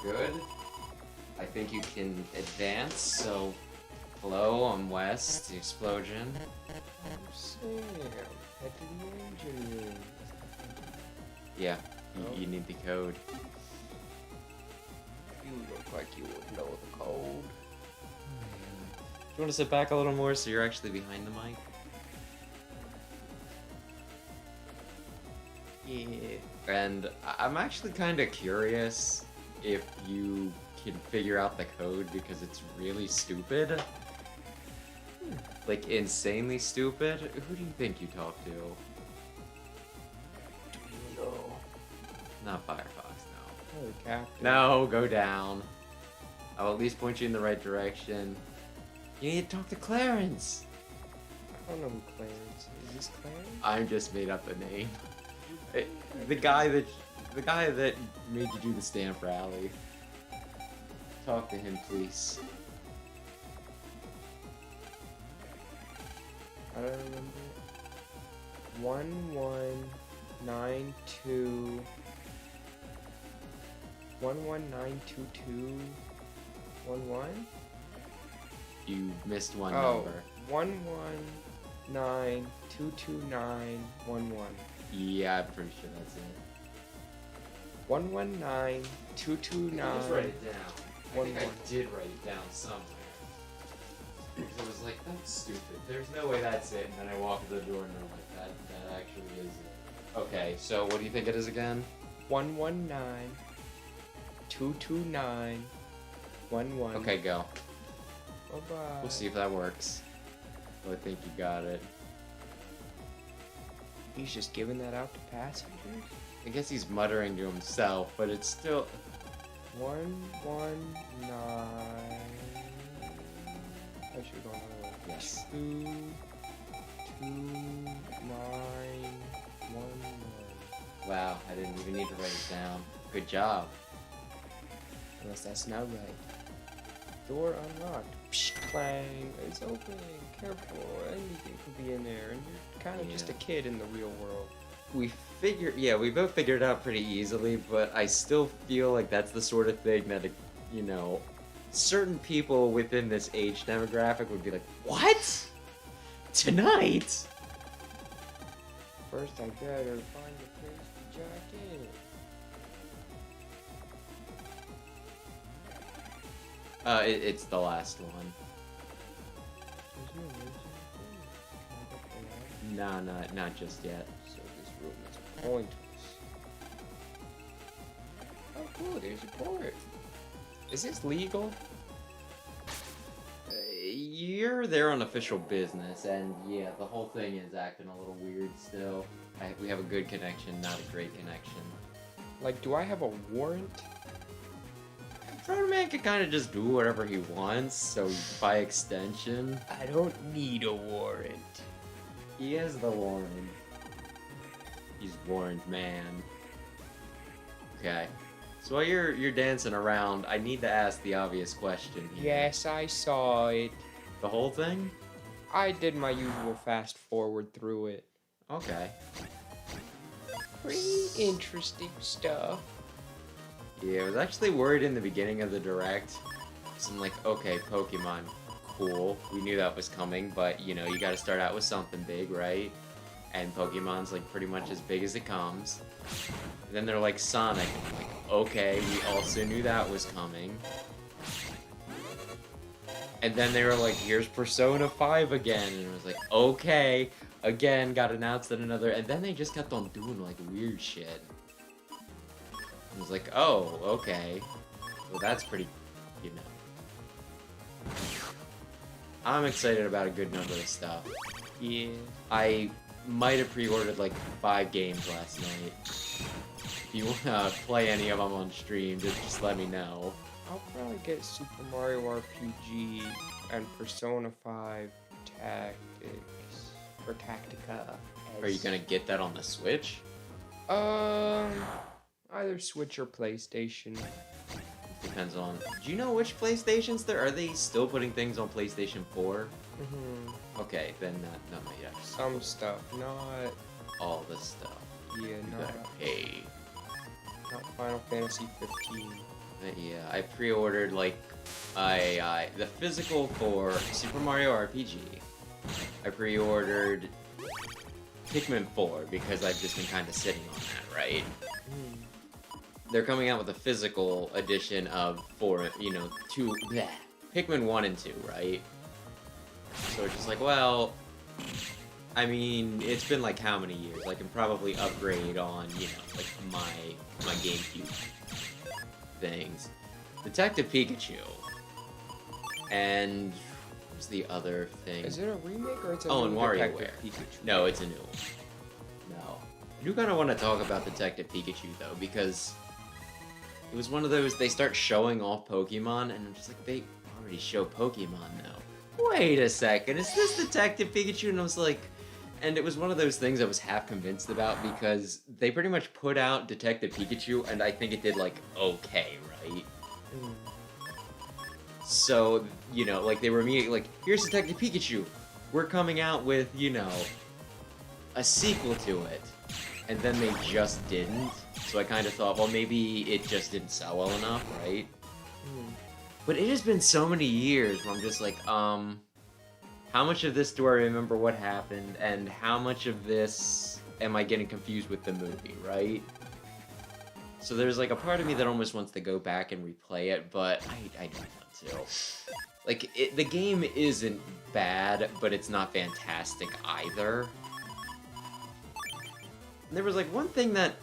good. I think you can advance, so... Hello, I'm West, the explosion. I'm Sam. Head to the engine room. Yeah, Oh. you need the code. You look like you would know the code. Do you want to sit back a little more so you're actually behind the mic? Yeah. And I'm actually kind of curious if you can figure out the code because it's really stupid. Like, insanely stupid. Who do you think you talk to? Do you know? Not Firefox, no. Oh, Captain. No, go down. I'll at least point you in the right direction. You need to talk to Clarence. I don't know who Clarence is. Is this Clarence? I just made up the name. The guy that made you do the stamp rally. Talk to him, please. I don't remember. 1192. 1192211. You missed one Oh, number. 119229111. Yeah, I'm pretty sure that's it. 119229111. Let's write it down. I think I did write it down somewhere. Because I was like, that's stupid. There's no way that's it. And then I walk to the door and I'm like, that actually is it. Okay, so what do you think it is again? 119229111. Okay, go. Bye-bye. We'll see if that works. Well, I think you got it. He's just giving that out to passengers? I guess he's muttering to himself, but it's still... 119... I should go another way. Yes. 22911. Wow, I didn't even need to write it down. Good job. Unless that's not right. Door unlocked. Psh, clang. It's open. Careful. Anything could be in there. And you're kind of just a kid in the real world. We both figured it out pretty easily, but I still feel like that's the sort of thing that, you know, certain people within this age demographic would be like, what? Tonight? First, I better find a place to jack in. It's the last one. There's no engine thing. Can I get the light? No, not just yet. So this room is pointless. Oh, cool. There's a port. Is this legal? You're there on official business, and yeah, the whole thing is acting a little weird still. We have a good connection, not a great connection. Like, do I have a warrant? Rockman can kind of just do whatever he wants, so by extension... I don't need a warrant. He is the warrant. He's warrant man. Okay. So while you're dancing around, I need to ask the obvious question here. Yes, I saw it. The whole thing? I did my usual fast forward through it. Okay. Pretty interesting stuff. Yeah, I was actually worried in the beginning of the Direct. So I'm like, okay, Pokemon, cool. We knew that was coming, but, you know, you gotta start out with something big, right? And Pokemon's, like, pretty much as big as it comes. And then they're like, Sonic. I'm like, okay, we also knew that was coming. And then they were like, here's Persona 5 again. And it was like, okay, again, got announced at another... And then they just kept on doing, like, weird shit. I was like, oh, okay. Well, that's pretty, you know. I'm excited about a good number of stuff. Yeah. I might have pre-ordered like 5 games last night. If you want to play any of them on stream, just let me know. I'll probably get Super Mario RPG and Persona 5 Tactics. Or Tactica. Are you going to get that on the Switch? Either Switch or PlayStation. Depends on... Do you know which PlayStations there are? Are they still putting things on PlayStation 4? Mm-hmm. Okay, then not yet. Some stuff, not... All this stuff. Yeah, You gotta pay. not Final Fantasy 15. Yeah, I pre-ordered like the physical for Super Mario RPG. I pre-ordered Pikmin 4 because I've just been kind of sitting on that, right? They're coming out with a physical edition of 4, you know, Pikmin 1 and 2, right? So it's just like, well, I mean, it's been like how many years? I can probably upgrade on, you know, like my GameCube things. Detective Pikachu. And what's the other thing? Is it a remake or it's a Oh, and new WarioWare. Detective Pikachu? No, it's a new one. No. I do kind of want to talk about Detective Pikachu, though, because it was one of those, they start showing off Pokemon, and I'm just like, they already show Pokemon now. Wait a second, is this Detective Pikachu? And I was like, and it was one of those things I was half convinced about, because they pretty much put out Detective Pikachu, and I think it did, like, okay, right? So, you know, like, they were immediately like, here's Detective Pikachu. We're coming out with, you know, a sequel to it. And then they just didn't. So I kind of thought, well, maybe it just didn't sell well enough, right? But it has been so many years where I'm just like, how much of this do I remember what happened, and how much of this am I getting confused with the movie, right? So there's like a part of me that almost wants to go back and replay it, but I don't want to. Like, the game isn't bad, but it's not fantastic either. And there was like one thing that...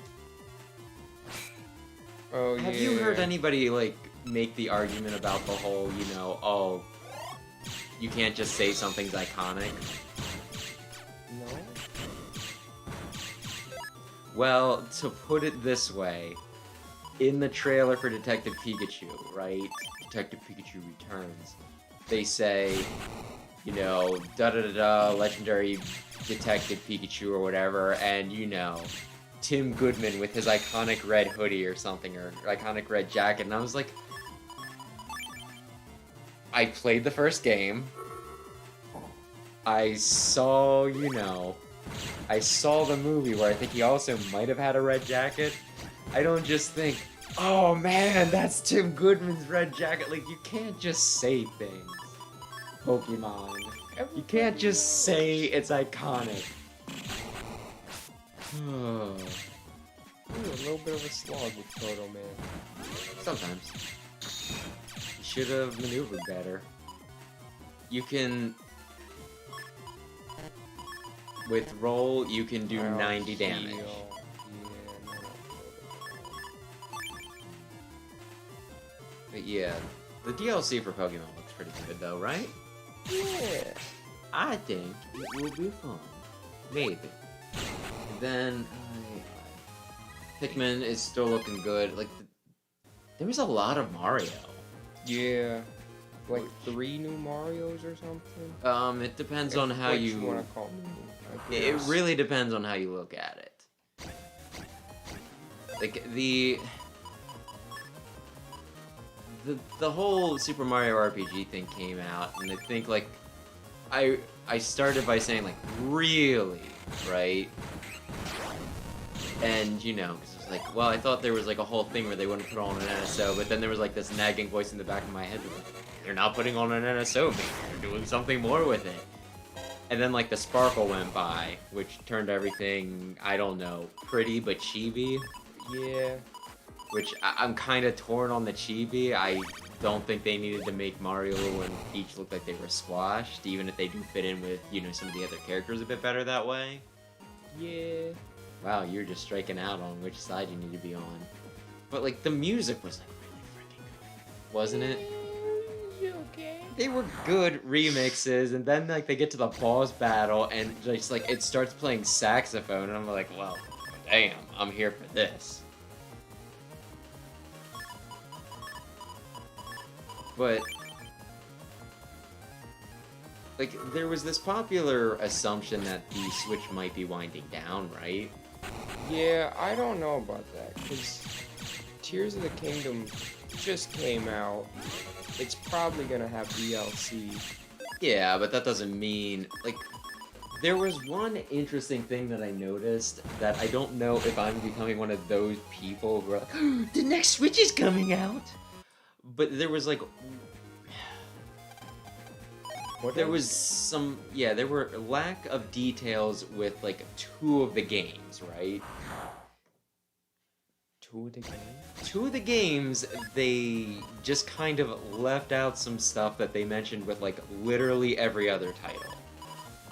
Oh, Have you heard anybody, like, make the argument about the whole, you know, oh, you can't just say something's iconic? No? Well, to put it this way, in the trailer for Detective Pikachu, right? Detective Pikachu Returns, they say, you know, da-da-da-da, legendary Detective Pikachu or whatever, and, you know, Tim Goodman with his iconic red hoodie or something, or iconic red jacket, and I was like, I played the first game, I saw, you know, I saw the movie where I think he also might have had a red jacket. I don't just think, oh man, that's Tim Goodman's red jacket. Like, you can't just say things, Pokemon. You can't just say it's iconic. Ooh, a little bit of a slog with Photo Man. Sometimes. You should have maneuvered better. You can... With roll, you can do 90 damage. Yeah, But yeah, the DLC for Pokemon looks pretty good though, right? yeah. I think it will be fun. Maybe. And then, Pikmin is still looking good. Like, there was a lot of Mario. Yeah. Like 3 new Marios or something? It depends on how What you... want to call them. It really depends on how you look at it. Like, the whole Super Mario RPG thing came out, and I think, like, I started by saying, like, really, right? And, you know, because it's like, well, I thought there was, like, a whole thing where they wouldn't put on an NSO, but then there was, like, this nagging voice in the back of my head that was like, they're not putting on an NSO, maybe they're doing something more with it. And then, like, the sparkle went by, which turned everything, I don't know, pretty but chibi. Yeah. Which, I'm kind of torn on the chibi. I don't think they needed to make Mario and Peach look like they were squashed, even if they do fit in with, you know, some of the other characters a bit better that way. Yeah. Wow, you're just striking out on which side you need to be on. But, like, the music was, like, really freaking good, wasn't it? Okay. They were good remixes, and then, like, they get to the boss battle, and just, like, it starts playing saxophone, and I'm like, well, damn, I'm here for this. But, like, there was this popular assumption that the Switch might be winding down, right? Yeah, I don't know about that, because Tears of the Kingdom just came out. It's probably gonna have DLC. Yeah, but that doesn't mean, like, there was one interesting thing that I noticed that I don't know if I'm becoming one of those people who are like, the next Switch is coming out! but there was like What there else? was some, yeah, there were lack of details with like two of the games, right? Two of the game? Two of the games, they just kind of left out some stuff that they mentioned with like literally every other title.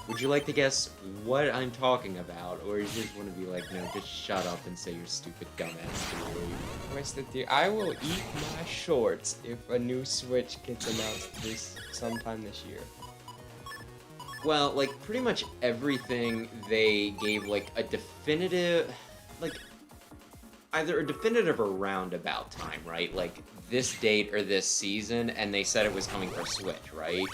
Would you like to guess what I'm talking about, or you just want to be like, no, just shut up and say your stupid dumbass theory? What's the theory? I will eat my shorts if a new Switch gets announced sometime this year. Well, like, pretty much everything they gave, like, a definitive, like, either a definitive or roundabout time, right? Like, this date or this season, and they said it was coming for Switch, right?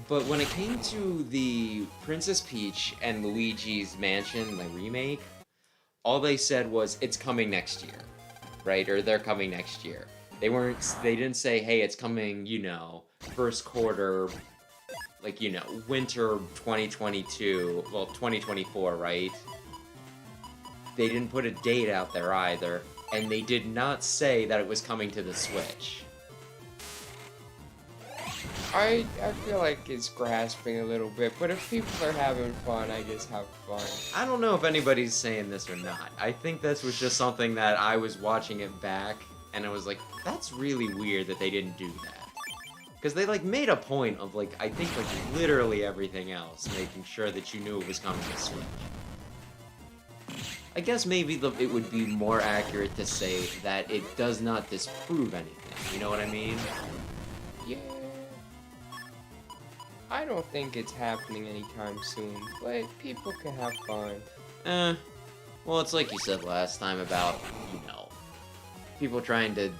But when it came to the Princess Peach and Luigi's Mansion, the remake, all they said was, it's coming next year, right? Or they're coming next year. They didn't say, hey, it's coming, you know, first quarter, like, you know, winter 2022, well, 2024, right? They didn't put a date out there either, and they did not say that it was coming to the Switch. I feel like it's grasping a little bit, but if people are having fun, I guess have fun. I don't know if anybody's saying this or not. I think this was just something that I was watching it back, and I was like, that's really weird that they didn't do that. Because they, like, made a point of, like, I think, like, literally everything else, making sure that you knew it was coming to Switch. I guess maybe it would be more accurate to say that it does not disprove anything, you know what I mean? Yeah. I don't think it's happening anytime soon, but people can have fun. Well, it's like you said last time about, you know, people trying to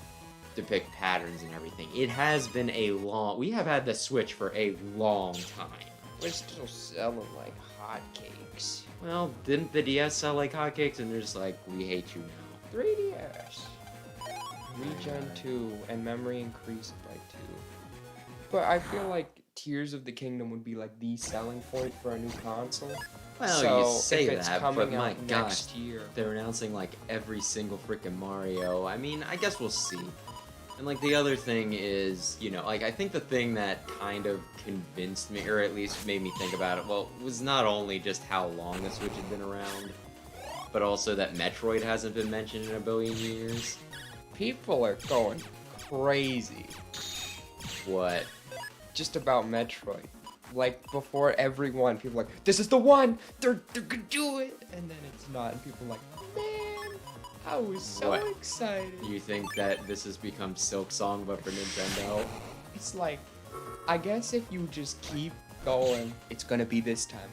depict patterns and everything. It has been we have had the Switch for a long time. We're still selling like hotcakes. Well, didn't the DS sell like hotcakes? And they're just like, we hate you now. 3DS. Regen 2 and memory increased by 2. But I feel like Tears of the Kingdom would be like the selling point for a new console. Well, so you say if it's that, coming but my out gosh, next year, they're announcing like every single freaking Mario. I mean, I guess we'll see. And like the other thing is, you know, like I think the thing that kind of convinced me, or at least made me think about it, well, was not only just how long the Switch had been around, but also that Metroid hasn't been mentioned in a billion years. people are going crazy What? just about Metroid. Like before everyone, people are like, this is the one! They're gonna do it! And then it's not, and people are like, man, I was so What? excited. You think that this has become Silk Song but for Nintendo? It's like, I guess if you just keep going, it's gonna be this time.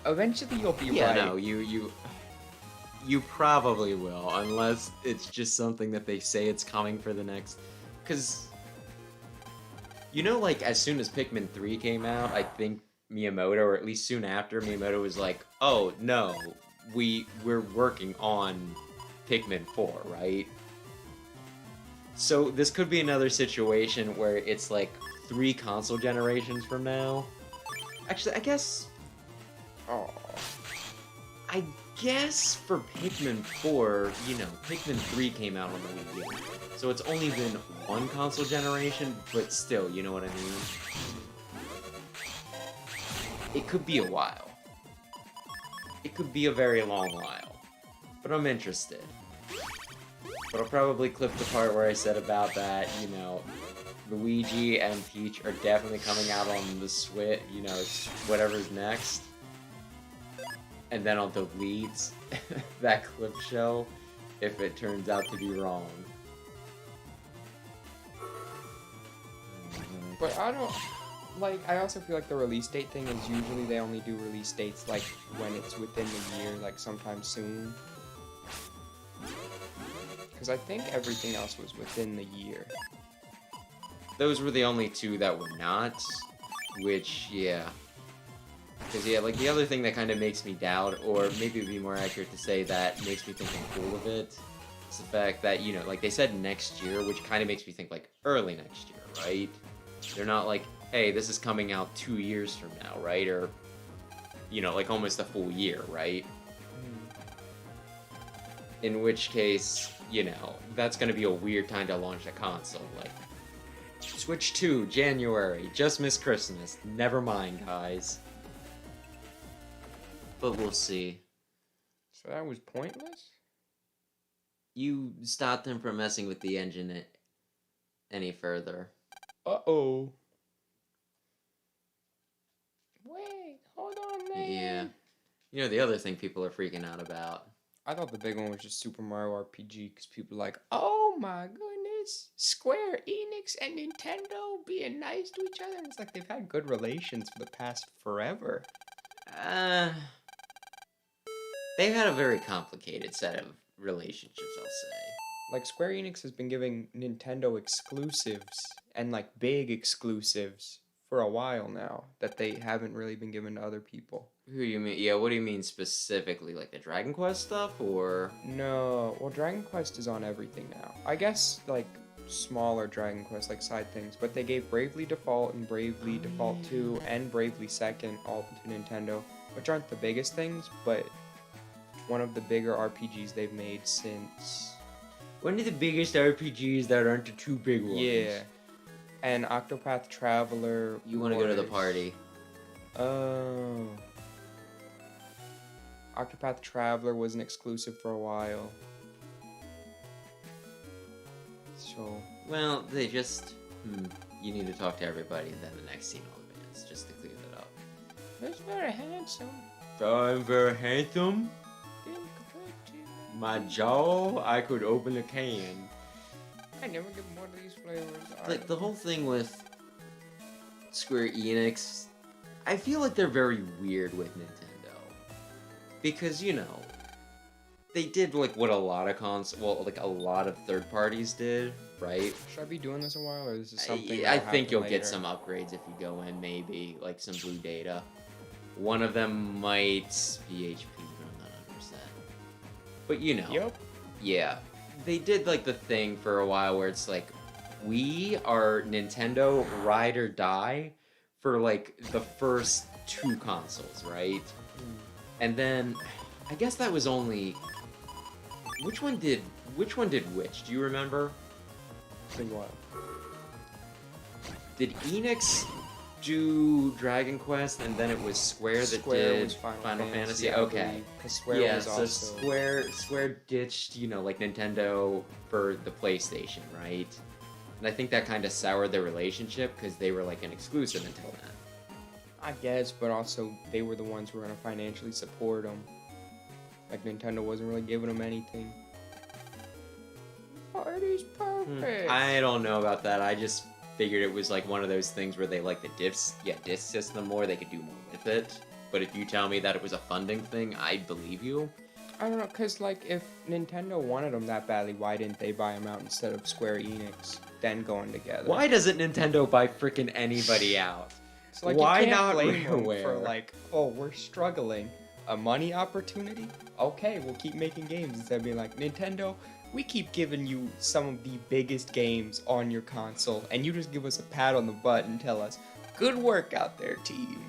Eventually you'll be Yeah, right. no, you probably will, unless it's just something that they say it's coming for the next, because, you know, like, as soon as Pikmin 3 came out, I think Miyamoto, or at least soon after, Miyamoto was like, oh, no, we're working on Pikmin 4, right? So this could be another situation where it's like 3 console generations from now. Actually, Oh. I guess for Pikmin 4, you know, Pikmin 3 came out on the Wii U. So it's only been 1 console generation, but still, you know what I mean? It could be a while. It could be a very long while. But I'm interested. But I'll probably clip the part where I said about that, you know, Luigi and Peach are definitely coming out on the Switch, you know, it's whatever's next. And then I'll delete that clip show if it turns out to be wrong. But I don't, like, I also feel like the release date thing is usually they only do release dates, like, when it's within the year, like, sometime soon. Because I think everything else was within the year. Those were the only 2 that were not, which, yeah. Because, yeah, like, the other thing that kind of makes me doubt, or maybe it would be more accurate to say that makes me think I'm full of it, is the fact that, you know, like, they said next year, which kind of makes me think, like, early next year, right? They're not like, hey, this is coming out 2 years from now, right? Or, you know, like, almost a full year, right? In which case, you know, that's gonna be a weird time to launch a console. Like, Switch 2, January, just missed Christmas. Never mind, guys. But we'll see. So that was pointless? You stopped them from messing with the engine any further. Uh-oh. Wait, hold on, man. Yeah. You know, the other thing people are freaking out about. I thought the big one was just Super Mario RPG, because people are like, oh my goodness, Square Enix and Nintendo being nice to each other. And it's like they've had good relations for the past forever. They've had a very complicated set of relationships, I'll say. Like, Square Enix has been giving Nintendo exclusives, and like big exclusives, for a while now, that they haven't really been given to other people. Who do you mean? Yeah, what do you mean specifically? Like the Dragon Quest stuff, or? No, well, Dragon Quest is on everything now. I guess, like, smaller Dragon Quest, like, side things, but they gave Bravely Default and Bravely Default 2 and Bravely Second all to Nintendo, which aren't the biggest things, but one of the bigger RPGs they've made since... One of the biggest RPGs that aren't the two big ones. Yeah. And Octopath Traveler... You want to go to the party. Oh... Octopath Traveler was an exclusive for a while. So... Well, they just... You need to talk to everybody and then the next scene all the bands, just to clear that up. He's very handsome. I'm very handsome. My jaw, I could open a can. I never get more of these flavors. Like, the whole thing with Square Enix, I feel like they're very weird with Nintendo. Because, you know, they did, like, what a lot of a lot of third parties did, right? Should I be doing this a while, or is this something I think you'll get some upgrades if you go in, maybe, like some blue data. One of them might be HP, but I'm not 100%. But, you know. Yep. Yeah. They did, like, the thing for a while where it's like, we are Nintendo ride or die for, like, the first 2 consoles, right? And then, I guess that was only... Which one did which? Do you remember? Think what? Did Enix do Dragon Quest and then it was Square that did was Final Fantasy? I Okay. believe, 'cause Square was so also... Square ditched, you know, like Nintendo for the PlayStation, right? And I think that kind of soured their relationship because they were like an exclusive until then. I guess, but also they were the ones who were going to financially support them. Like, Nintendo wasn't really giving them anything. Party's perfect! I don't know about that. I just figured it was like one of those things where they like the disc system more, they could do more with it. But if you tell me that it was a funding thing, I believe you. I don't know, because, like, if Nintendo wanted them that badly, why didn't they buy them out instead of Square Enix, then going together? Why doesn't Nintendo buy frickin' anybody out? So, like, why you can't not blame them Rareware? for, like, oh, we're struggling. A money opportunity? Okay, we'll keep making games instead of being like, Nintendo, we keep giving you some of the biggest games on your console, and you just give us a pat on the butt and tell us, good work out there, team.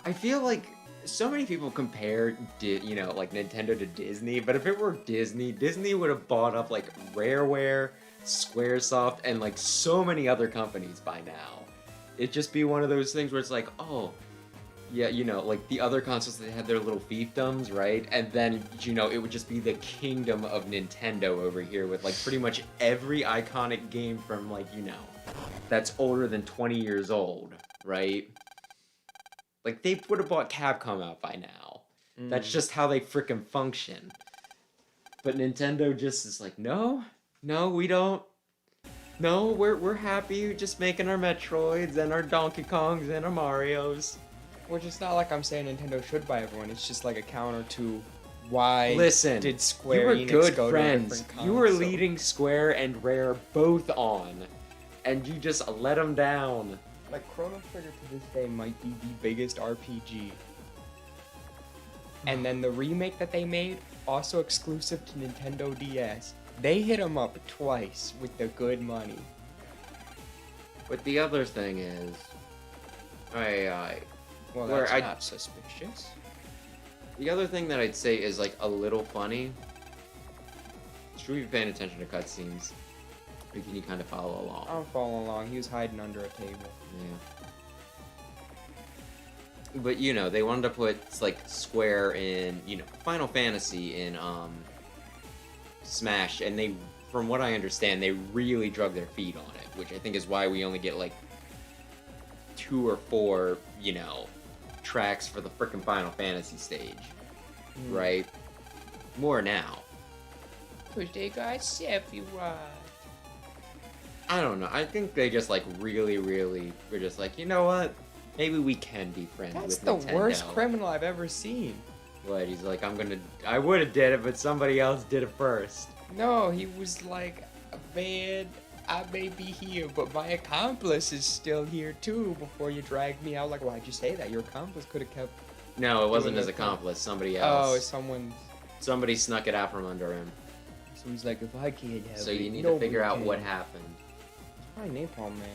I feel like so many people compare, you know, like Nintendo to Disney, but if it were Disney, Disney would have bought up like Rareware, Squaresoft, and like so many other companies by now. It'd just be one of those things where it's like, oh, yeah, you know, like the other consoles, they had their little fiefdoms, right? And then, you know, it would just be the kingdom of Nintendo over here with like pretty much every iconic game from like, you know, that's older than 20 years old, right? Like, they would have bought Capcom out by now. That's just how they frickin' function. But Nintendo just is like, no, we don't. No, we're happy just making our Metroids and our Donkey Kongs and our Marios. Which is not like I'm saying Nintendo should buy everyone. It's just like a counter to why did Square you were Enix good go friends. to a different console. You were leading Square and Rare both on, and you just let them down. Like, Chrono Trigger to this day might be the biggest RPG. And then the remake that they made, also exclusive to Nintendo DS. They hit them up twice with the good money. But the other thing is, Well, Where that's I- not suspicious. the other thing that I'd say is like a little funny Should we be paying attention to cutscenes? Or can you kind of follow along? I'm following along. He was hiding under a table. Yeah. But, you know, they wanted to put, like, Square in, you know, Final Fantasy in, Smash, and they, from what I understand, they really drug their feet on it, which I think is why we only get, like, 2 or 4, you know, tracks for the frickin' Final Fantasy stage. Right? More now. Cause they got Sephiroth. I don't know. I think they just, like, really were just like, you know what? Maybe we can be friends That's with the Nintendo. worst criminal I've ever seen. What? He's like, I would have did it, but somebody else did it first. No, he was like, man, I may be here, but my accomplice is still here too. Before you dragged me out, like, why'd you say that? Your accomplice could have kept. No, it wasn't doing his their thing. accomplice. Somebody else. Oh, someone. Somebody snuck it out from under him. So he's like, if I can't have So it, you need no to figure one out can. what happened. It's probably Napalm Man.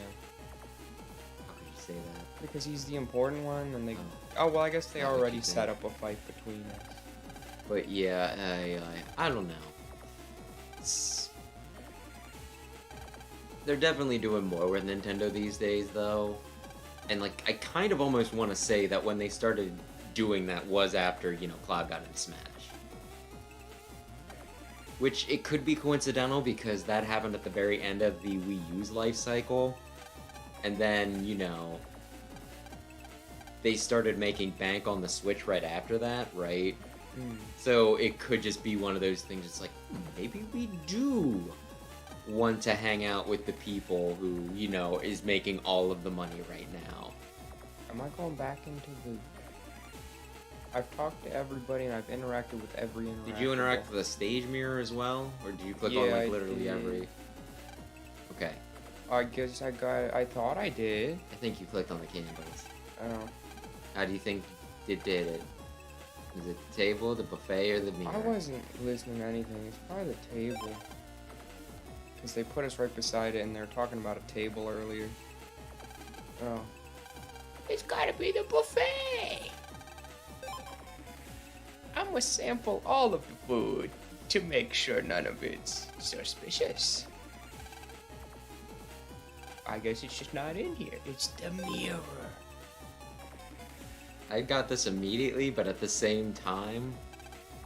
How could you say that? Because he's the important one, and they. Oh. Oh, well, I guess they Now that already you think. set up a fight between us. But yeah, I don't know. It's... They're definitely doing more with Nintendo these days, though. And, like, I kind of almost want to say that when they started doing that was after, you know, Cloud got into Smash. Which, it could be coincidental because that happened at the very end of the Wii U's life cycle. And then, you know, they started making bank on the Switch right after that, right? So it could just be one of those things. It's like, maybe we do want to hang out with the people who, you know, is making all of the money right now. Am I going back into the... I've talked to everybody and I've interacted with every interaction. Did you interact with the stage mirror as well? Or did you click on, Yeah, like, I literally did. every... Okay. I guess I thought I did. I think you clicked on the candles. Oh. How do you think it did it? Is it the table, the buffet, or the mirror? I wasn't listening to anything. It's probably the table. Because they put us right beside it and they were talking about a table earlier. Oh. It's gotta be the buffet! I'm gonna sample all of the food to make sure none of it's suspicious. I guess it's just not in here. It's the mirror. I got this immediately, but at the same time,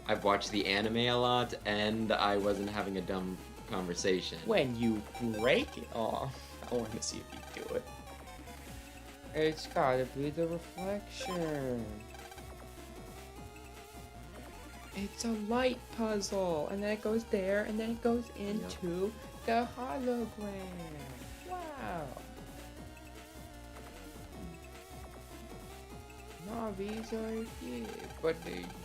I've watched the anime a lot, and I wasn't having a dumb conversation. When you break it off, I want to see if you do it. It's gotta be the reflection. It's a light puzzle, and then it goes there, and then it goes into the hologram. Wow. No, these are but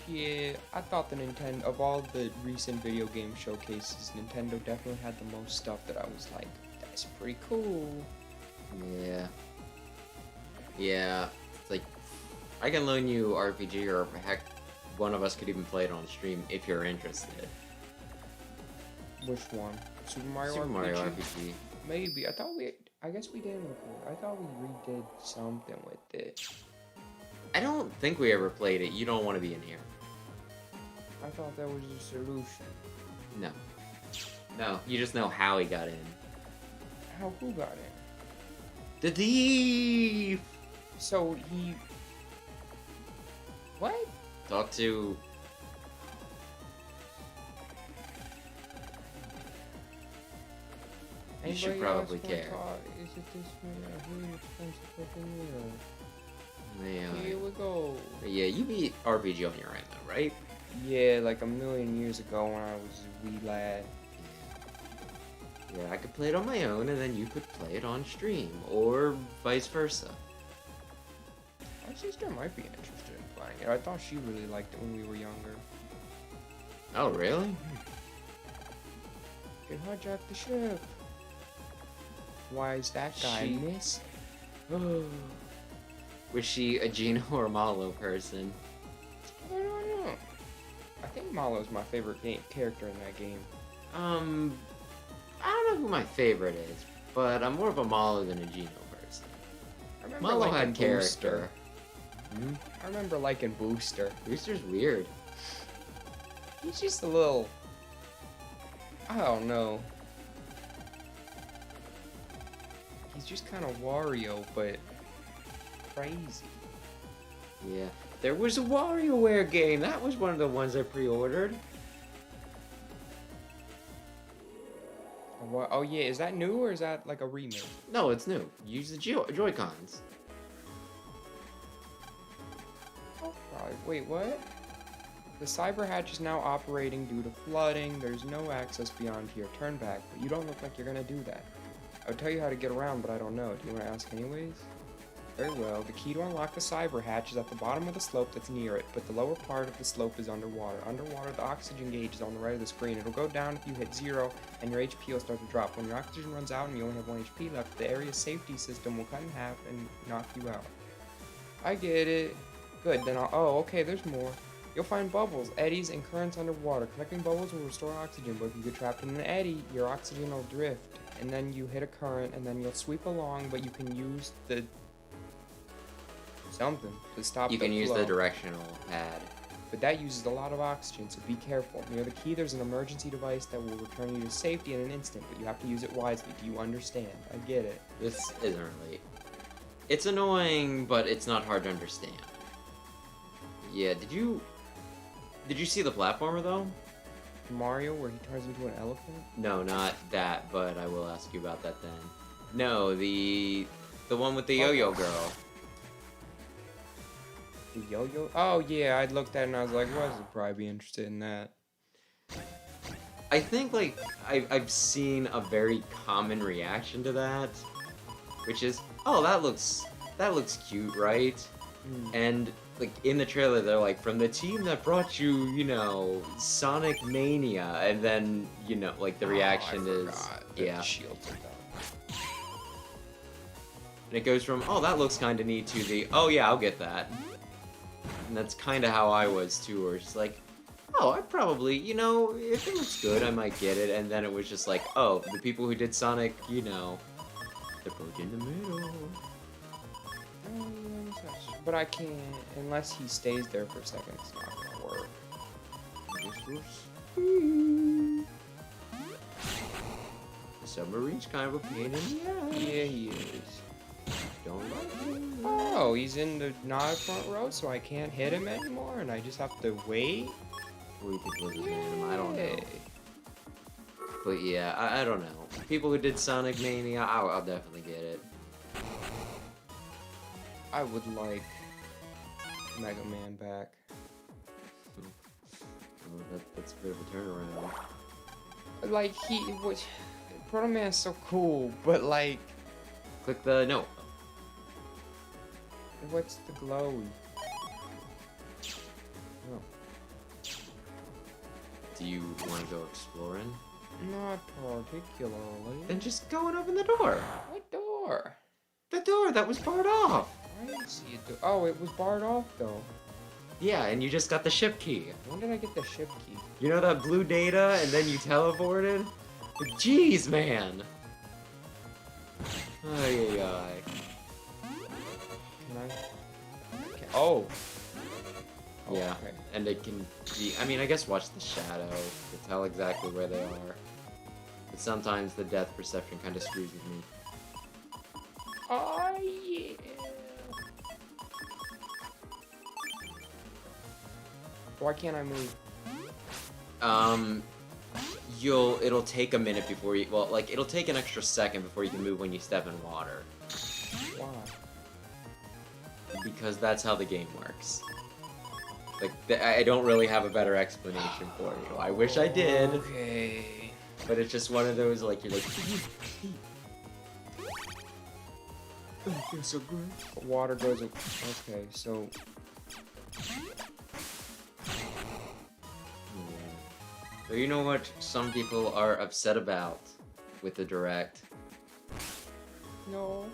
yeah, I thought the Nintendo of all the recent video game showcases, Nintendo definitely had the most stuff that I was like, that's pretty cool. Yeah. Yeah. It's like, I can loan you RPG, or heck, one of us could even play it on stream if you're interested. Which one? Super Mario Super RPG? Mario RPG. Maybe. I guess we did before. I thought we redid something with it. I don't think we ever played it. You don't want to be in here. I thought that was the solution. No. No, you just know how he got in. How who got in? The thief! So he... What? Talk to... You should Anybody else probably wanna care. talk? Is it this way? Who expensive looking Yeah. Here we go. But yeah, you beat RPG on your own though, right? Yeah, like a million years ago when I was a wee lad. Yeah, I could play it on my own, and then you could play it on stream, or vice versa. My sister might be interested in playing it. I thought she really liked it when we were younger. Oh, really? Can hijack the ship. Why is that guy She- missing? Was she a Gino or Malo person? I don't know. I think Malo's my favorite character in that game. I don't know who my favorite is, but I'm more of a Malo than a Gino person. I remember Malo liking had character. Booster. I remember liking Booster. Booster's weird. He's just a little... I don't know. He's just kind of Wario, but crazy. Yeah. There was a WarioWare game. That was one of the ones I pre-ordered. What? Oh yeah, is that new or is that like a remake? No, it's new. Use the Joy-Cons. Oh, probably. Wait, what? The cyber hatch is now operating due to flooding. There's no access beyond here. Turn back, but you don't look like you're gonna do that. I would tell you how to get around, but I don't know. Do you want to ask anyways? Very well. The key to unlock the cyber hatch is at the bottom of the slope that's near it, but the lower part of the slope is underwater. Underwater, the oxygen gauge is on the right of the screen. It'll go down if you hit 0, and your HP will start to drop. When your oxygen runs out and you only have 1 HP left, the area's safety system will cut in half and knock you out. I get it. Good, then oh, okay, there's more. You'll find bubbles, eddies, and currents underwater. Collecting bubbles will restore oxygen, but if you get trapped in an eddy, your oxygen will drift. And then you hit a current, and then you'll sweep along, but you can use the something to stop the flow. You can use the directional pad. But that uses a lot of oxygen, so be careful. Near the key, there's an emergency device that will return you to safety in an instant, but you have to use it wisely. Do you understand? I get it. This isn't really... It's annoying, but it's not hard to understand. Yeah, did you see the platformer, though? Mario, where he turns into an elephant? No, not that, but I will ask you about that then. No, the one with the yo-yo girl. The yo-yo? Oh, yeah, I looked at it and I was like, Wes would probably be interested in that. I think, like, I've seen a very common reaction to that, which is, oh, that looks cute, right? And, like, in the trailer, they're like, from the team that brought you, you know, Sonic Mania, and then, you know, like, the reaction is, yeah. Shields are done. And it goes from, oh, that looks kind of neat, to the, oh, yeah, I'll get that. And that's kind of how I was, too, where it's just like, oh, I probably, you know, if it looks good, I might get it. And then it was just like, oh, the people who did Sonic, you know, they're both in the middle. But I can't, unless he stays there for a second, it's not gonna work. The submarine's kind of a pain in the ass. Yeah, he is. Don't like him. Oh, he's in the not front row, so I can't hit him anymore, and I just have to wait? What do you think was his name? I don't know. Yay. But yeah, I don't know. People who did Sonic Mania, I'll definitely get it. I would like Mega Man back. Oh, that's a bit of a turnaround. Like, he was... Proto Man's so cool, but like... Click the no. What's the glowy? Oh. Do you want to go exploring? Not particularly. Then just go and open the door. What door? The door that was barred off. I didn't see it. Oh, it was barred off though. Yeah, and you just got the ship key. When did I get the ship key? You know that blue data and then you teleported? Jeez, man. Ay, ay, ay. Can I? Oh. Yeah, Okay. and it can be, I mean, I guess watch the shadow to tell exactly where they are. But sometimes the depth perception kind of screws with me. Oh, yeah. Why can't I move? It'll take a minute before you, well, like, it'll take an extra second before you can move when you step in water. Why? Because that's how the game works. Like, I don't really have a better explanation for you. I wish I did. Okay. But it's just one of those, like, you're like... Oh, it feels so good. Water goes... Okay, so... So you know what some people are upset about with the Direct? No.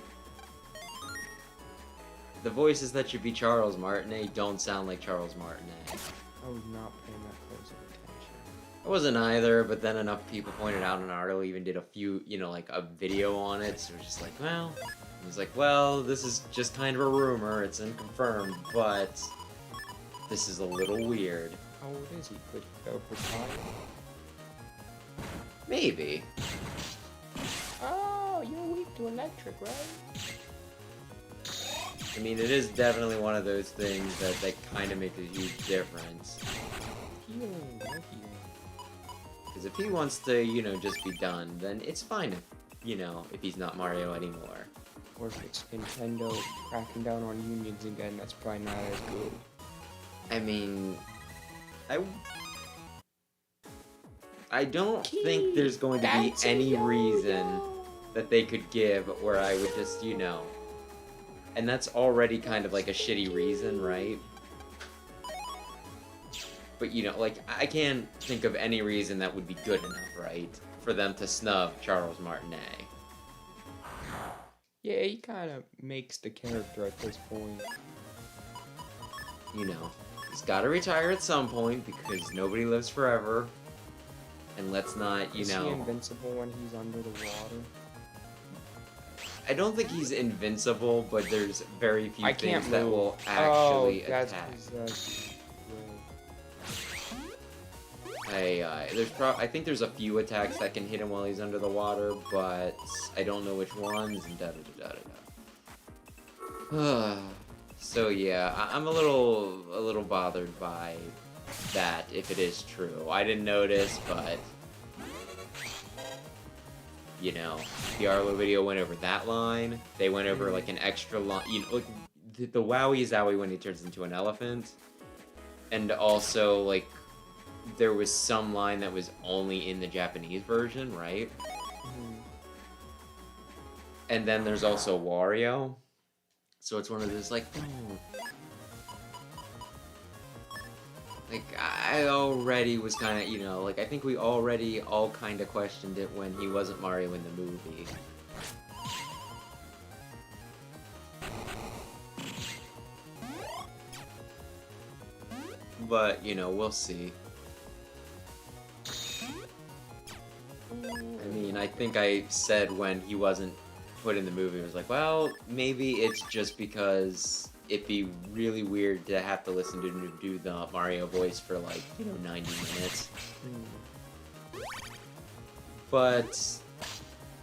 The voices that should be Charles Martinet don't sound like Charles Martinet. I was not paying that close of attention. I wasn't either, but then enough people pointed out, and Arlo even did a few, you know, like a video on it, so it was just like, well... He was like, well, this is just kind of a rumor, it's unconfirmed, but... This is a little weird. How old is he? Could go for time? Maybe. Oh, you're weak to electric, right? I mean, it is definitely one of those things that kind of make a huge difference. Healing, no healing. Because if he wants to, you know, just be done, then it's fine if, you know, if he's not Mario anymore. Or if it's Nintendo cracking down on unions again, that's probably not as good. I mean, I don't think there's going to be any reason that they could give where I would just, you know, and that's already kind of like a shitty reason, right? But, you know, like, I can't think of any reason that would be good enough, right? For them to snub Charles Martinet. Yeah, he kind of makes the character at this point. You know, he's got to retire at some point because nobody lives forever. And let's not, you Is know... he invincible when he's under the water? I don't think he's invincible, but there's very few I can't things that move. will actually that's attack. I think there's a few attacks that can hit him while he's under the water, but I don't know which ones. And da da da da da. So yeah, I'm a little bothered by that if it is true. I didn't notice, but you know, the Arlo video went over that line. They went over like an extra line. You know, like the Wowie Zowie when he turns into an elephant, and also like. There was some line that was only in the Japanese version, right? And then there's also Wario. So it's one of those, like, Like, I already was kind of, you know, like, I think we already all kind of questioned it when he wasn't Mario in the movie. But, you know, we'll see. I mean, I think I said when he wasn't put in the movie, I was like, well, maybe it's just because it'd be really weird to have to listen to him do the Mario voice for, like, you know, 90 minutes. But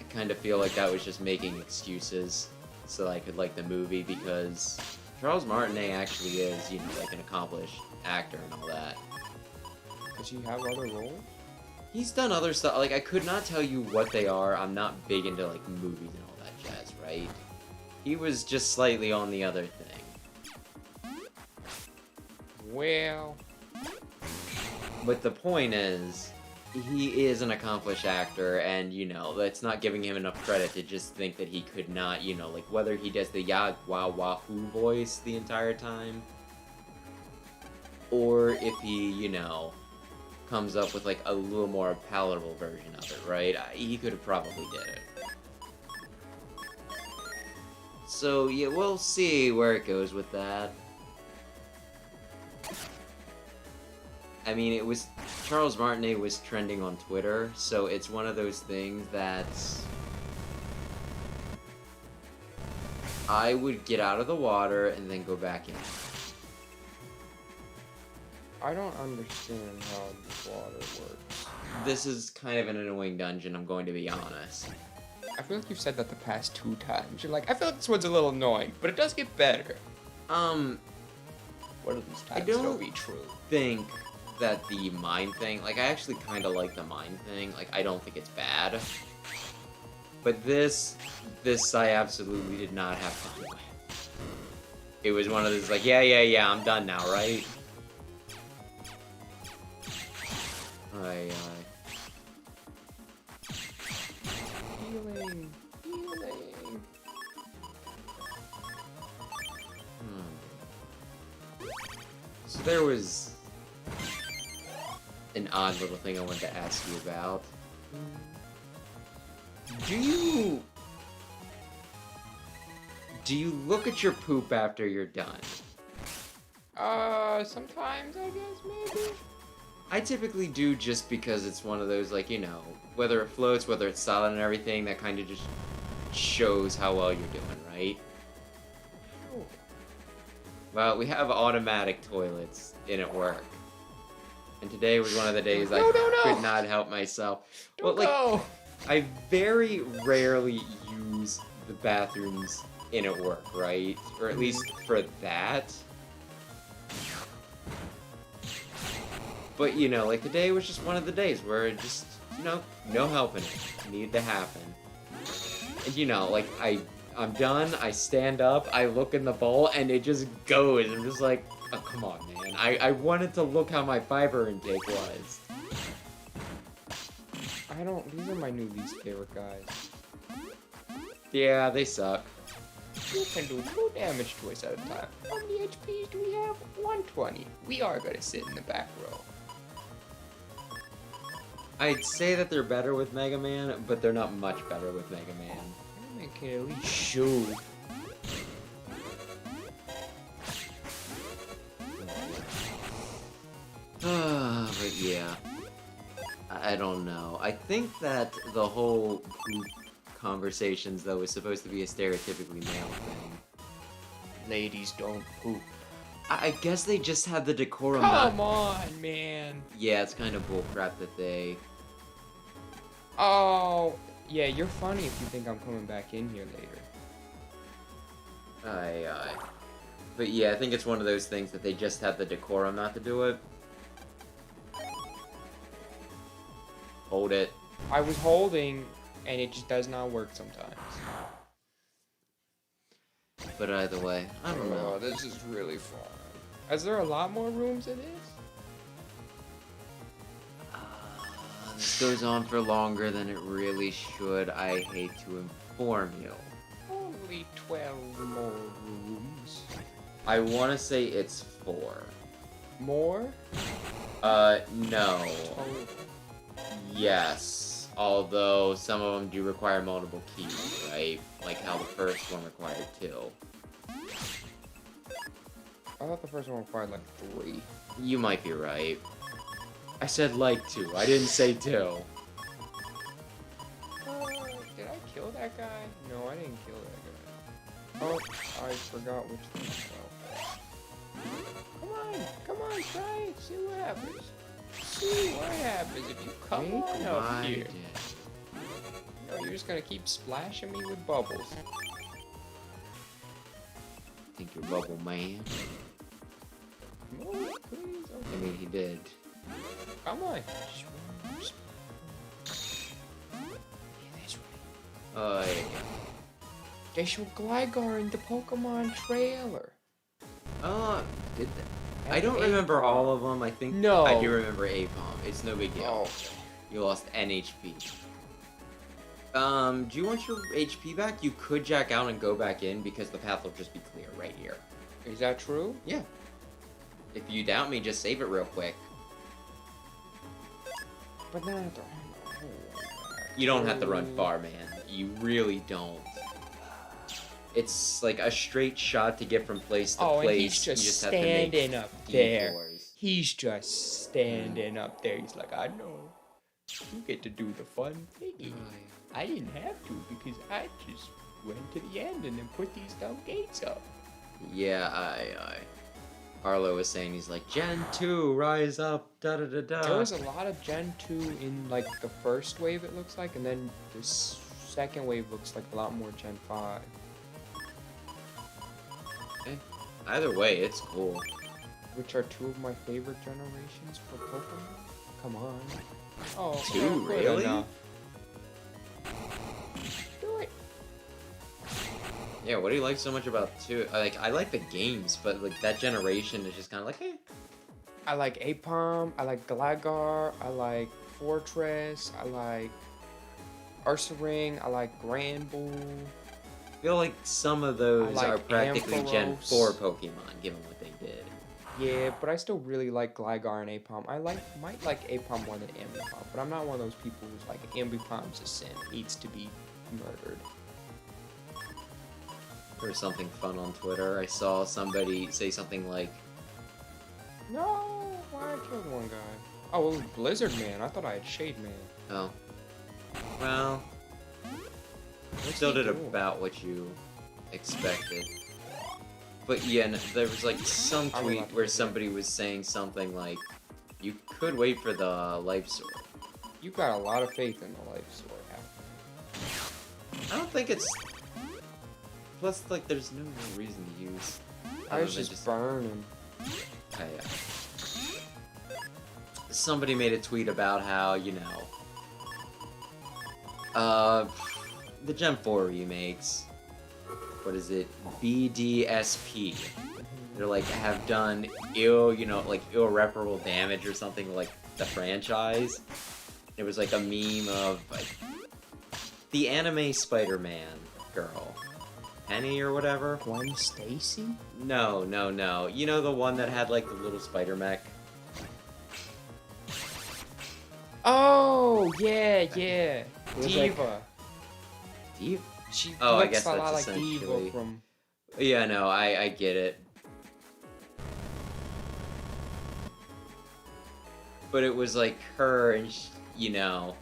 I kind of feel like that was just making excuses so I could like the movie, because Charles Martinet actually is, you know, like an accomplished actor and all that. Does he have other roles? He's done other stuff. Like, I could not tell you what they are. I'm not big into, like, movies and all that jazz, right? He was just slightly on the other thing. Well... But the point is, he is an accomplished actor, and, you know, that's not giving him enough credit to just think that he could not, you know, like, whether he does the ya wow wahoo voice the entire time, or if he, you know... comes up with like a little more palatable version of it, right? He could have probably did it. So yeah, we'll see where it goes with that. I mean, it was Charles Martinet was trending on Twitter, so it's one of those things that I would get out of the water and then go back in. I don't understand how this water works. This is kind of an annoying dungeon, I'm going to be honest. I feel like you've said that the past 2 times. You're like, I feel like this one's a little annoying, but it does get better. One of these I times don't it'll be true. think that the mine thing, like, I actually kind of like the mine thing. Like, I don't think it's bad. But this I absolutely did not have fun with. It was one of those, like, yeah, I'm done now, right? Healing. So there was an odd little thing I wanted to ask you about. Do you look at your poop after you're done? Sometimes I guess maybe. I typically do, just because it's one of those, like, you know, whether it floats, whether it's solid and everything, that kind of just shows how well you're doing, right? Well, we have automatic toilets in at work. And today was one of the days No, I no, no. could not help myself. Don't Well, like, go. I very rarely use the bathrooms in at work, right? Or at least for that. But, you know, like, today was just one of the days where it just, you know, no helping it. Needed to happen. And, you know, like, I'm done, I stand up, I look in the bowl, and it just goes. I'm just like, oh, come on, man. I wanted to look how my fiber intake was. These are my new least favorite guys. Yeah, they suck. You can do 2 damage to us at a time. How many HPs do we have? 120. We are gonna sit in the back row. I'd say that they're better with Mega Man, but they're not much better with Mega Man. Mega Man can at least shoot. But yeah. I don't know. I think that the whole poop conversations, though, is supposed to be a stereotypically male thing. Ladies don't poop. I guess they just have the decorum. Come on, man. Yeah, it's kind of bullcrap that they... Oh, yeah, you're funny if you think I'm coming back in here later. Aye. But yeah, I think it's one of those things that they just have the decorum not to do it. Hold it. I was holding, and it just does not work sometimes. But either way, I don't know. Oh, this is really fun. Is there a lot more rooms in this? This goes on for longer than it really should. I hate to inform you. Only 12 more rooms. I want to say it's 4. More? No. Oh. Yes. Although some of them do require multiple keys, right? Like how the first one required 2. I thought the first one required like 3. You might be right. I said like 2. I didn't say 2. Did I kill that guy? No, I didn't kill that guy. Oh, I forgot which thing. Come on, try it. See what happens. See what happens if you come on up here. No, you're just gonna keep splashing me with bubbles. Think you're Bubble Man? Come on, please. Okay. I mean, he did. Come on. Yeah. They showed Gligar in the Pokemon trailer. Did that? I don't remember all of them. I think No. I do remember Apom. It's no big deal. Oh. You lost an HP. Do you want your HP back? You could jack out and go back in because the path will just be clear right here. Is that true? Yeah. If you doubt me, just save it real quick. But then I have to You don't have to run far, man. You really don't. It's like a straight shot to get from place to place. And he's just you just standing up there. detours. He's just standing up there. He's like, I know. You get to do the fun thingy. I didn't have to because I just went to the end and then put these dumb gates up. Yeah, I. Arlo was saying, he's like, Gen 2, rise up, da-da-da-da. There was a lot of Gen 2 in, like, the first wave, it looks like, and then the second wave looks like a lot more Gen 5. Okay. Either way, it's cool. Which are 2 of my favorite generations for Pokemon. Come on. Oh, 2, good really? enough. Do it. Yeah, what do you like so much about 2? I like the games, but like that generation is just kind of like, eh. I like Apom, I like Gligar, I like Fortress, I like Ursaring, I like Granbull. I feel like some of those I like are practically Gen Ampharos. 4 Pokemon, given what they did. Yeah, but I still really like Gligar and Apom. I might like Apom more than Ambipom, but I'm not one of those people who's like, Ambipom's a sin, needs to be murdered. Or something fun on Twitter. I saw somebody say something like, No, why I killed one guy? Oh, it was Blizzard Man. I thought I had Shade Man. oh, well, What's still he did doing? about what you expected. But yeah, there was like some I'm tweet about to where do that. somebody was saying something like, You could wait for the life sword. You got a lot of faith in the life sword. I don't think it's... Plus, like, there's no real reason to use... I was just burning. Oh, yeah. Somebody made a tweet about how, you know... the Gen 4 remakes... What is it? BDSP. They're like, have done irreparable damage or something like the franchise. It was like a meme of like the anime Spider-Man girl, Penny or whatever. Gwen Stacy? No. You know the one that had like the little spider mech. Oh yeah. Diva. Diva. She Oh, I looks guess a lot that's like Diva essentially... from. Yeah, no, I get it. But it was like her and you know,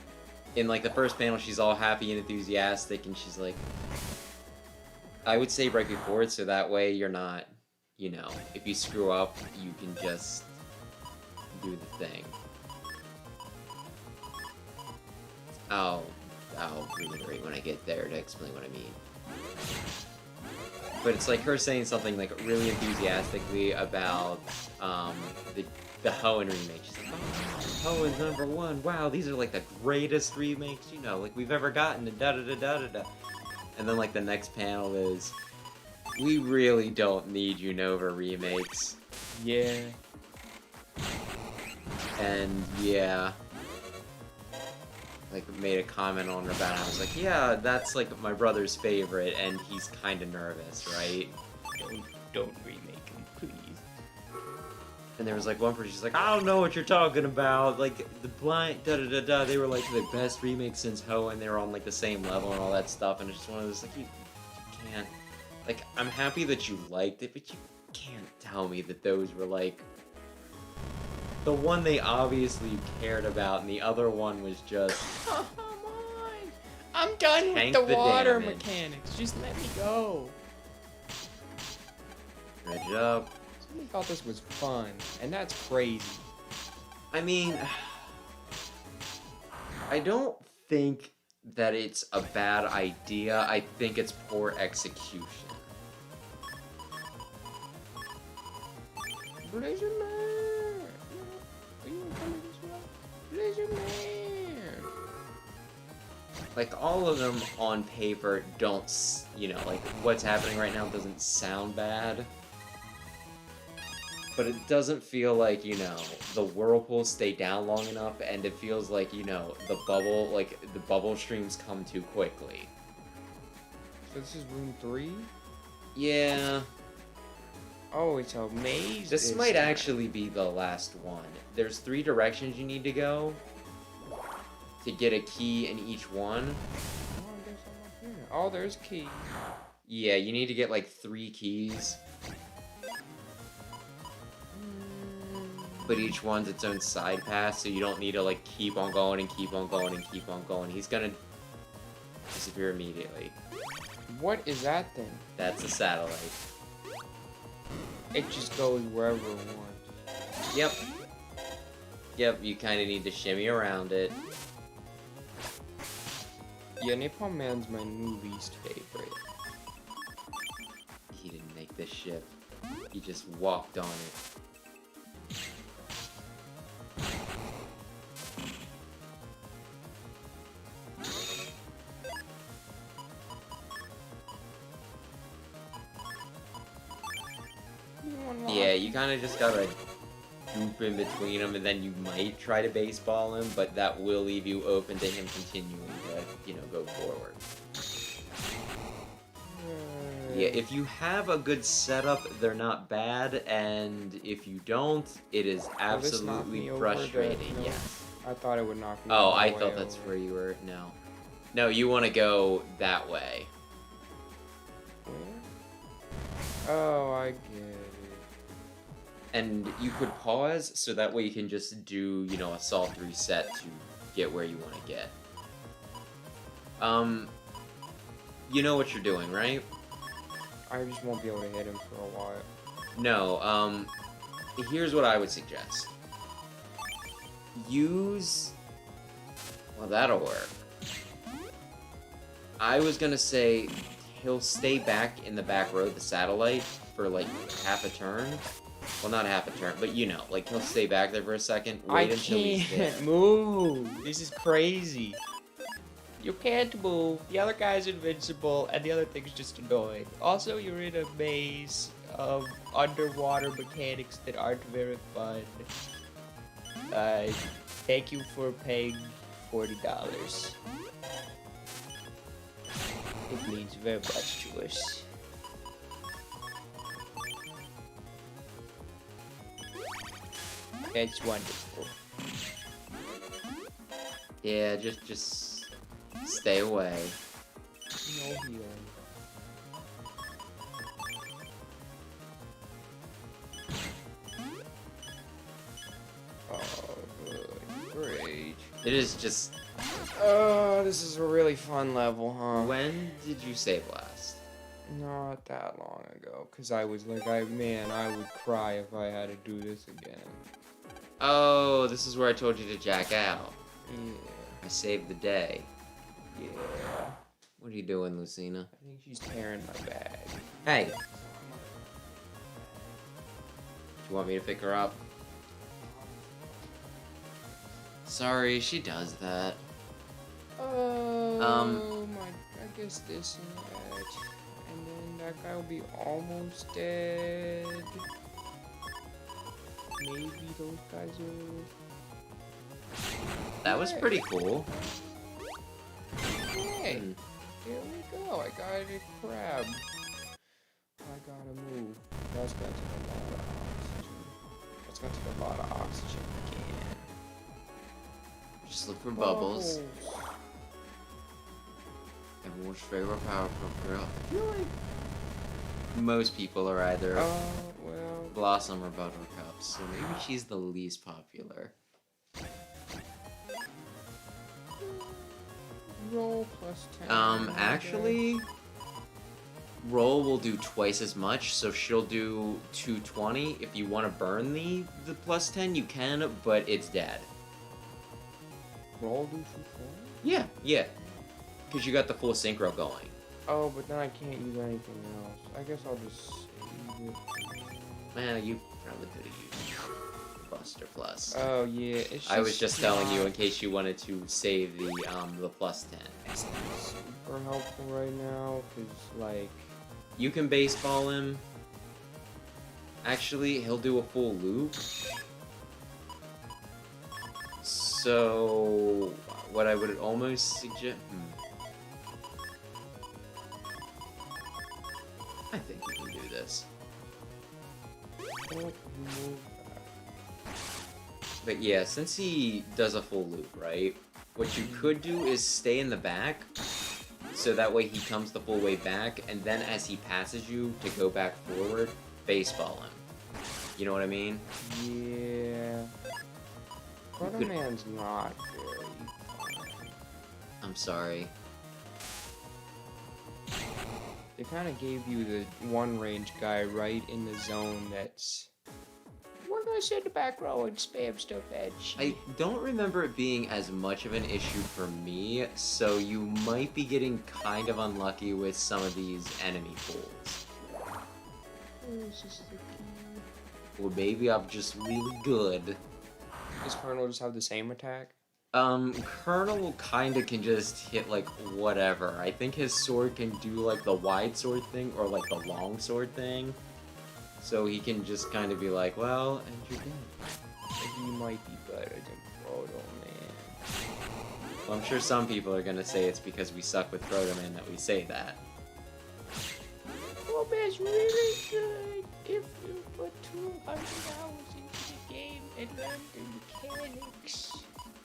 in like the first panel she's all happy and enthusiastic and she's like, I would say right before it so that way you're not, you know, if you screw up you can just do the thing. I'll reiterate when I get there to explain what I mean. But it's like her saying something like really enthusiastically about the Hoenn remake. She's like, oh, Hoenn's #1. Wow, these are like the greatest remakes, you know, like we've ever gotten, and da-da-da-da-da-da. And then like the next panel is, we really don't need Unova remakes. Yeah. And yeah. Like made a comment on her about it. I was like, yeah, that's like my brother's favorite, and he's kind of nervous, right? Don't remake him, please. And there was like one person, she's like, I don't know what you're talking about. Like the blind da-da-da-da, they were like the best remake since Ho, and they were on like the same level and all that stuff. And it's just one of those like you can't. Like I'm happy that you liked it, but you can't tell me that those were like. The one they obviously cared about, and the other one was just... Come on! I'm done with the water mechanics. Just let me go. Dredge it up. Somebody thought this was fun, and that's crazy. I mean... I don't think that it's a bad idea. I think it's poor execution. Blizzard Man! Blizzard Man! Like, all of them on paper don't, you know, like, what's happening right now doesn't sound bad. But it doesn't feel like, you know, the whirlpools stay down long enough, and it feels like, you know, the bubble streams come too quickly. So this is room 3? Yeah. Oh, it's a maze. This might actually be the last one. There's 3 directions you need to go to get a key in each one. Oh, there's key. Yeah, you need to get like 3 keys. But each one's its own side path, so you don't need to like keep on going and keep on going and keep on going. He's gonna disappear immediately. What is that thing? That's a satellite. It just goes wherever it wants. Yep. Yep, you kind of need to shimmy around it. Yeah, Napalm Man's my new least favorite. He didn't make this ship. He just walked on it. Yeah, you kind of just gotta goop in between them, and then you might try to baseball him, but that will leave you open to him continuing to, you know, go forward. Yeah, if you have a good setup, they're not bad, and if you don't, it is absolutely frustrating. Yeah. I thought it would knock me Oh, all the I way thought that's over. where you were. No. No, you want to go that way. Where? Oh, I get it. And you could pause, so that way you can just do, you know, a soft reset to get where you want to get. You know what you're doing, right? I just won't be able to hit him for a while. No, here's what I would suggest. use... Well, that'll work. I was gonna say he'll stay back in the back row, the satellite, for like half a turn. Well, not half a turn, but you know, like he'll stay back there for a second. Wait until he's there. can't move. This is crazy. You can't move. The other guy's invincible, and the other thing's just annoying. Also, you're in a maze of underwater mechanics that aren't very fun. Thank you for paying $40. It means very much to us. It's wonderful. Yeah, just stay away. No healing. Oh, good. Great. It is just... Oh, this is a really fun level, huh? When did you save last? Not that long ago, because I was like, man, I would cry if I had to do this again. Oh, this is where I told you to jack out. Yeah. I saved the day. Yeah. What are you doing, Lucina? I think she's tearing my bag. Hey! Do you want me to pick her up? Sorry, she does that. Oh, I guess this and that. And then that guy will be almost dead. Maybe those guys are... That was pretty cool. Hey, here we go. I got a crab. I gotta move. That's gonna take a lot of oxygen. That's gonna take a lot of oxygen again. Just look for bubbles. Everyone's favorite Powerpuff Girl. I feel like most people are either well... Blossom or Buttercup, so maybe she's the least popular. Roll plus 10. Actually, Roll will do twice as much, so she'll do 220. If you want to burn the plus 10, you can, but it's dead. Roll do 220? Yeah. Because you got the full synchro going. Oh, but then I can't use anything else. I guess I'll just save it. Man, you probably could have used Buster Plus. Oh, yeah. It's I was just telling you not in case you wanted to save the plus 10. It's not super helpful right now, because, like... You can baseball him. Actually, he'll do a full loop. So, what I would almost suggest... I think you can do this. But yeah, since he does a full loop, right? What you could do is stay in the back, so that way he comes the full way back, and then as he passes you to go back forward, baseball him. You know what I mean? Yeah. Rockman.EXE's not very fun. I'm sorry. They kind of gave you the one range guy right in the zone that's... We're gonna sit in the back row and spam stuff at you. I don't remember it being as much of an issue for me, so you might be getting kind of unlucky with some of these enemy pools. Or maybe I'm just really good. Does Colonel just have the same attack? Colonel kinda can just hit, like, whatever. I think his sword can do, like, the wide sword thing, or, like, the long sword thing. So he can just kind of be like, well, and you're dead. He might be better than Proto Man. Well, I'm sure some people are gonna say it's because we suck with Proto Man that we say that. Proto Man's really good if you put 200 hours into the game and learn the mechanics.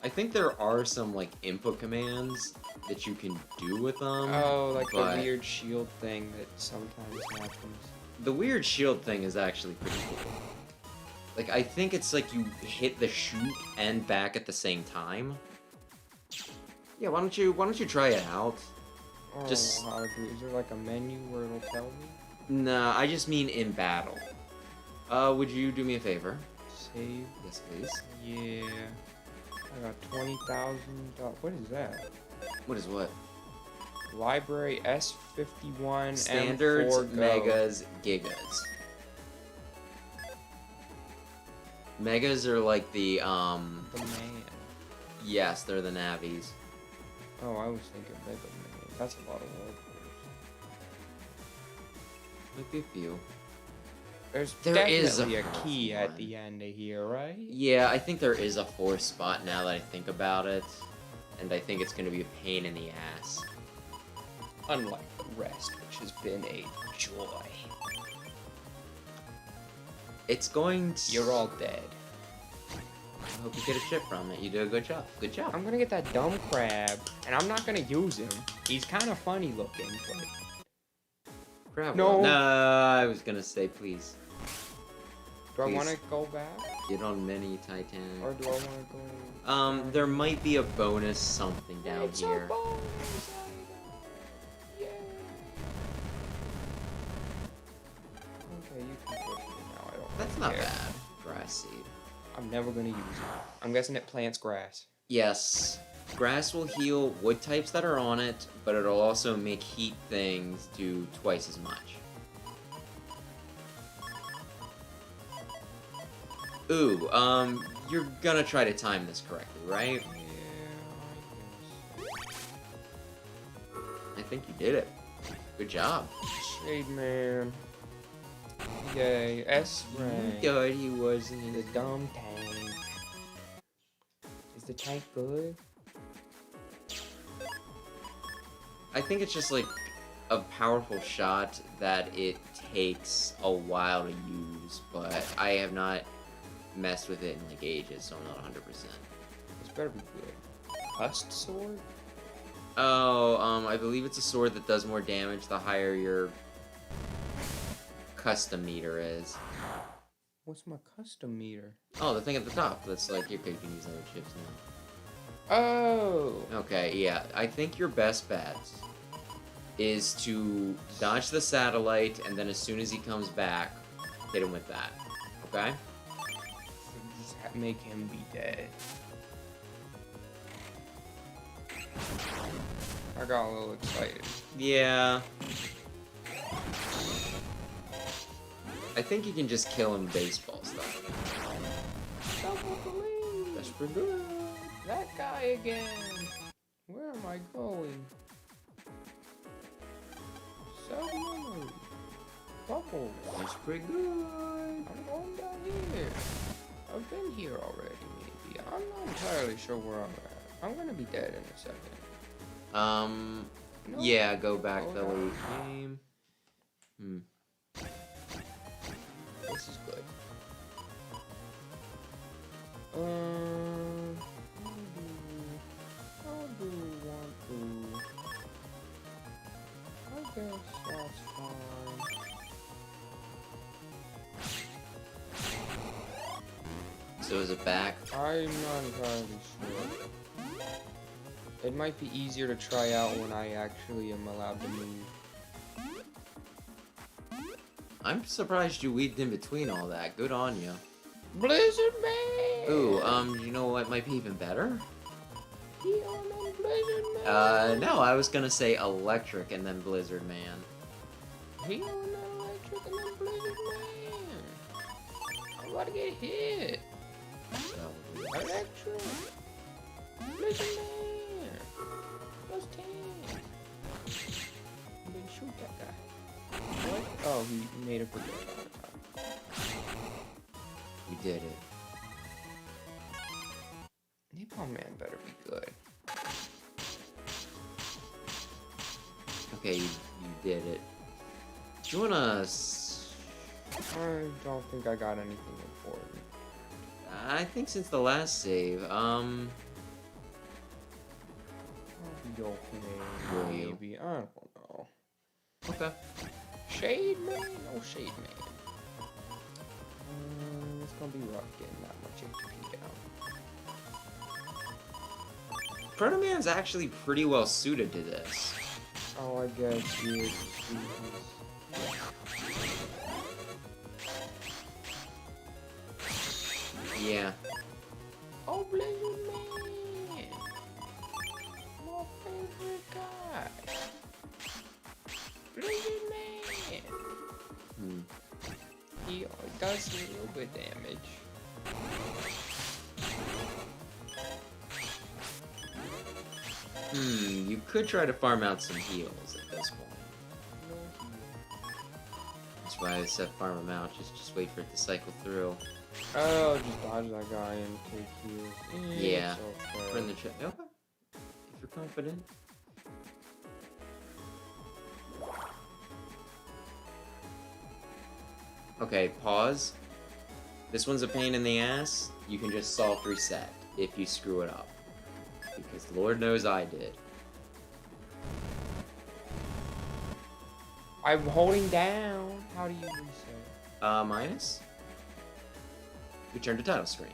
I think there are some, like, input commands that you can do with them. Oh, like the weird shield thing that sometimes happens. The weird shield thing is actually pretty cool. Like, I think it's like you hit the shoot and back at the same time. Yeah, why don't you try it out? Oh, Just... how to do it? Is there like a menu where it'll tell me? Nah, I just mean in battle. Would you do me a favor? Save? Yes, please. Yeah. I got $20,000. What is that? What is what? Library S51 Standards, M4 Go. Megas, Gigas. Megas are like the The man. Yes, they're the navies. Oh, I was thinking Mega Man. That's a lot of work. Might be a few. There's There is definitely a a fourth key at one. the end of here, right? Yeah, I think there is a fourth spot now that I think about it. And I think it's gonna be a pain in the ass. Unlike the rest, which has been a joy. It's going to... You're all dead. I hope you get a ship from it. You do a good job. Good job. I'm gonna get that dumb crab, and I'm not gonna use him. He's kind of funny looking, but... Crap. No. No, I was gonna say, please. Do I Please. want to go back? Get on Mini Titan. Or do I want to go... There might be a bonus something down It's here. a bonus item! Yay! Okay, you can push me now. I don't That's really not care. bad. Grass seed. I'm never gonna use it. I'm guessing it plants grass. Yes. Grass will heal wood types that are on it, but it'll also make heat things do twice as much. Ooh, you're gonna try to time this correctly, right? Yeah, I think you did it. Good job. I guess. Shade man. Yay, S rank. You thought he wasn't The dumb tank. Is the tank good? I think it's just like a powerful shot that it takes a while to use, but I have not messed with it in like ages, so I'm not 100%. This better be good. Hust sword? Oh, I believe it's a sword that does more damage the higher your custom meter is. What's my custom meter? Oh, the thing at the top that's like, okay, you can use other chips now. Oh! Okay, yeah, I think your best bet is to dodge the satellite, and then as soon as he comes back, hit him with that. Okay? Just make him be dead. I got a little excited. Yeah. I think you can just kill him baseball stuff. That's pretty good. That guy again. Where am I going? Submarine. Bubbles. That's pretty good. I'm going down here. I've been here already, maybe. I'm not entirely sure where I'm at. I'm gonna be dead in a second. No. Yeah, go back Go the down. late game. This is good. How do you want to? I guess that's fine. So is it back? I'm not entirely sure. It might be easier to try out when I actually am allowed to move. I'm surprised you weaved in between all that. Good on you. Blizzard Man! Ooh, you know what might be even better? Heal and Blizzard Man! No, I was gonna say Electric and then Blizzard Man. Heal and then Electric and then Blizzard Man! I'm about to get hit! Electric! Blizzard Man! Plus 10! I'm gonna shoot that guy. What? Oh, he made a pretty good amount of time. You did it. Napalm Man better be good. Okay, you did it. Do you wanna... I don't think I got anything important. I think since the last save, I'll be okay. Will you? Maybe. I don't know. Okay. Shade Man? No Shade Man. It's gonna be rough getting that much HP down. Proto Man's actually pretty well suited to this. Oh, I guess he is. Yeah. Oh, Blizzard Man! does a little bit damage. You could try to farm out some heals at this point. No heal. That's why I said farm them out. Just wait for it to cycle through. Oh, just dodge that guy and take heals. Yeah. It's okay. Run the check. Okay. If you're confident. Okay, pause. This one's a pain in the ass. You can just soft reset if you screw it up. Because Lord knows I did. I'm holding down. How do you reset? Minus. Return to title screen.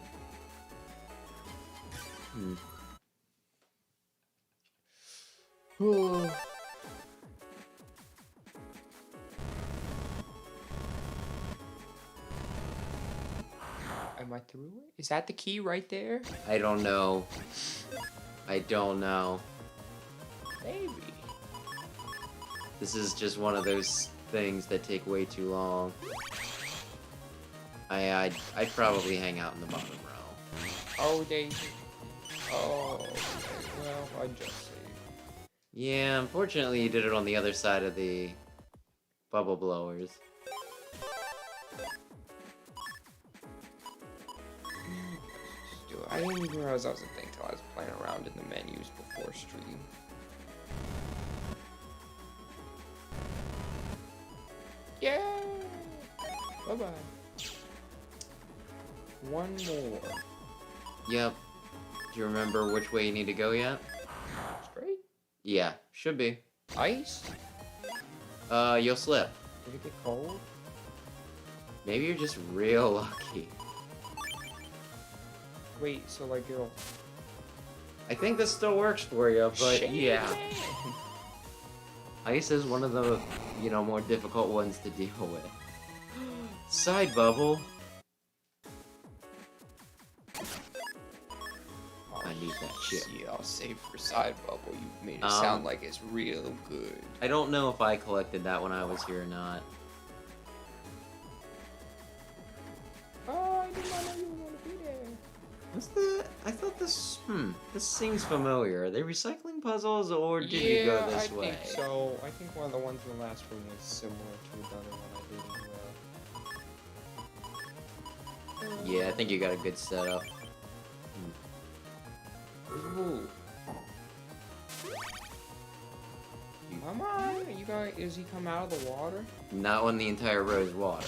Am I through it? Is that the key right there? I don't know. I don't know. Maybe. This is just one of those things that take way too long. I'd probably hang out in the bottom row. Oh, Daisy. Oh, okay. Well, I just saved. Yeah, unfortunately you did it on the other side of the bubble blowers. Just do it. I didn't even realize that was a thing till I was playing around in the menus before stream. Yeah. Bye-bye. One more. Yep. Do you remember which way you need to go yet? Straight? Yeah, should be. Ice? You'll slip. Did it get cold? Maybe you're just real lucky. Wait, so like it'll... I think this still works for you, but Shit, yeah. man. Ice is one of the, more difficult ones to deal with. Side bubble. I need that shit. Yeah, I'll save for side bubble. You made it sound like it's real good. I don't know if I collected that when I was here or not. Oh, I did not know you were going to be there. What's the... I thought this... This seems familiar. Are they recycling puzzles, or did you go this way? I think so. I think one of the ones in the last room was similar to another one I did as well. Yeah, I think you got a good setup. Ooh. Come on, you guys, is he come out of the water? Not when the entire road is water.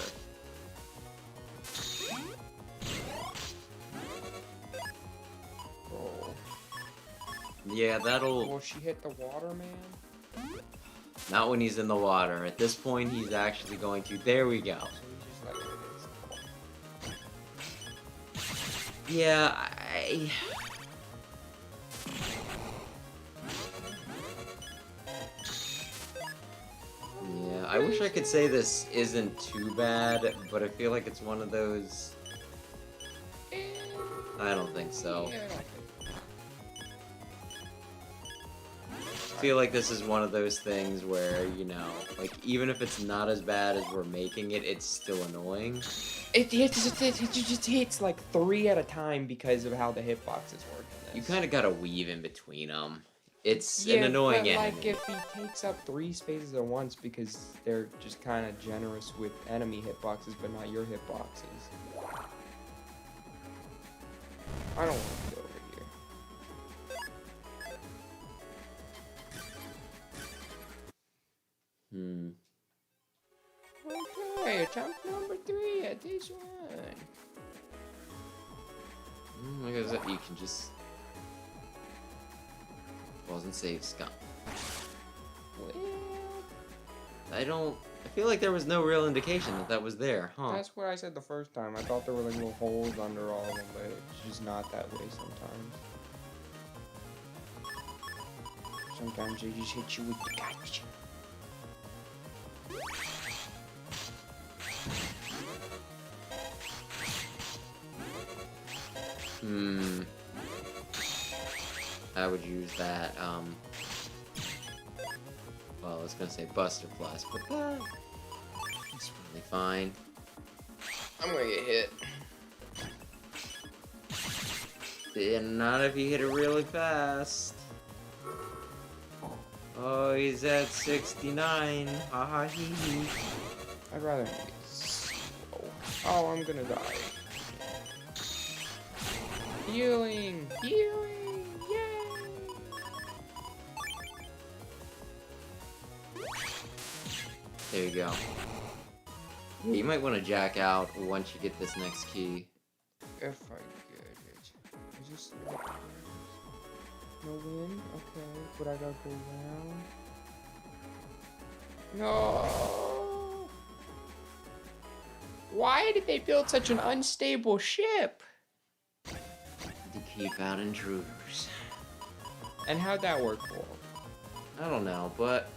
Oh. Yeah, that'll... Will she hit the water, man? Not when he's in the water. At this point, he's actually going to... There we go. So he's just like, it is. Yeah, Yeah, I wish I could say this isn't too bad, but I feel like it's one of those... I don't think so. Yeah. I feel like this is one of those things where, like, even if it's not as bad as we're making it, it's still annoying. It just hits like 3 at a time because of how the hitboxes work in You this. kind of gotta weave in between them. It's Yeah, an annoying but, enemy. like, if he takes up 3 spaces at once because they're just kind of generous with enemy hitboxes, but not your hitboxes. I don't want to go over here. Okay, attempt number 3 at this one. Like I said, you can just... Pause and save, Scott. Well, I feel like there was no real indication that that was there, huh? that's what I said the first time. I thought there were like little holes under all of them, but it's just not that way sometimes. Sometimes they just hit you with the gotcha. I would use that, well, I was gonna say Buster Plus, but that's really fine. I'm gonna get hit. Yeah, not if you hit it really fast. Oh, he's at 69. Ha ha hee hee. I'd rather not be slow. Oh, I'm gonna die. Healing! Healing! Yay! There you go. Yeah, you might want to jack out once you get this next key. If I get it. Is this no win? Okay, but I gotta go around. No! Why did they build such an unstable ship? To keep out intruders. And how'd that work for him? I don't know, but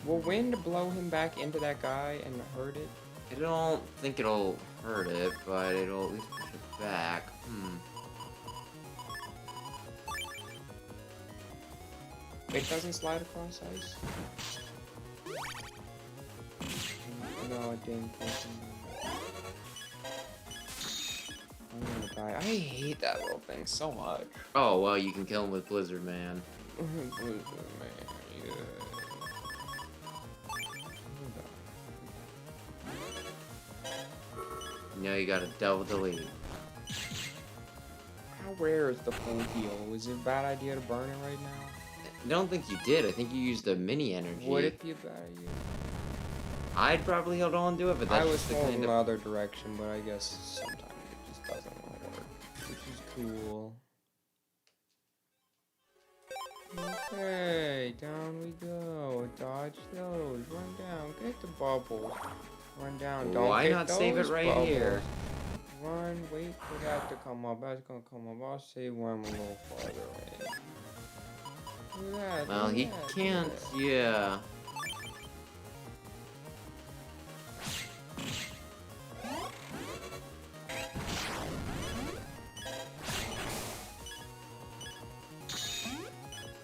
Will wind blow him back into that guy and hurt it? I don't think it'll hurt it, but it'll at least push it back. It doesn't slide across ice? No, it didn't. I'm gonna die. I hate that little thing so much. Oh, well, you can kill him with Blizzard Man. Blizzard Man, yeah. You know you gotta double delete. How rare is the full heal? Is it a bad idea to burn it right now? I don't think you did. I think you used the mini energy. Would it be a bad idea? I'd probably hold on to it, but that's I was just the holding kind the of... other direction, but I guess sometimes it just doesn't want to work, which is cool. Okay, down we go. Dodge those. Run down. Get the bubbles. Run down. Don't Why get not save it those right bubbles. here? Run. Wait for that to come up. That's gonna come up. I'll save one a little farther away. Look at that. Well, look he at that, can't, look at that. yeah.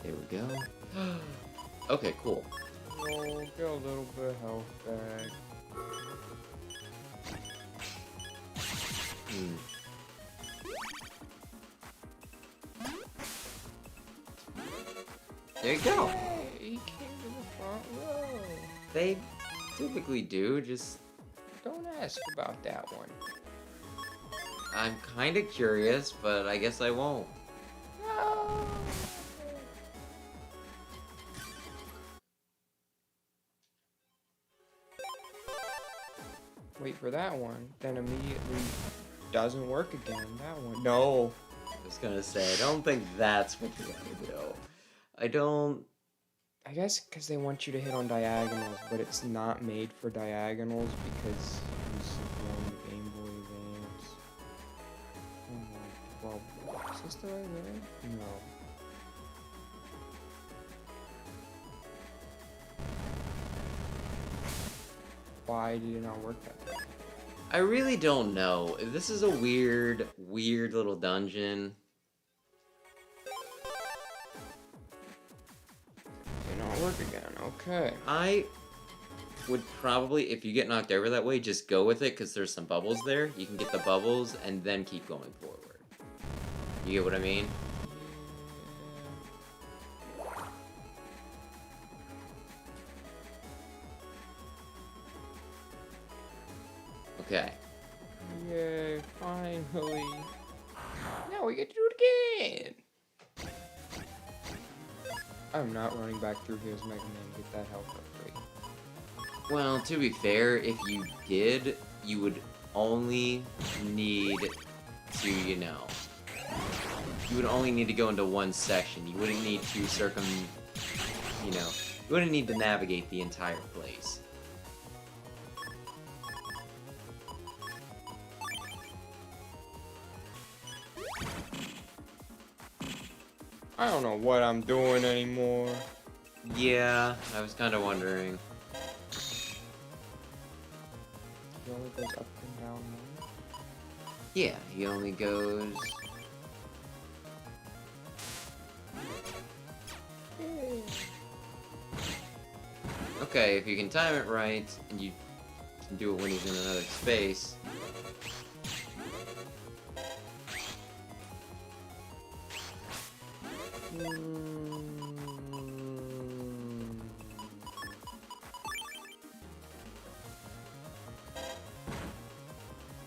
There we go. Okay, cool. Oh, get a little bit of health back. There you go. Hey, he came to the front row. They typically do, just... Don't ask about that one. I'm kinda curious, but I guess I won't. No. Wait for that one, then immediately doesn't work again. That one. No. I was gonna say, I don't think that's what you gotta do. I don't... I guess because they want you to hit on diagonals, but it's not made for diagonals because it's on the Game Boy Advance. Oh my, well, is this the right way? No. Why did it not work that way? I really don't know. This is a weird, weird little dungeon. Did not work again, okay. I would probably, if you get knocked over that way, just go with it, because there's some bubbles there. You can get the bubbles, and then keep going forward. You get what I mean? Okay. Yay, finally. Now we get to do it again! I'm not running back through here as Mega Man to get that health upgrade. Well, to be fair, if you did, you would only need to, you know... You would only need to go into one section. You wouldn't need to you know... You wouldn't need to navigate the entire place. I don't know what I'm doing anymore. Yeah, I was kind of wondering. He only goes up and down one. Yeah, he only goes... Okay, if you can time it right, and you can do it when he's in another space,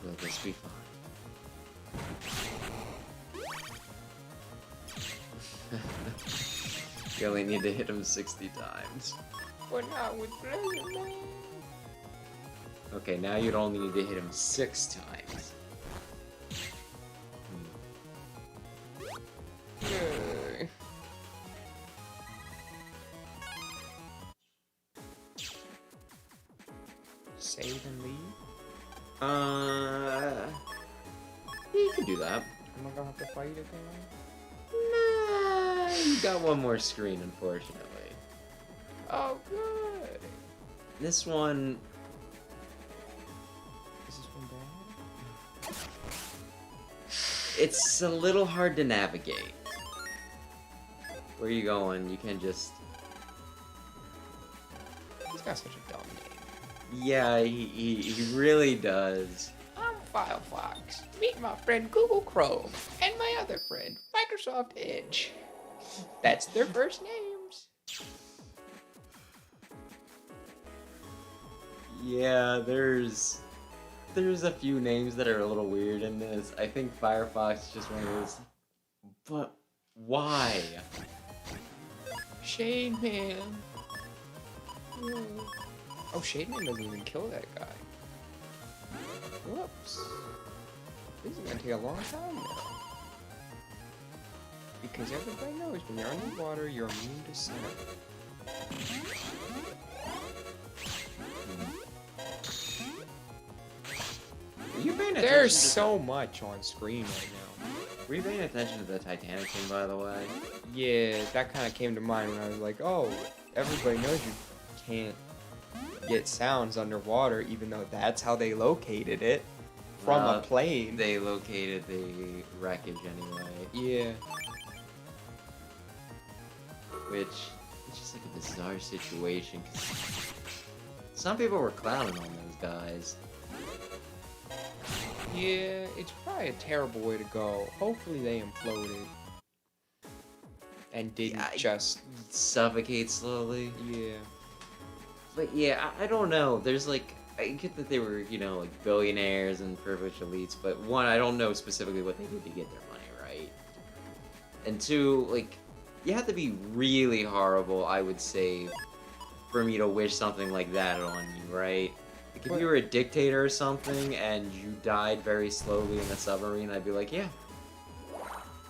Will this be fun? You only need to hit him 60 times. But not with Pleasure Man. Okay, now you'd only need to hit him 6 times. Yay. Save and leave? You can do that. Am I gonna have to fight again? Nah, you got one more screen, unfortunately. Oh, good. This one... Is this one bad? It's a little hard to navigate. Where are you going? You can just... He's got such a dumb name. Yeah, he really does. I'm Firefox. Meet my friend Google Chrome and my other friend Microsoft Edge. That's their first names. Yeah, there's a few names that are a little weird in this. I think Firefox is just one of those. But why? Shade Man. Oh, Shade Man doesn't even kill that guy. Whoops. This is gonna take a long time now. Because everybody knows when you're underwater, you're immune to sound. Are you paying attention? There's so much on screen right now. Were you paying attention to the Titanic thing, by the way? Yeah, that kind of came to mind when I was like, oh, everybody knows you can't get sounds underwater, even though that's how they located it. From a plane. They located the wreckage anyway. Yeah. Which, it's just like a bizarre situation, 'cause some people were clowning on those guys. Yeah, it's probably a terrible way to go. Hopefully they imploded. And didn't just... Suffocate slowly. Yeah. But yeah, I don't know. There's like, I get that they were, you know, like billionaires and privileged elites, but one, I don't know specifically what they did to get their money, right? And two, like, you have to be really horrible, I would say, for me to wish something like that on you, right? Like, if you were a dictator or something and you died very slowly in a submarine, I'd be like, yeah,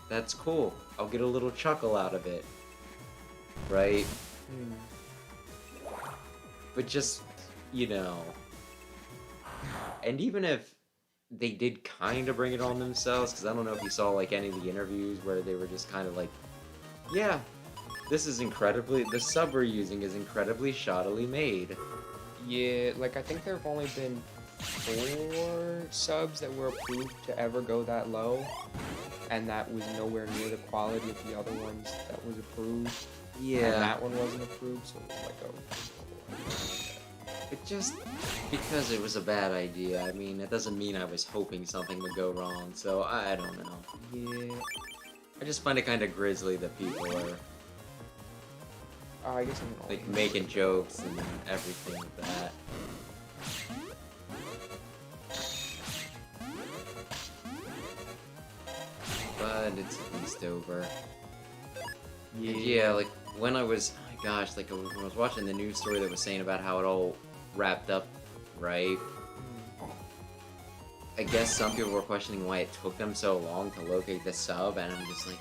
that's cool. I'll get a little chuckle out of it, right? But just, you know... And even if they did kind of bring it on themselves, because I don't know if you saw, like, any of the interviews where they were just kind of like, yeah, this is incredibly... The sub we're using is incredibly shoddily made. Yeah, like, I think there have only been 4 subs that were approved to ever go that low. And that was nowhere near the quality of the other ones that was approved. Yeah. And that one wasn't approved, so it was like, oh... But just because it was a bad idea, I mean, it doesn't mean I was hoping something would go wrong, so I don't know. Yeah. I just find it kind of grisly that people are, I guess I'm like, making jokes and everything with that. But it's at least over. Yeah. And yeah, like, when I was, oh my gosh, like, when I was watching the news story that was saying about how it all wrapped up, right? I guess some people were questioning why it took them so long to locate the sub, and I'm just like,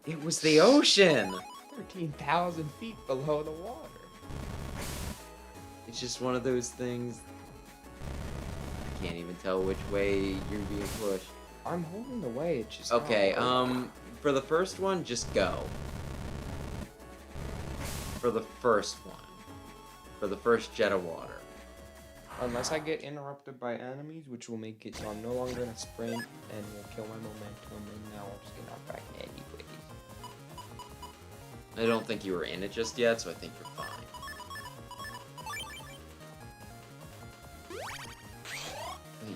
it was the ocean! 13,000 feet below the water. It's just one of those things, I can't even tell which way you're being pushed. I'm holding the way, it's just Okay, for the first one, just go. For the first one. For the first jet of water. Unless I get interrupted by enemies, which will make it so I'm no longer gonna sprint and will kill my momentum, and now I'll just get knocked back anyway. I don't think you were in it just yet, so I think you're fine.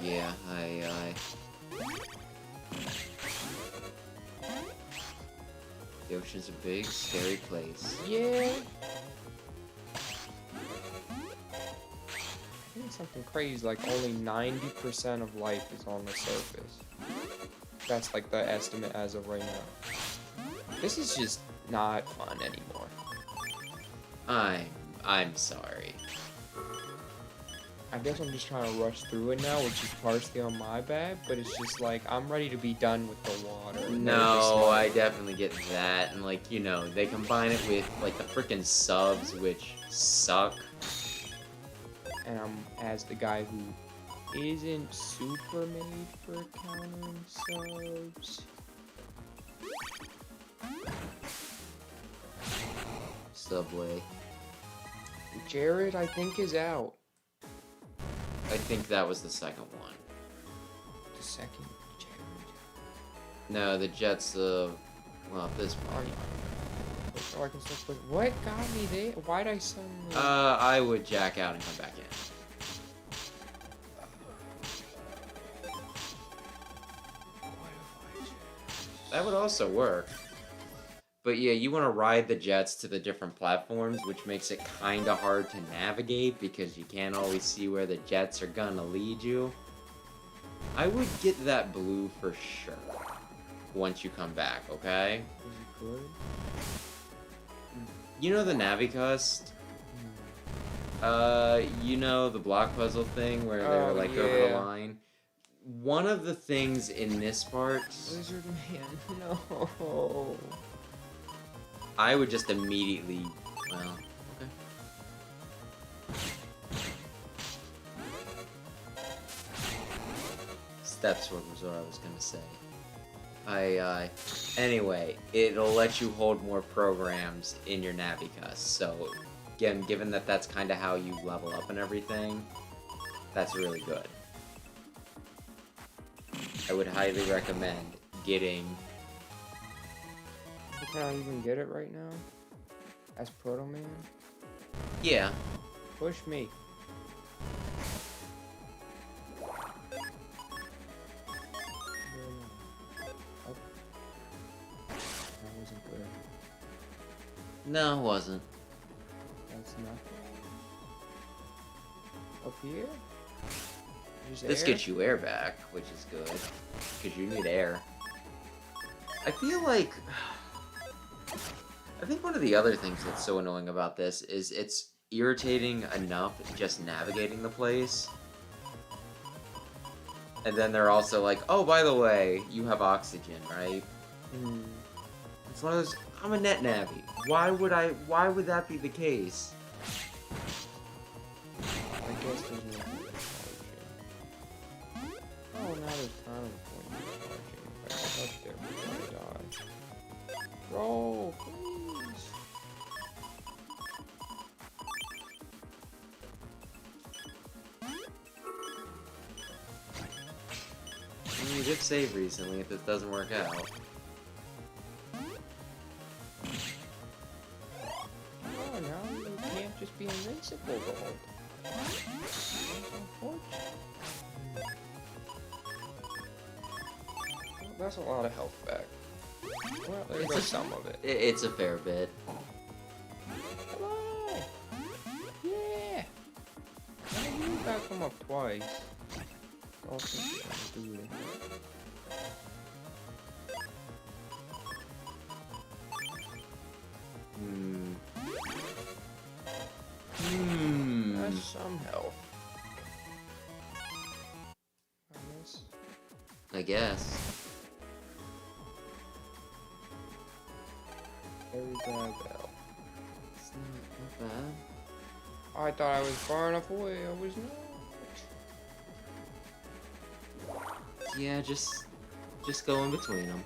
Yeah, The ocean's a big, scary place. Yeah. I think something crazy, like only 90% of life is on the surface. That's like the estimate as of right now. This is just not fun anymore. I'm sorry. I guess I'm just trying to rush through it now, which is partially on my bad, but it's just like, I'm ready to be done with the water. and they're just No, like- I definitely get that, and like, you know, they combine it with like the freaking subs, which suck. And I'm as the guy who isn't super made for countering subs. Subway. Jared, I think, is out. I think that was the second one. The second Jared. No, the Jets of, well, at this point. So I can start putting. What got me there? Why'd I suddenly? I would jack out and come back in. That would also work. But yeah, you want to ride the jets to the different platforms, which makes it kind of hard to navigate because you can't always see where the jets are gonna lead you. I would get that blue for sure once you come back, okay? Is it good? You know the Navicust? You know the block puzzle thing where they were like over the yeah. line? One of the things in this part, Lizard Man, no. I would just immediately, well, okay. Steps was what I was gonna say. Anyway, it'll let you hold more programs in your Navicust, so, again, given that that's kind of how you level up and everything, that's really good. I would highly recommend getting... Can I even get it right now? As Proto Man? Yeah. Push me. Oh. That wasn't good. No, it wasn't. That's nothing. Up here? Just This air? gets you air back, which is good. Because you need air. I feel like... I think one of the other things that's so annoying about this is it's irritating enough just navigating the place. And then they're also like, oh, by the way, you have oxygen, right? Hmm. It's one of those, I'm a net navvy. Why would that be the case? I guess there's no point in charging. Oh, now there's kind of a point in charging. If I touch there before I die. Roll, please. I mean, you did save recently if this doesn't work out. Oh, now you can't just be invincible the whole time. That's unfortunate. Well, that's a lot of health back. Well, there goes some of it. It's a fair bit. Come on! Yeah! Why you got come up twice? Don't think you're gonna do it. That's some health. I guess. I guess. Very bad bell. It's not bad. I thought I was far enough away. I was not. Yeah, just go in between them.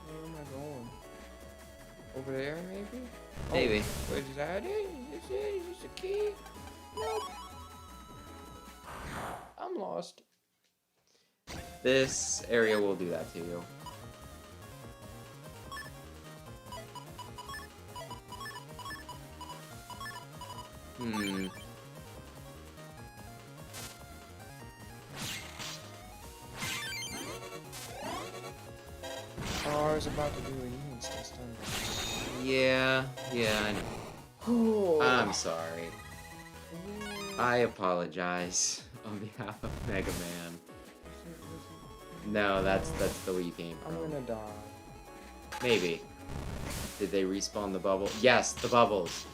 Where am I going? Over there, maybe? Maybe. Oh, is that it? Is this it? Is this the key? Nope. I'm lost. This area will do that to you. Hmm. Oh, I was about to do a unit test on Yeah, I know. that. I'm sorry. I apologize on behalf of Mega Man. No, that's the Wii game. I'm gonna die. Maybe. Did they respawn the bubble? Yes, the bubbles.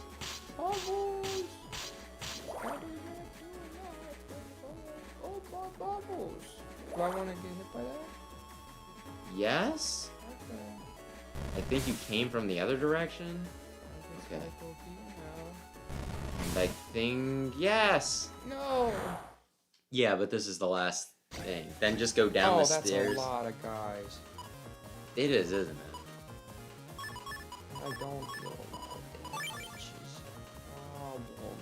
Bubbles! How do you do that? Oh, bubbles! Do I want to get hit by that? Yes? Okay. I think you came from the other direction. Okay. And I think yes. No! Yeah, but this is the last thing. Then just go down the that's stairs. a lot of guys. It is, isn't it? I don't know about damage. Problem.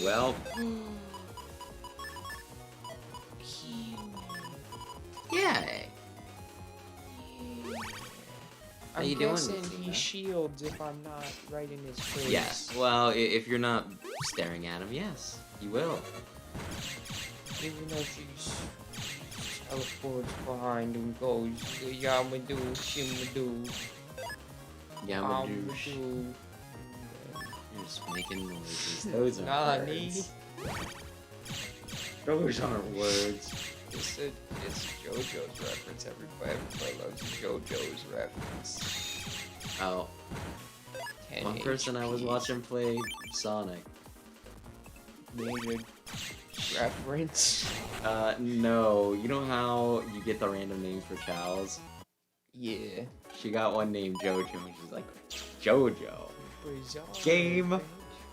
Well, yeah. How you I'm doing, guessing Lucina? he shields if I'm not right in his face. Yes. Well, if you're not staring at him, yes, he will. Even though she's teleports behind and goes, Yamadoo, Shimadoo, Yamadouche. Amadoo. You're just making noises. Those aren't Nani? words. Those aren't words. It's JoJo's reference. Everybody loves JoJo's reference. Oh, 10 one person I was HP. watching play Sonic. Major reference. No. You know how you get the random names for chows? Yeah. She got one named Jojo, and she's like, Jojo. Game.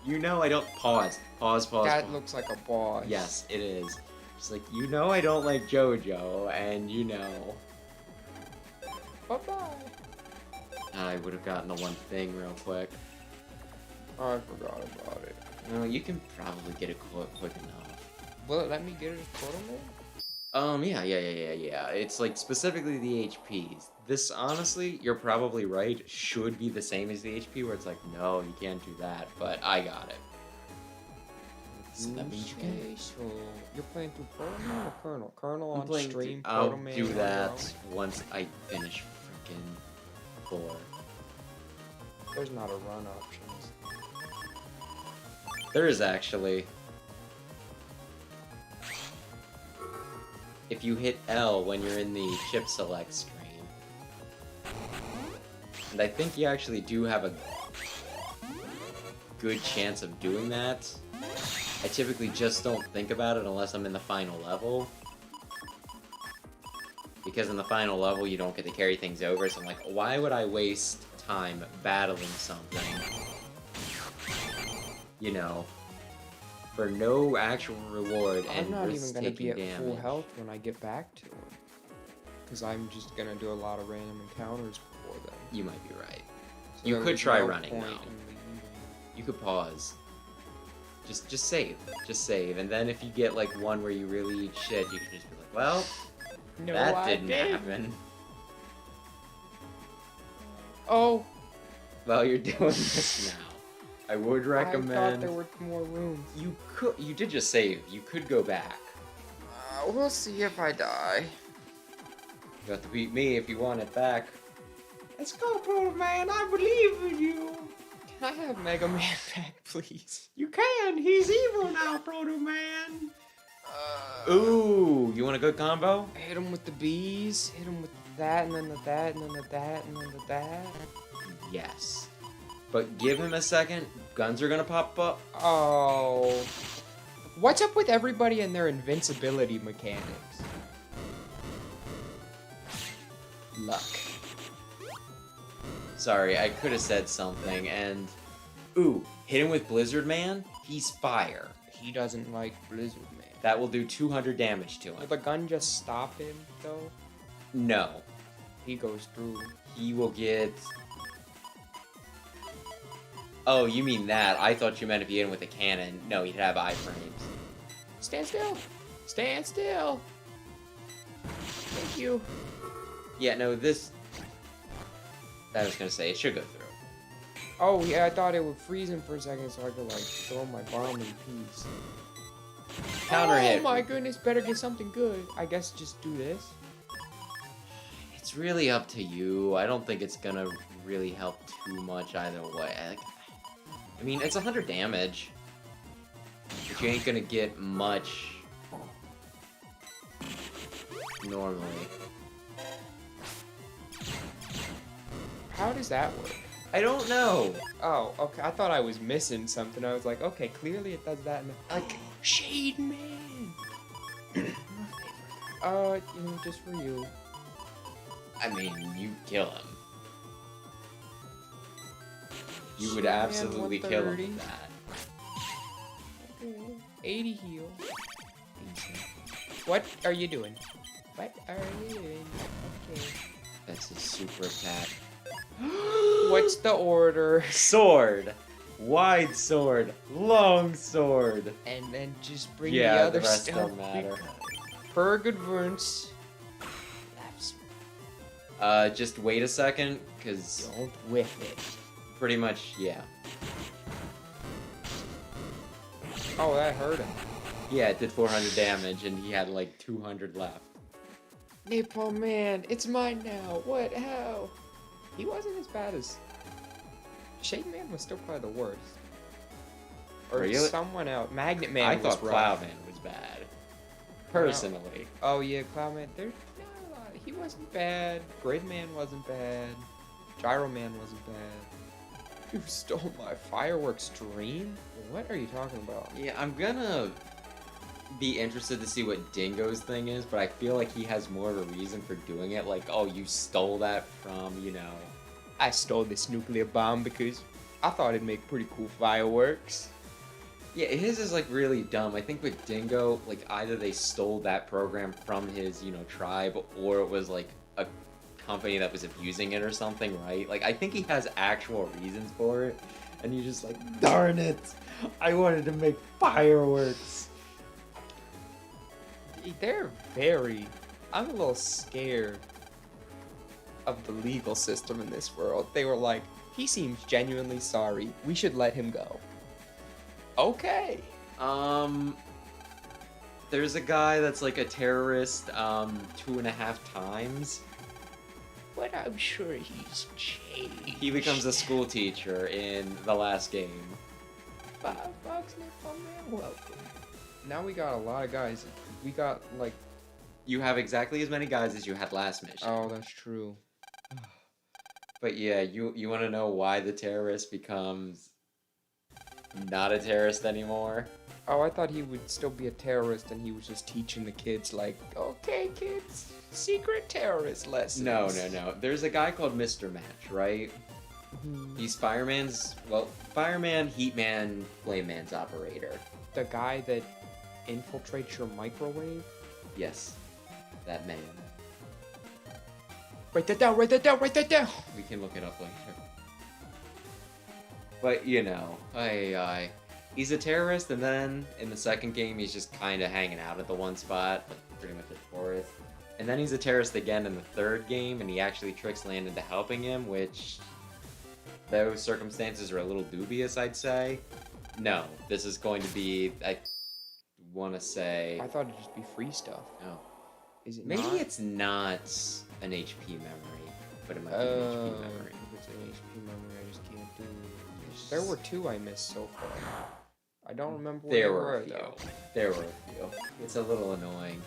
You know I don't pause. Pause. That looks like a boss. Yes, it is. She's like, you know I don't like Jojo, and you know. Bye-bye. I would have gotten the one thing real quick. I forgot about it. No, you can probably get it quick enough. Will it let me get it as Portal Man? Yeah. It's like specifically the HPs. This, honestly, you're probably right, should be the same as the HP, where it's like, no, you can't do that, but I got it. So that means you can. Okay, so you're playing through Portal Man or Colonel? Colonel I'm on playing stream, I'll Portal Man do on that your own? once I finish freaking 4. There's not a run options. There is actually. If you hit L when you're in the chip select screen. And I think you actually do have a good chance of doing that. I typically just don't think about it unless I'm in the final level. Because in the final level you don't get to carry things over, so I'm like, why would I waste time battling something? You know, for no actual reward and I'm not even risk gonna be taking at full damage. health when I get back to him. Because I'm just gonna do a lot of random encounters before then. You might be right. So You there could was try no running point now. in leaving. You could pause. Just save. Just save. And then if you get like one where you really eat shit, you can just be like, well, No, that I didn't didn't. happen. Oh, Well, you're doing this now. I would I recommend. thought there were more rooms. You did just save. You could go back. We'll see if I die. You have to beat me if you want it back. Let's go, Proto Man. I believe in you. Can I have Mega Man back, please? You can. He's evil now, Proto Man. Ooh, you want a good combo? Hit him with the bees, hit him with that, and then the that, and then the that, and then the that. Yes. But give him a second. Guns are gonna pop up. Oh. What's up with everybody and their invincibility mechanics? Luck. Sorry, I could have said something, and... Ooh, hit him with Blizzard Man? He's fire. He doesn't like Blizzard Man. That will do 200 damage to Will him. the gun just stop him, though? No. He goes through. He will get... Oh, you mean that. I thought you meant if you hit him with a cannon. No, he'd have iframes. Stand still! Stand still! Thank you. Yeah, no, this... I was gonna say, it should go through. Oh, yeah, I thought it would freeze him for a second so I could, like, throw my bomb in peace. Counter hit. Oh my goodness, better get something good. I guess just do this. It's really up to you. I don't think it's gonna really help too much either way. I mean, it's 100 damage. But you ain't gonna get much normally. How does that work? I don't know. Oh, okay. I thought I was missing something. I was like, okay, clearly it does that. Like, Shade Man. Just for you. I mean, you kill him. You would Shade Man, absolutely kill him 130. with that. Okay. 80 heal. What are you doing? What are you doing? Okay. That's his super attack. What's the order? Sword. Wide sword. Long sword. And then just bring Yeah, the other the rest stuff. don't matter. Per good verse. Just wait a second, because Don't whiff it. pretty much, yeah. Oh, that hurt him. Yeah, it did 400 damage, and he had like 200 left. Napalm Man, it's mine now. What? How? He wasn't as bad as... Shade Man was still probably the worst. Or Really? someone else. Magnet Man I was thought rough. Cloud Man was bad. Personally. Oh yeah, Cloud Man. There's not a lot. He wasn't bad. Grid Man wasn't bad. Gyro Man wasn't bad. You stole my fireworks dream? What are you talking about? Yeah, I'm gonna be interested to see what Dingo's thing is, but I feel like he has more of a reason for doing it. Like, oh, you stole that from, you know... I stole this nuclear bomb because I thought it'd make pretty cool fireworks. Yeah, his is like really dumb. I think with Dingo, like either they stole that program from his, you know, tribe, or it was like a company that was abusing it or something, right? Like I think he has actual reasons for it, and you're just like, darn it, I wanted to make fireworks. They're very... I'm a little scared of the legal system in this world. They were like, he seems genuinely sorry. We should let him go. Okay. There's a guy that's like a terrorist, 2.5 times. But I'm sure he's changed. He becomes a school teacher in the last game. $5 Napalm Man, welcome. Now we got a lot of guys. We got like... You have exactly as many guys as you had last mission. Oh, that's true. But yeah, you want to know why the terrorist becomes not a terrorist anymore? Oh, I thought he would still be a terrorist and he was just teaching the kids like, okay kids, secret terrorist lessons. No. There's a guy called Mr. Match, right? He's Fireman's, well, Fireman, Heatman, Flameman's operator. The guy that infiltrates your microwave? Yes, that man. Write that down, write that down, write that down! We can look it up later. But, you know, he's a terrorist, and then in the second game, he's just kind of hanging out at the one spot, like pretty much at fourth. And then he's a terrorist again in the third game, and he actually tricks Land into helping him, which those circumstances are a little dubious, I'd say. No, this is going to be, I want to say... I thought it'd just be free stuff. No. Is it Maybe not? it's not an HP memory, but it might be an HP memory. If it's an HP memory, I just can't do it. There were 2 I missed so far. I don't remember what There they were a were, few. though. There were a few. It's a little annoying.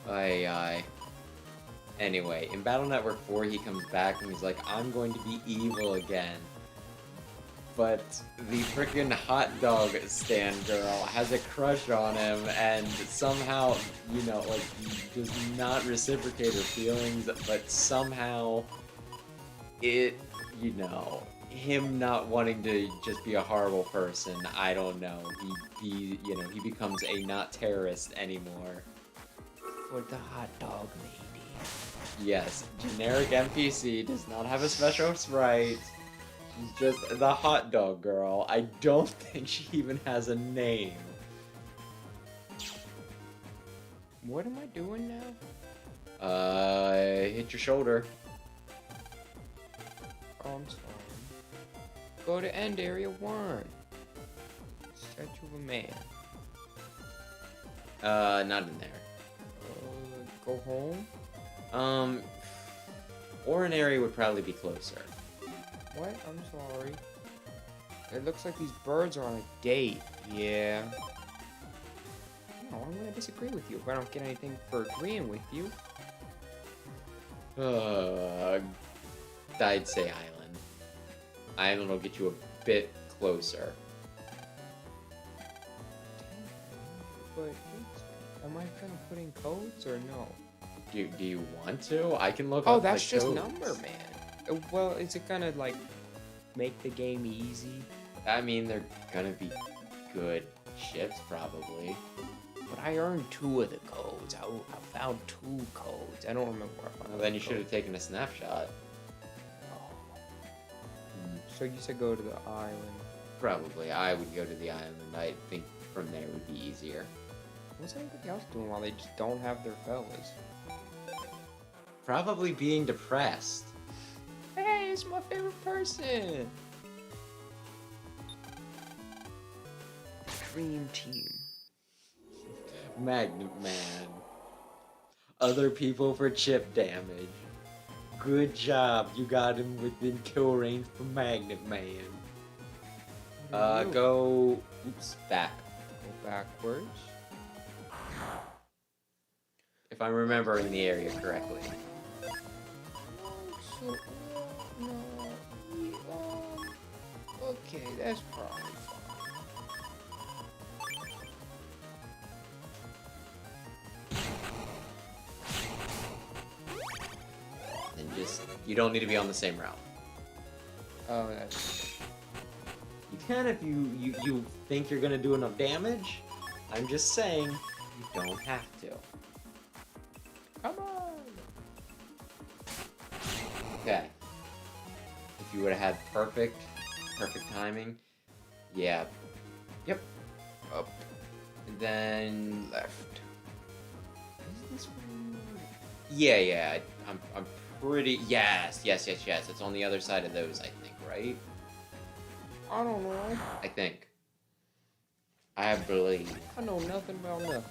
Aye. Anyway, in Battle Network 4, he comes back and he's like, I'm going to be evil again. But the frickin' hot dog stand girl has a crush on him, and somehow, you know, like, he does not reciprocate her feelings, but somehow it, you know, him not wanting to just be a horrible person, I don't know. He you know, he becomes a not terrorist anymore. For the hot dog lady. Yes, generic NPC does not have a special sprite. She's just the hot dog girl. I don't think she even has a name. What am I doing now? Hit your shoulder. Oh, I'm sorry. Go to end area 1. Statue of a man. Not in there. Go home? Or an area would probably be closer. What? I'm sorry. It looks like these birds are on a date. Yeah. No, I'm gonna disagree with you if I don't get anything for agreeing with you. I'd say island. Island will get you a bit closer. But am I gonna put in codes or no? Do you want to? I can look Oh, up that's the just codes. number, man. Well, is it gonna like make the game easy? I mean, they're gonna be good ships, probably. But I earned 2 of the codes. I found 2 codes. I don't remember where I found Well, then you the should have code. taken a snapshot. Oh. So you said go to the island. Probably. I would go to the island. I think from there would be easier. What's everybody else doing while they just don't have their fellas? Probably being depressed. Hey, it's my favorite person! Dream team. Magnet Man. Other people for chip damage. Good job, you got him within kill range for Magnet Man. Go... Oops, back. Go backwards. If I'm remembering the area correctly. So, no, okay, that's probably fine. And just... You don't need to be on the same route. Oh, that's... You can if you think you're gonna do enough damage. I'm just saying, you don't have to. Come on! Okay. If you would have had perfect timing, yeah. Yep. Up. And then Left. Is this one? yeah. I'm pretty yes. It's on the other side of those, I think, right? I don't know. I think. I believe. I know nothing about nothing.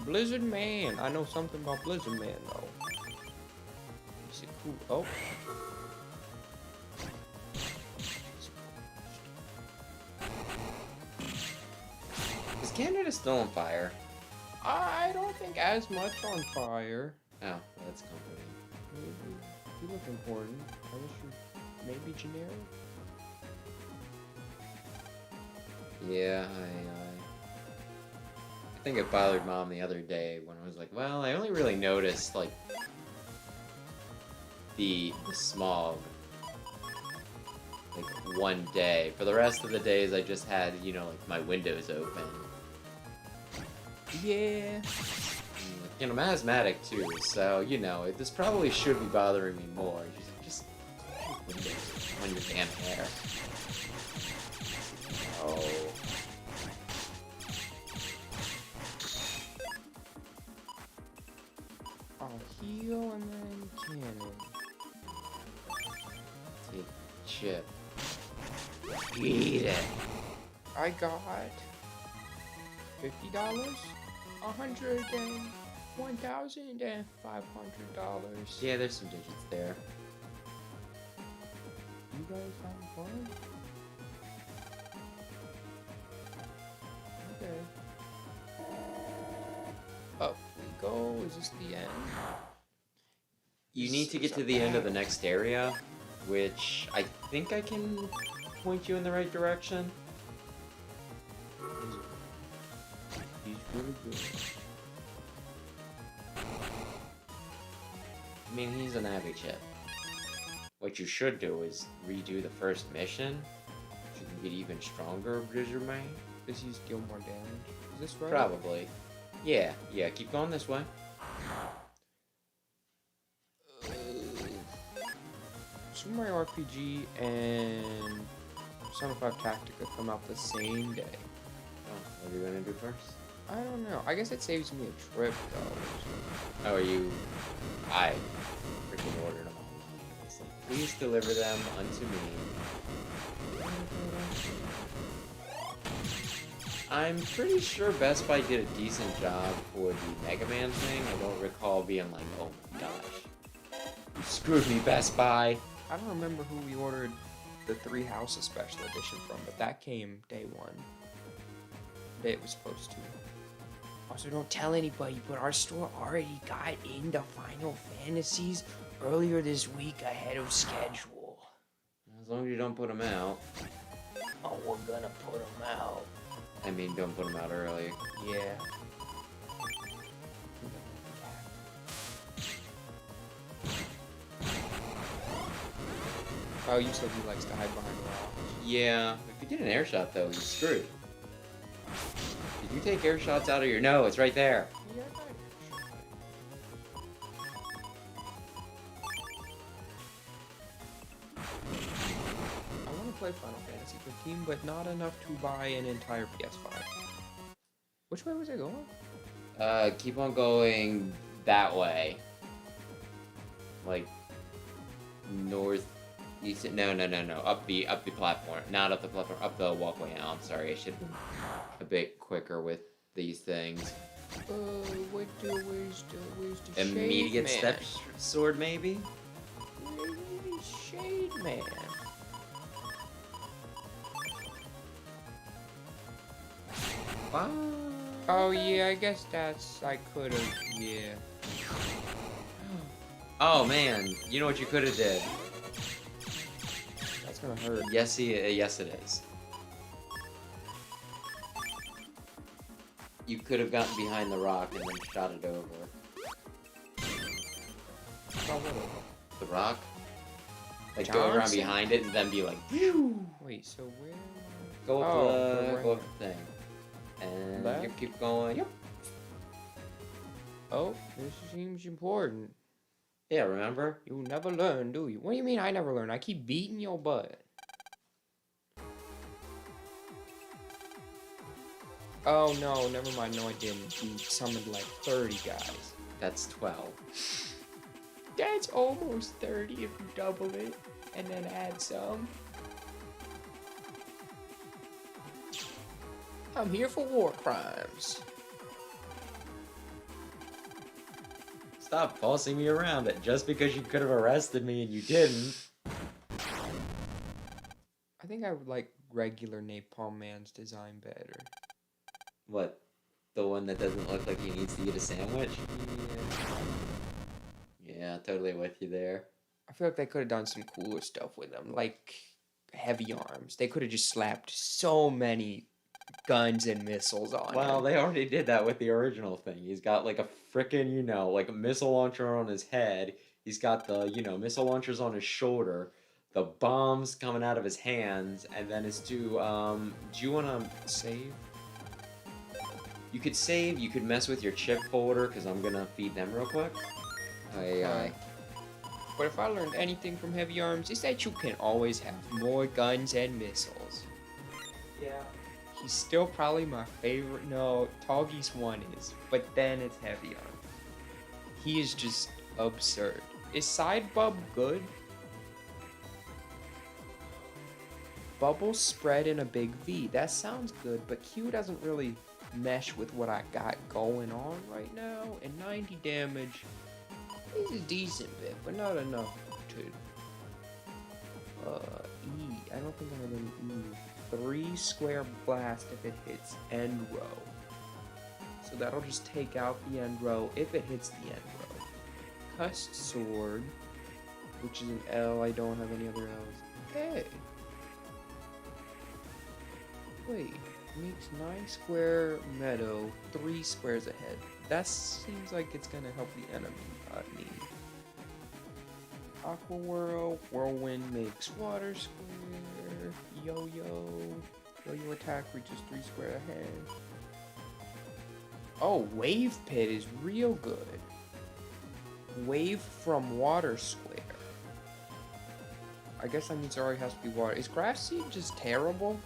Blizzard Man. I know something about Blizzard Man, though. Is it cool? Oh. Is Canada still on fire? I don't think as much on fire. Oh, well, that's comforting. Maybe. You look important. I wish you maybe generic. Yeah, I think it bothered Mom the other day when I was like, well, I only really noticed, like, the smog, like, one day. For the rest of the days, I just had, you know, like, my windows open. Yeah. And I'm asthmatic, too, so, you know, this probably should be bothering me more. Just keep windows on your damn hair. Oh. I'll heal and then cannon. Take chip. Eat it. I got $50, $100, and $1,000 and $500. Yeah, there's some digits there. You guys having fun? Okay. Up we go. Is this the end? You need to get to the end of the next area, which I think I can point you in the right direction. He's really good. I mean, he's an Abby chip. What you should do is redo the first mission, so you can get even stronger, Blizzard Man. Does he deal more damage? Is this right? Probably. Yeah, keep going this way. Super Mario RPG and Persona 5 Tactica come out the same day. Oh, what are you gonna do first? I don't know. I guess it saves me a trip, though. Oh, I freaking ordered them online. It's like, please deliver them unto me. I'm pretty sure Best Buy did a decent job for the Mega Man thing. I don't recall being like, oh my gosh, you screwed me, Best Buy. I don't remember who we ordered the Three Houses Special Edition from, but that came day one. The day it was supposed to. Also, don't tell anybody, but our store already got in the Final Fantasies earlier this week ahead of schedule. As long as you don't put them out. Oh, we're gonna put them out. I mean, don't put them out early. Yeah. Oh, you said he likes to hide behind walls. Yeah, if you did an air shot though, you're screwed. Did you take air shots out of your... No, it's right there. Yeah, I want to play Final Fantasy 15, but not enough to buy an entire PS5. Which way was it going? Keep on going that way. Like, north... East, no. Up the platform. Not up the platform. Up the walkway now. I'm sorry. I should have been a bit quicker with these things. Where's the Immediate Shade step Man? sword, maybe? Where's Shade Man? Wow. Oh yeah, I guess I could've, yeah. Oh man, you know what you could have did? That's gonna hurt. Yes, yes it is. You could have gotten behind the rock and then shot it over. Oh, what? The rock? Like go around Johnson? behind it and then be like, phew! Wait, so where? Go up Oh, go up the thing. And Left? you keep going. Yep. Oh, this seems important. Yeah, remember? You never learn, do you? What do you mean I never learn? I keep beating your butt. Oh no, never mind. No, I didn't. You summoned like 30 guys. That's 12. That's almost 30 if you double it and then add some. I'm here for war crimes. Stop bossing me around it just because you could have arrested me and you didn't. I think I would like regular Napalm Man's design better. What? The one that doesn't look like he needs to eat a sandwich? Yeah. Yeah, totally with you there. I feel like they could have done some cooler stuff with them, like heavy arms. They could have just slapped so many guns and missiles on Well, him. they already did that with the original thing. He's got like a frickin', like a missile launcher on his head. He's got the, missile launchers on his shoulder. The bombs coming out of his hands. And then his two, do you want to Save? You could save, you could mess with your chip folder, because I'm going to feed them real quick. But if I learned anything from heavy arms, it's that you can always have more guns and missiles. Yeah. He's still probably my favorite. No, Toggy's one is, but then it's heavy arm. He is just absurd. Is Side Bub good? Bubbles spread in a big V. That sounds good, but Q doesn't really mesh with what I got going on right now. And 90 damage is a decent bit, but not enough to... E. I don't think I have any E. 3 square blast if it hits end row. So that'll just take out the end row if it hits the end row. Cussed sword, which is an L. I don't have any other L's. Hey. Wait. Makes 9 square meadow 3 squares ahead. That seems like it's gonna help the enemy need. Aqua Whirl, Whirlwind makes water square. Yo-yo. Yo-yo attack reaches 3 square ahead. Oh, Wave Pit is real good. Wave from water square. I guess that means there already has to be water. Is Grass Seed just terrible?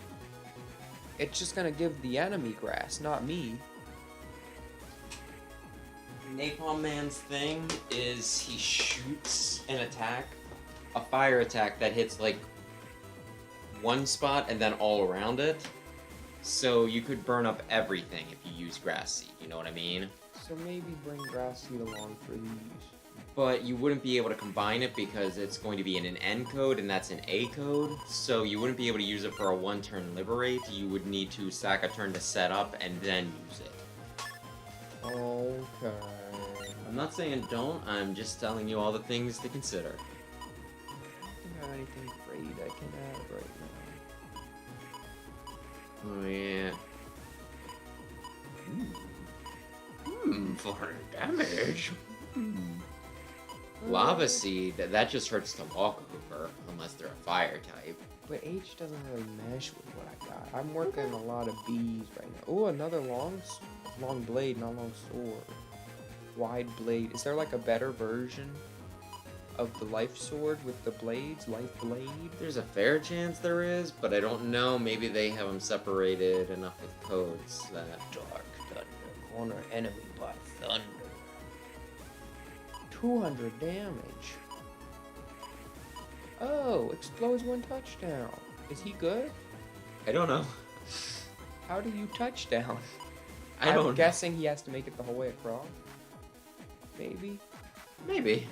It's just gonna give the enemy grass, not me. Napalm Man's thing is he shoots an attack, a fire attack that hits like one spot and then all around it. So you could burn up everything if you use grass seed, you know what I mean? So maybe bring grass seed along for these. But you wouldn't be able to combine it because it's going to be in an N code and that's an A code. So you wouldn't be able to use it for a one-turn liberate. You would need to sack a turn to set up and then use it. Okay. I'm not saying don't, I'm just telling you all the things to consider. I don't think I have anything great I can add right now. Oh yeah. 400 damage. Lava seed, that just hurts to walk over, unless they're a fire type. But H doesn't really mesh with what I got. I'm working a lot of B's right now. Oh, another long blade, not long sword. Wide blade. Is there like a better version of the life sword with the blades? Life blade? There's a fair chance there is, but I don't know. Maybe they have them separated enough with codes that... Dark thunder. Corner enemy by thunder. 200 damage. Oh, explodes one touchdown. Is he good? I don't know. How do you touchdown? I'm guessing he has to make it the whole way across. Maybe. Maybe.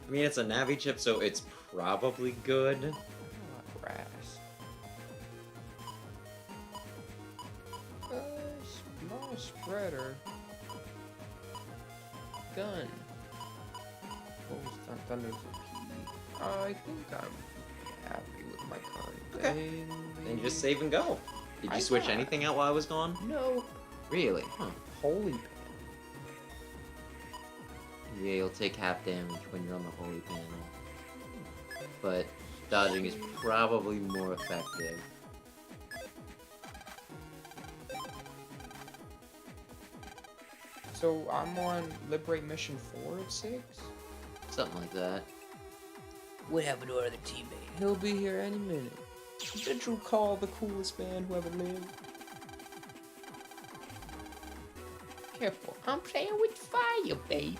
I mean, it's a Navi chip, so it's probably good. I don't want grass. Small spreader. Gun. Thunder's a key. I think I'm happy with my current Okay. thing. Then just save and go. Did you switch anything out while I was gone? No. Really? Huh. Holy pan. Yeah, you'll take half damage when you're on the holy panel. But dodging is probably more effective. So I'm on Liberate Mission 4 of 6? Something like that. What happened to our other teammate? He'll be here any minute. Did you call the coolest man who ever lived? Careful, I'm playing with fire, baby.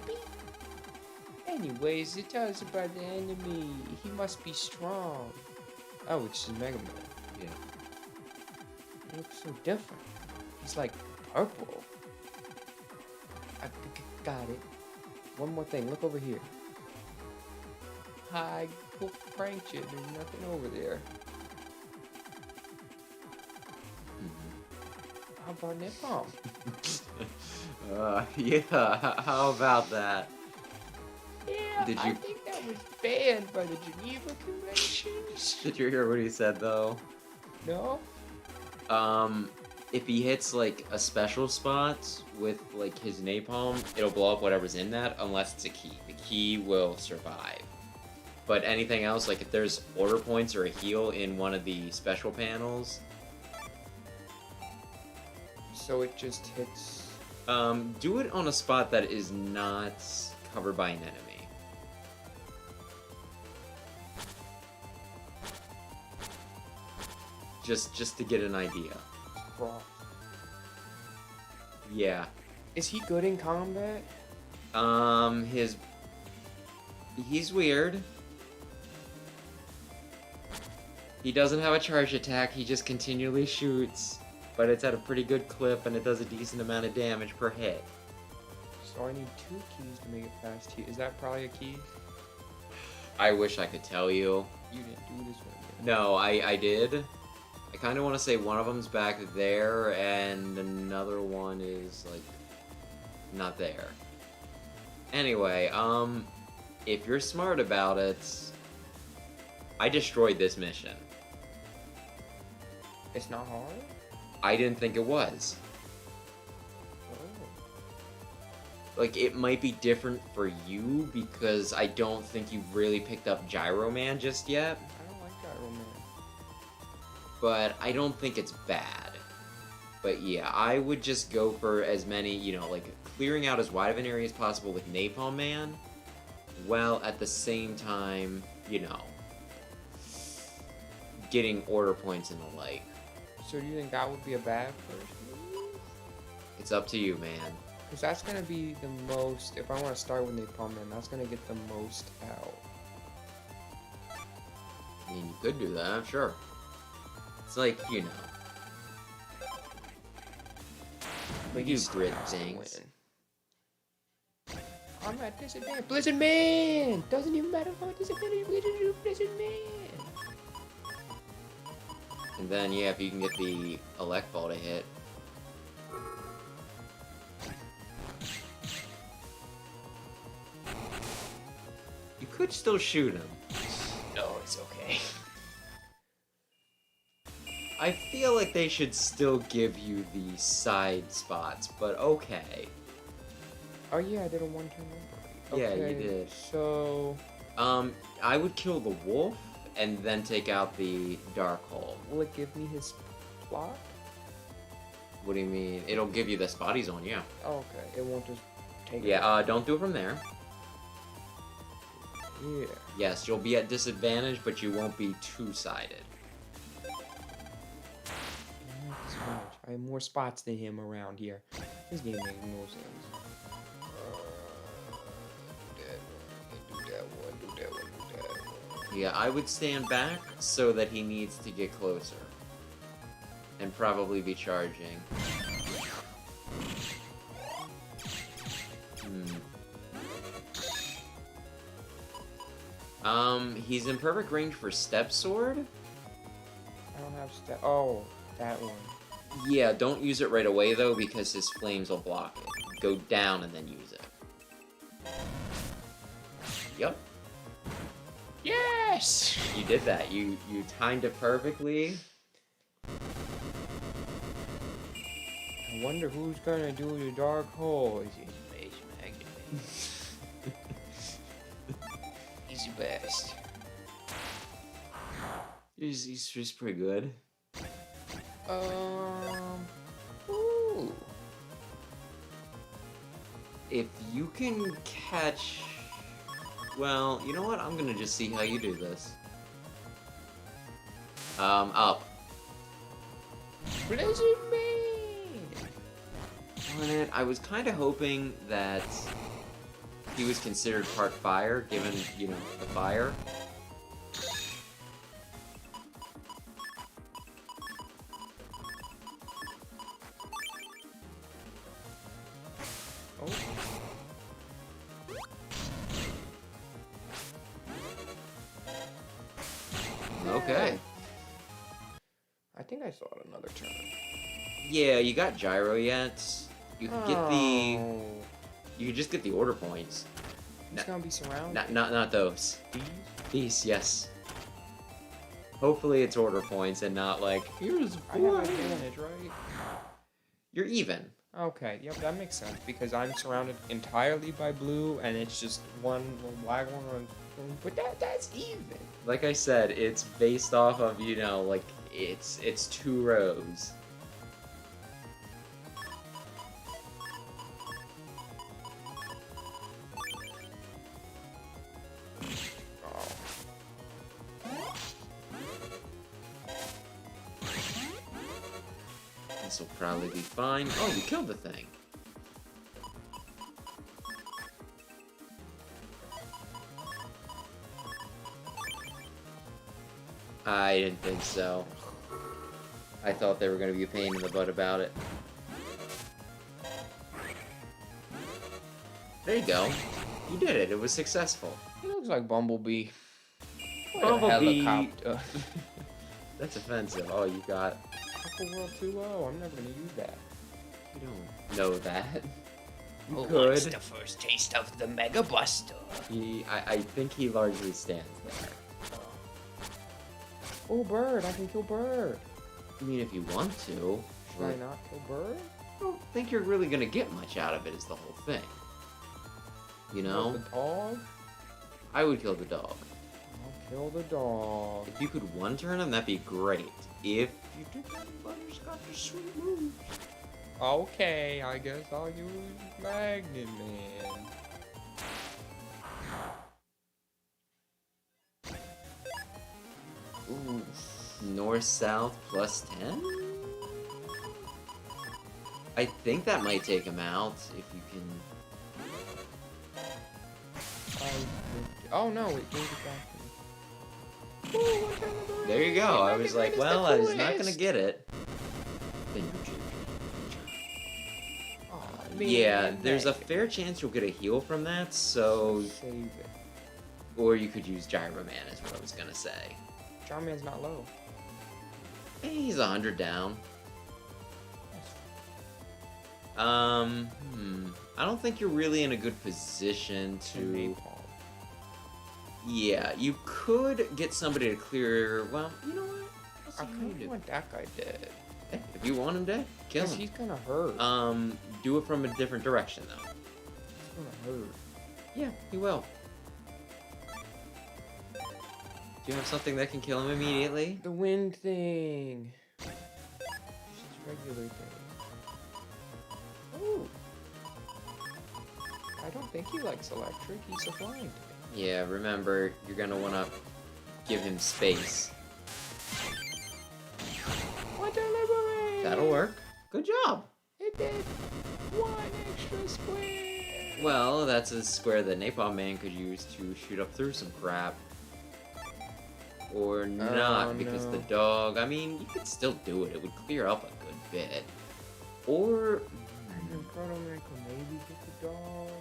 Anyways, it tells us about the enemy. He must be strong. Oh, it's just Mega Man. Yeah. He looks so different. He's like purple. I got it. One more thing, look over here. Hi, cool pranked you. There's nothing over there. How about Napalm? Yeah, how about that? Yeah, Did I you- think that was banned by the Geneva Conventions. Did you hear what he said, though? No? If he hits, like, a special spot with, like, his napalm, it'll blow up whatever's in that, unless it's a key. The key will survive. But anything else, like, if there's order points or a heal in one of the special panels... So it just hits... do it on a spot that is not covered by an enemy. Just to get an idea. Raw. Yeah. Is he good in combat? He's weird. He doesn't have a charge attack, he just continually shoots. But it's at a pretty good clip and it does a decent amount of damage per hit. So I need 2 keys to make it past here. Is that probably a key? I wish I could tell you. You didn't do this one yet. No, I did. I kind of want to say one of them's back there and another one is, like, not there. Anyway, if you're smart about it, I destroyed this mission. It's not hard? I didn't think it was. Oh. Like, it might be different for you because I don't think you've really picked up Gyro Man just yet. I don't like Gyro Man. But I don't think it's bad. But yeah, I would just go for as many, you know, like, clearing out as wide of an area as possible with Napalm Man, while at the same time, you know, getting order points and the like. So do you think that would be a bad first move? It's up to you, man. Because that's going to be the most, if I want to start with Napalm Man, that's going to get the most out. I mean, you could do that, sure. It's like, you know, But you he do still grit has to things. win. I'm at disadvantage. Blizzard Man! Doesn't even matter about disadvantage. Blizzard Man! And then, yeah, if you can get the elect ball to hit. You could still shoot him. No, it's okay. I feel like they should still give you the side spots, but okay. Oh yeah, I did a one-turn number. Yeah, Okay, you did. So... I would kill the wolf and then take out the dark hole. will it give me his block? What do you mean? It'll give you the spot he's on, yeah. Oh, okay, it won't just take it. Yeah, don't do it from there. Yeah. Yes, you'll be at disadvantage, but you won't be two-sided. I have more spots than him around here. This game makes no sense. Do that one. Yeah, I would stand back so that he needs to get closer. And probably be charging. He's in perfect range for Step Sword. I don't have step. Oh, that one. Yeah, don't use it right away though, because his flames will block it. Go down and then use it. Yep. Yes! You did that. You timed it perfectly. I wonder who's gonna do the dark hole. Is it Space Magnet? He's the best. He's just pretty good. Ooh. If you can catch... Well, you know what? I'm gonna just see how you do this. Up. Blizzard Man! Darn it, I was kind of hoping that he was considered part fire, given, you know, the fire. Oh. Okay. I think I saw it another turn. Yeah, you got gyro yet. You could get the... Oh. You could just get the order points. He's gonna be surrounded. Not those. These? These, yes. Hopefully it's order points and not like, here's I have one. advantage, right? You're even. Okay, yep, that makes sense because I'm surrounded entirely by blue and it's just one little black one. But that's even. Like I said, it's based off of, you know, like, it's 2 rows. This will probably be fine. Oh, you killed the thing. I didn't think so. I thought they were going to be a pain in the butt about it. There you go. You did it. It was successful. He looks like Bumblebee. What Bumblebee. a helicopter. That's offensive. Oh, you got... Aqua World 2.0. I'm never gonna use that. You don't know that. You Who could. wants the first taste of the Mega Buster? I think he largely stands there. Oh, Bird. I can kill Bird. I mean, if you want to. Should I not kill Bird? I don't think you're really gonna get much out of it is the whole thing. You Kill know? the dog? I would kill the dog. I'll kill the dog. If you could one turn him, that'd be great. If you did that butterscotch sweet moves. Okay, I guess I'll use Magnet Man. Ooh. North-south plus 10? I think that might take him out, if you can... Oh no, it gave it back to me. Ooh, one turn of the There you go. I was like, well, I was not gonna get it. Yeah, there's a fair chance you'll get a heal from that, so... Save it. Or you could use Gyro Man, is what I was gonna say. Gyro Man's not low. He's 100 down. I don't think you're really in a good position to... Napalm. Yeah, you could get somebody to clear... Well, you know what? I kind of want that guy dead. Hey, if you want him dead, kill him. He's gonna hurt. Do it from a different direction, though. He's gonna hurt. Yeah, he will. Do you have something that can kill him immediately? The wind thing. Just regular thing. Ooh. I don't think he likes electric. He's a blind. Yeah, remember, you're gonna wanna give him space. What delivery? That'll work. Good job. It did. One extra square. Well, that's a square that Napalm Man could use to shoot up through some crap. Or not, because the dog... I mean, you could still do it. It would clear up a good bit. Or... And then Proto Man could maybe get the dog.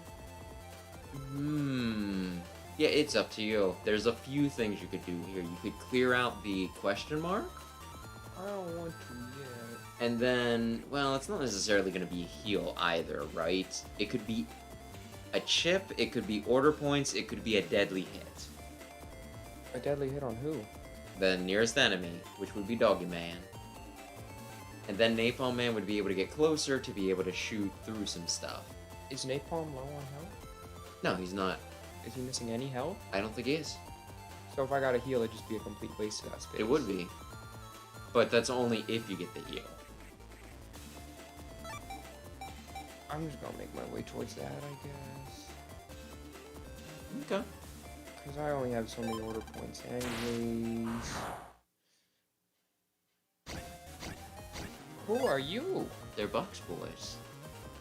Yeah, it's up to you. There's a few things you could do here. You could clear out the question mark. I don't want to yet. And then, well, it's not necessarily going to be a heal either, right? It could be a chip, it could be order points, it could be a deadly hit. A deadly hit on who? The nearest enemy, which would be Doggy Man. And then Napalm Man would be able to get closer to be able to shoot through some stuff. Is Napalm low on health? No, he's not. Is he missing any health? I don't think he is. So if I got a heal, it'd just be a complete waste of that space. It would be. But that's only if you get the heal. I'm just gonna make my way towards that, I guess. Okay. Because I only have so many order points anyways. Who are you? They're Bucks boys.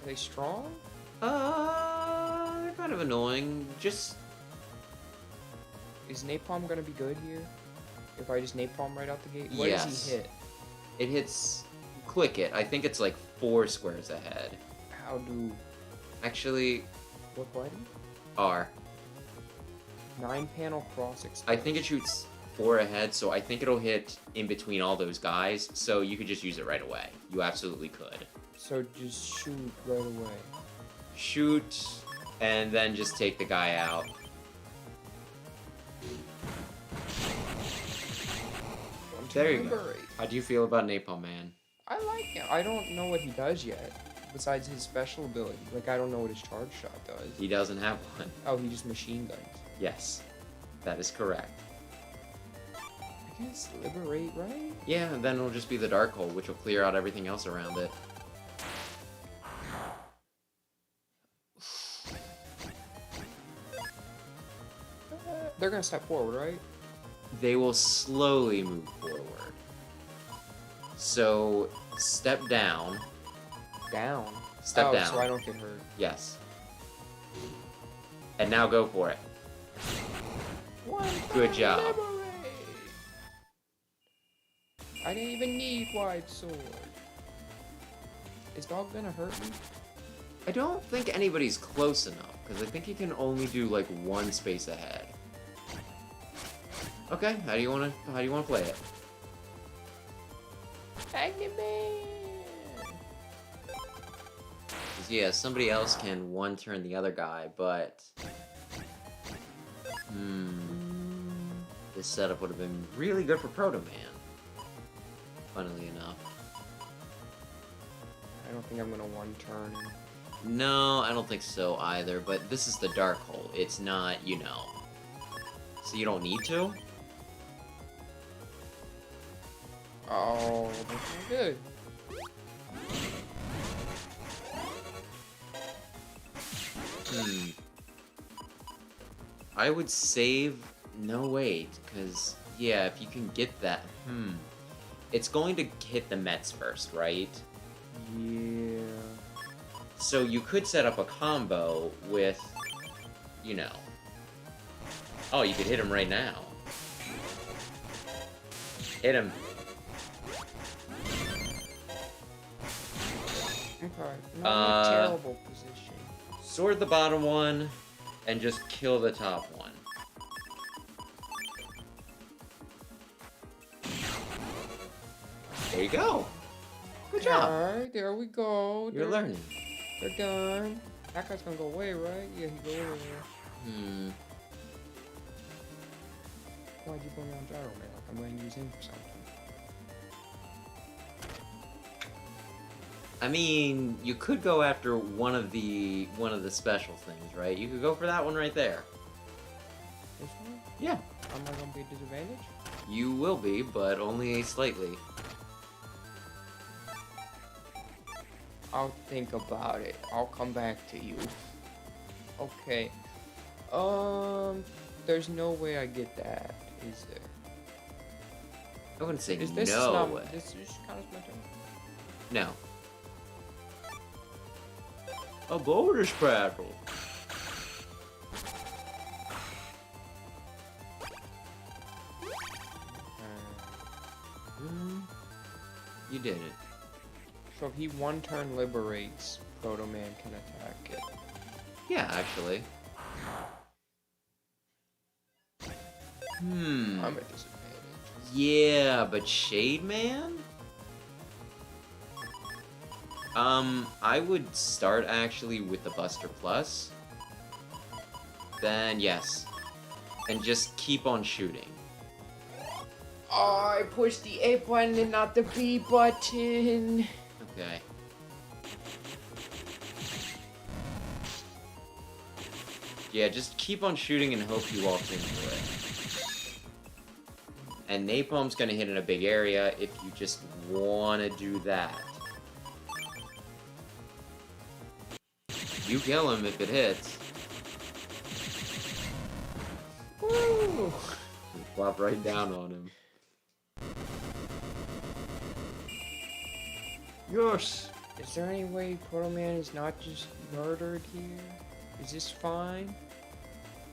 Are they strong? They're kind of annoying. Just... Is Napalm gonna be good here? If I just Napalm right out the gate? What does he hit? It hits... Click it. I think it's like 4 squares ahead. How do... Actually... What button? R. 9-panel cross explosion. I think it shoots 4 ahead, so I think it'll hit in between all those guys, so you could just use it right away. You absolutely could. So just shoot right away. Shoot, and then just take the guy out. There you go. How do you feel about Napalm Man? I like him. I don't know what he does yet, besides his special ability. Like, I don't know what his charge shot does. He doesn't have one. Oh, he just machine guns. Yes, that is correct. I guess liberate, right? Yeah, and then it'll just be the Dark Hole, which will clear out everything else around it. They're gonna step forward, right? They will slowly move forward. So, step down. Down? Step down. So I don't get hurt. Yes. And now go for it. Good job. Liberate. I didn't even need wide sword. Is dog gonna hurt me? I don't think anybody's close enough, because I think he can only do like 1 space ahead. Okay, how do you wanna play it? Yeah, somebody else can 1-turn the other guy, but... This setup would have been really good for Proto Man. Funnily enough. I don't think I'm gonna 1-turn him. No, I don't think so either, but this is the Dark Hole. It's not, you know. So you don't need to? Oh, that's not good. I would save... No, wait, because, yeah, if you can get that... It's going to hit the Mets first, right? Yeah. So you could set up a combo with, you know... Oh, you could hit him right now. Hit him. Okay, not in a terrible position. Sword the bottom one, and just kill the top one. There you go. Good job. Alright, there we go. You're learning. They're done. That guy's gonna go away, right? Yeah, he go over there. Why'd you put me on gyro, man? Like I'm gonna use him for something. I mean, you could go after one of the special things, right? You could go for that one right there. This one? Yeah. Am I gonna be at disadvantage? You will be, but only slightly. I'll think about it. I'll come back to you. Okay. There's no way I get that, is there? I wouldn't say This no. is not, this is kind of my turn. No. A boulder spraddle. You did it. So if he one turn liberates, Proto Man can attack it. Yeah, actually. I'm at disadvantage. Yeah, but Shade Man? I would start actually with the Buster Plus. Then, yes. And just keep on shooting. Oh, I pushed the A button and not the B button. Okay. Yeah, just keep on shooting and hope he walks into it. And Napalm's gonna hit in a big area if you just wanna do that. You kill him if it hits. Woo! You flop right down on him. Yes! Is there any way Proto Man is not just murdered here? Is this fine?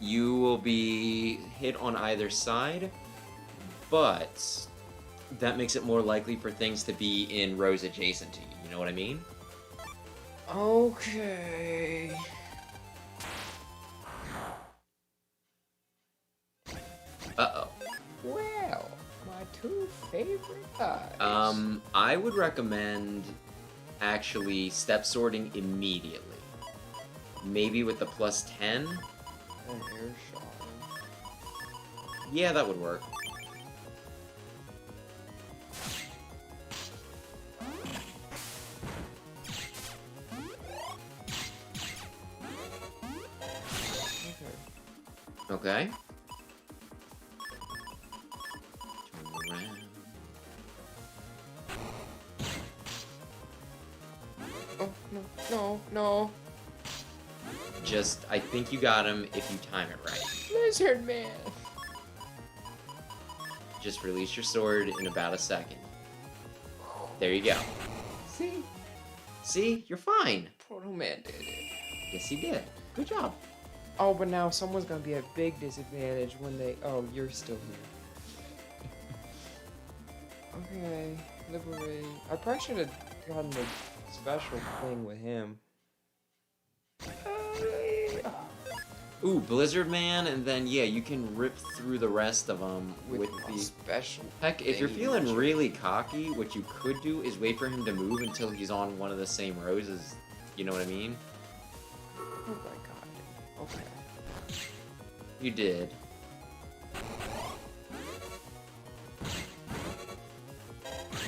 You will be hit on either side, but that makes it more likely for things to be in rows adjacent to you. You know what I mean? Okay. Uh-oh. Well, my two favorite guys. I would recommend actually step sorting immediately. Maybe with the +10? An air shot. Yeah, that would work. Okay. Turn around. Oh, no. Just, I think you got him if you time it right. Lizard Man. Just release your sword in about a second. There you go. See? See? You're fine. Proto Man did it. Yes, he did. Good job. Oh, but now someone's gonna be at big disadvantage when they... Oh, you're still here. Okay, liberate. I probably should have gotten the special thing with him. Ooh, Blizzard Man, and then, yeah, you can rip through the rest of them with the... special. Heck, if you're thingy feeling majig. really cocky, what you could do is wait for him to move until he's on one of the same rows as... You know what I mean? Oh my god. Okay. You did.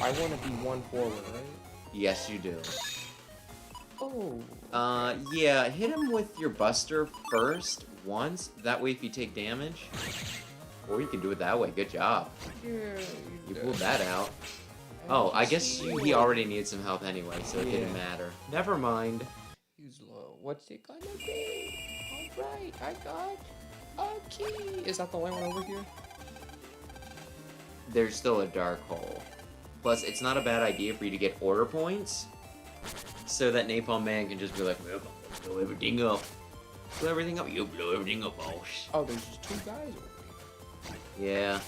I want to be one forward, right? Yes, you do. Oh. Yeah, hit him with your Buster first, once. That way if you take damage. Or you can do it that way. Good job. Yeah, You pulled that out. Oh, I guess he already needs some help anyway, so it didn't matter. Never mind. He's low. What's it gonna be? Alright, I got a key. Is that the only one over here? There's still a dark hole. Plus, it's not a bad idea for you to get order points, so that Napalm Man can just be like, well, blow everything up. Blow everything up? You blow everything up, boss. Oh, there's just two guys over here. Yeah.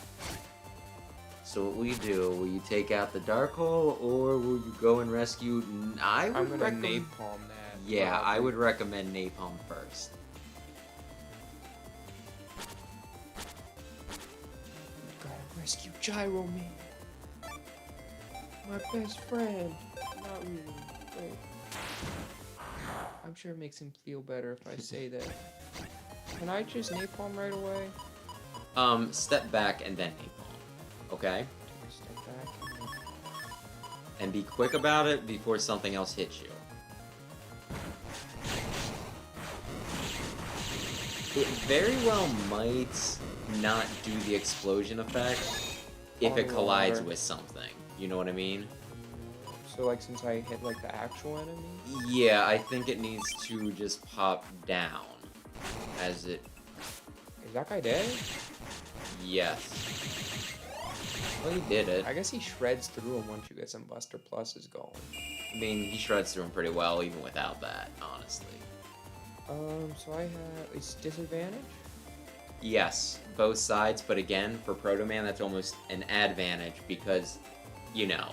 So what will you do? Will you take out the dark hole, or will you go and rescue? I I'm would gonna recommend. napalm that. Yeah, I probably. would recommend Napalm first. Gotta rescue Gyro Man. My best friend. Not really. Wait. I'm sure it makes him feel better if I say that. Can I just napalm right away? Step back and then Napalm. Okay? Take a step back. And be quick about it before something else hits you. It very well might not do the explosion effect if On it collides water. with something. You know what I mean? So like since I hit like the actual enemy? Yeah, I think it needs to just pop down as it... Is that guy dead? Yes. Well, he did it. I guess he shreds through him once you get some Buster Pluses going. I mean, he shreds through him pretty well even without that, honestly. So I have... It's disadvantage? Yes, both sides, but again, for Proto Man, that's almost an advantage because, you know,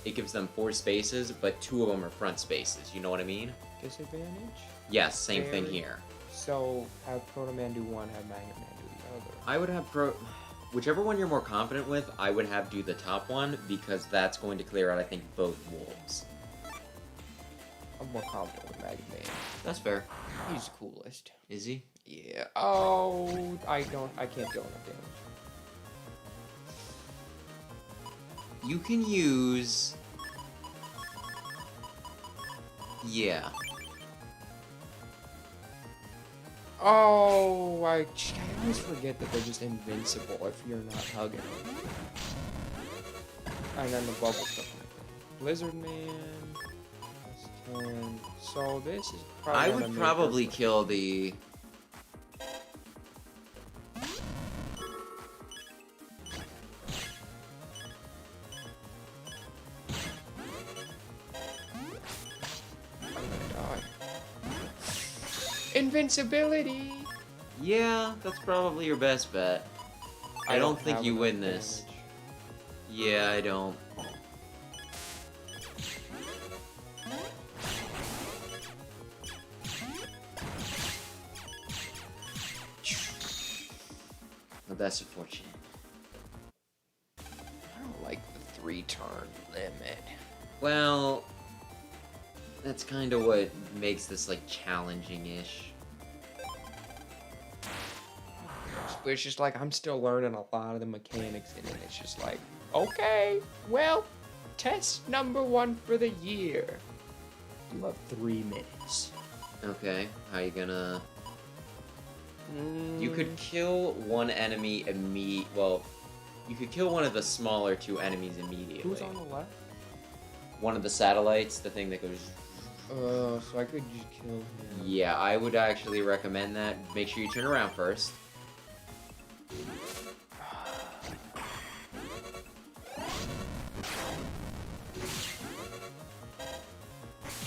it gives them 4 spaces, but 2 of them are front spaces. You know what I mean? Disadvantage? Yes, same thing Very- here. So have Proto Man do one, have Magnet Man do the other. I would have whichever one you're more confident with, I would have do the top one because that's going to clear out, I think, both wolves. I'm more confident with Magnet Man. That's fair. He's the coolest. Is he? Yeah. Oh, I can't deal enough damage. You can use... Yeah. Oh, I always forget that they're just invincible if you're not hugging them. And then the bubble stuff. Blizzard Man. Plus 10. So this is probably I gonna would make probably her- kill the... I'm gonna die. Invincibility! Yeah, that's probably your best bet. I don't think have you enough win this. damage. Yeah, I don't. Well, that's unfortunate. I don't like the 3-turn limit. Well, that's kind of what makes this, like, challenging-ish. But it's just like I'm still learning a lot of the mechanics in it. It's just like, okay, well, test number 1 for the year. You have 3 minutes. Okay, how you gonna... You could kill one enemy well, you could kill one of the smaller 2 enemies immediately. Who's on the left? One of the satellites, the thing that goes... So I could just kill him. Yeah, I would actually recommend that. Make sure you turn around first.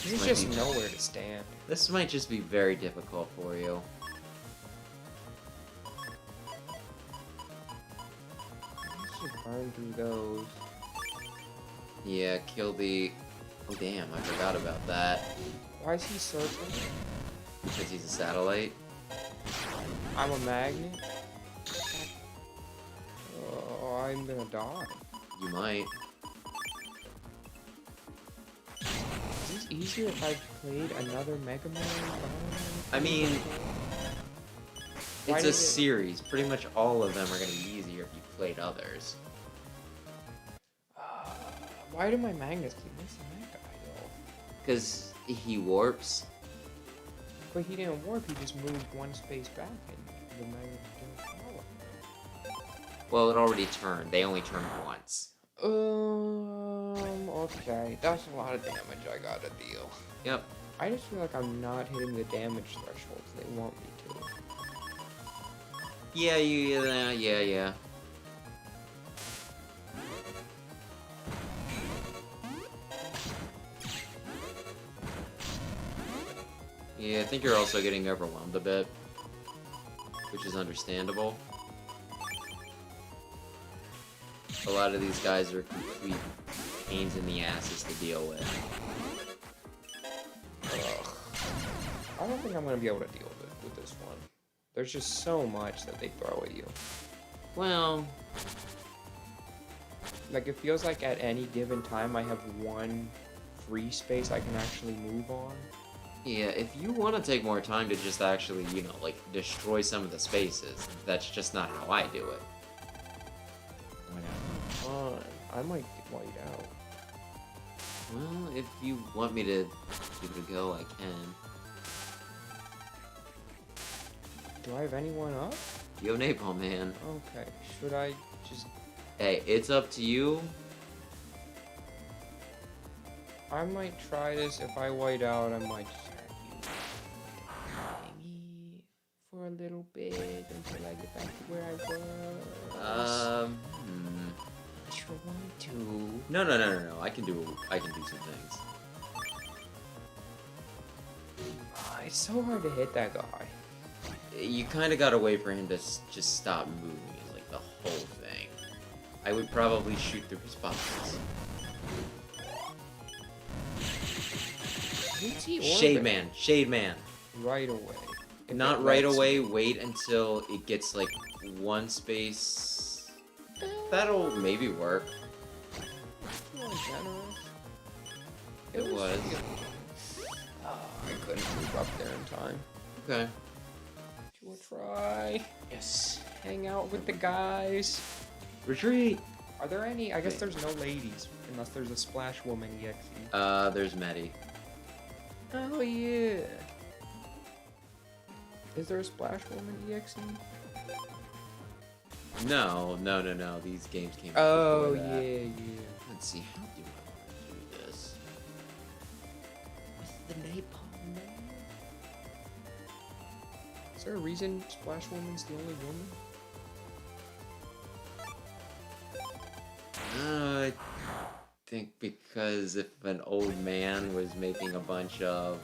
There's might just be- nowhere to stand. This might just be very difficult for you. Let's just burn through those. Yeah, kill the... Oh damn, I forgot about that. Why is he circling? Because he's a satellite. I'm a magnet. Oh, I'm gonna die. You might. Is this easier if I played another Mega Man? I mean, Why it's did a it- series. Pretty much all of them are going to be easier if you played others. Why do my magnets keep missing that guy though? Because he warps. But he didn't warp, he just moved 1 space back and the magnets didn't follow. Well, it already turned. They only turned once. Okay. That's a lot of damage I gotta deal. Yep. I just feel like I'm not hitting the damage thresholds they want me to. Yeah, yeah. Yeah, I think you're also getting overwhelmed a bit, which is understandable. a lot of these guys are complete pains in the asses to deal with. Ugh. I don't think I'm gonna be able to deal with this one. There's just so much that they throw at you. Well, Like, it feels like at any given time I have one free space I can actually move on. yeah, if you want to take more time to just actually, you know, like, destroy some of the spaces, that's just not how I do it. Whatever. Fine. I might get white out. Well, if you want me to give it a go, I can. Do I have anyone up? You have Napalm Man. Okay. Should I just... Hey, it's up to you. I might try this. If I white out, I might just have you for a little bit until I get back to where I was. Sure want to. No. I can do some things. It's so hard to hit that guy. You kind of gotta wait for him to just stop moving, like the whole thing. I would probably shoot through his boxes. Who's he Shade orbiting? Man, Shade Man. Right away. If Not it right lets away, me. wait until it gets like one space. That'll maybe work. That's more generous. It was. Oh, I couldn't move up there in time. Okay. We'll try. Yes. Hang out with the guys. Retreat! Are there any? I guess there's no ladies, unless there's a Splash Woman EXE. There's Medi. Oh yeah. Is there a Splash Woman EXE? No. These games came Oh before that. yeah. Let's see, how do I want to do this? With the Napalm Man? Is there a reason Splash Woman's the only woman? I think because if an old man was making a bunch of...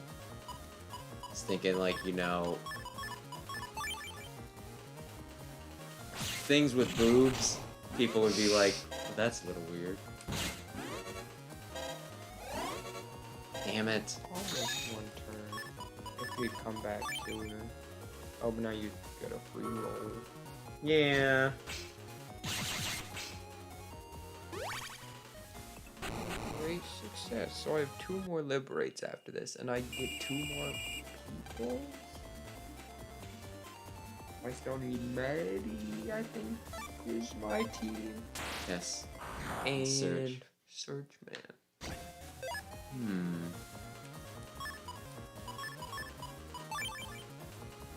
I was thinking like, you know... things with boobs, people would be like, well, that's a little weird. Damn it. Almost one turn. If we'd come back sooner. Oh, but now you get a free roll. Yeah. Great success. So I have 2 more liberates after this, and I get 2 more people. I still need Maddie, I think, who's my team. Yes. And Surge. Surge Man.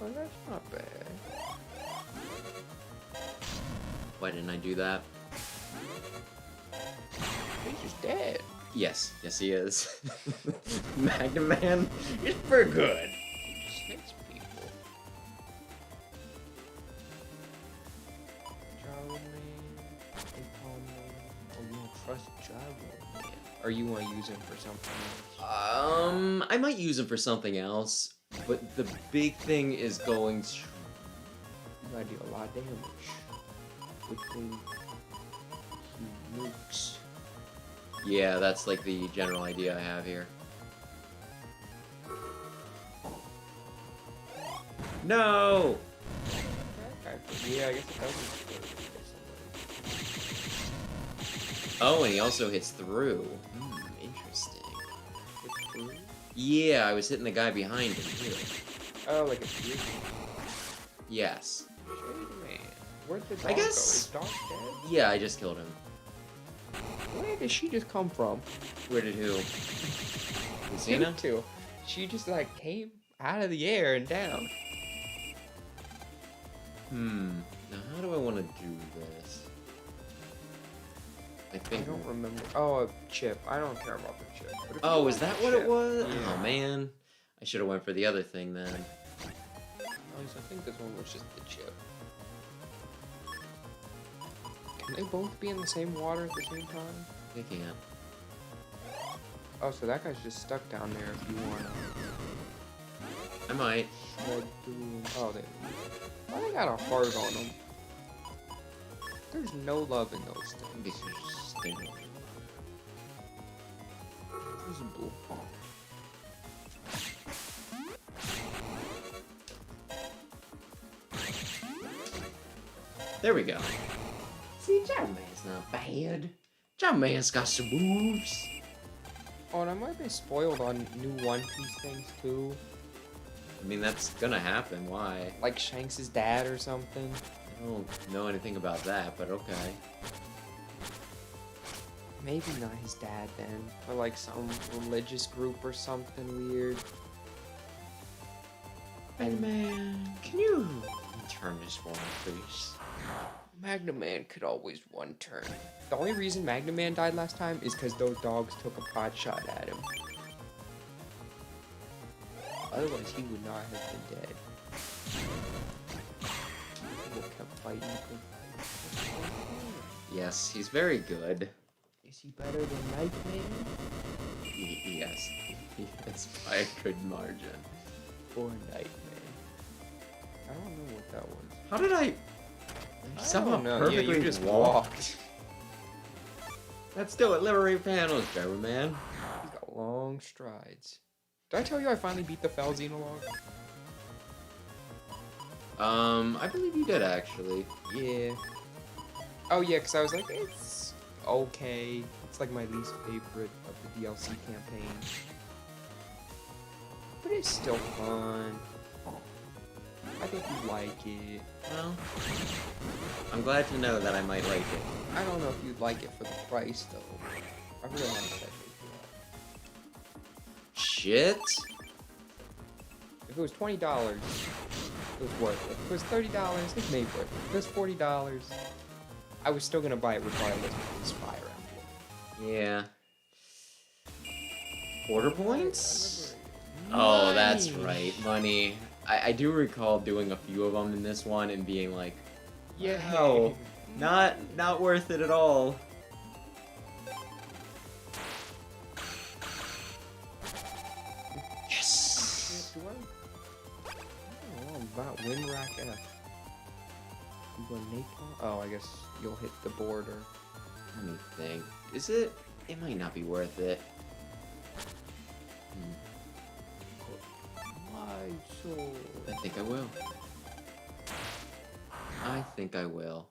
Oh, that's not bad. Why didn't I do that? He's just dead. Yes, he is. Magnum Man is pretty good. He just hits people. Gyro Man. Napalm Man. Oh, you don't trust Gyro Man. Or you want to use him for something else? I might use him for something else, but the big thing is going to... You gotta do a lot of damage. Quickly. He nukes. Yeah, that's like the general idea I have here. No! Okay. Yeah, I guess it doesn't. Oh, and he also hits through. Interesting. It's through? Yeah, I was hitting the guy behind him, too. Oh, like a fusion. Yes. Shade Man. Where'd the dog I guess- go? Is dog dead? Yeah, I just killed him. Where did she just come from? Where did who? Lucina? Too. She just like came out of the air and down. Now how do I want to do this? I I think... don't remember. Oh, a chip. I don't care about the chip. But if you Oh, want is that the what it chip- was? Yeah. Oh, man. I should have went for the other thing, then. At least I think this one was just the chip. Can they both be in the same water at the same time? They can't. Oh, so that guy's just stuck down there if you want to I might. shred through. Oh, they got a heart on him. There's no love in those things. Because they don't. There's a blue ball. There we go. See, Jumpman's not bad. Jumpman's got some moves. Oh, and I might be spoiled on new One Piece things too. I mean, that's gonna happen. Why? Like Shanks' dad or something. I don't know anything about that, but okay. Maybe not his dad then. Or like some religious group or something weird. And man, can you turn this for me, please? Magna Man could always one turn. The only reason Magna Man died last time is because those dogs took a pot shot at him. Otherwise, he would not have been dead. People kept fighting. Yes, he's very good. Is he better than Nightman? Yes, yes, by a good margin. Or Nightman? I don't know what that was. How did I somehow perfectly you just walk? walked. Let's do it. Liberate panels, Trevor, man. He's got long strides. Did I tell you I finally beat the Fell Xenologue? I believe you did actually. Yeah. Oh yeah, because I was like, it's okay. It's like my least favorite of the DLC campaign. But it's still fun. I think you like it. Well, I'm glad to know that I might like it. I don't know if you'd like it for the price though. I really haven't checked it for Shit. that. If it was $20, it was worth it. If it was $30, it made worth it. If it was $40, I was still gonna buy it regardless of this Fire Emblem. Yeah. Order points? Oh, that's right. Money. I do recall doing a few of them in this one and being like, Yeah. no, not worth it at all. Yes. Do I don't know about Winrack F. You go Napalm? Oh, I guess you'll hit the border. Let me think. Is it? It might not be worth it. Why so? I think I will. I think I will.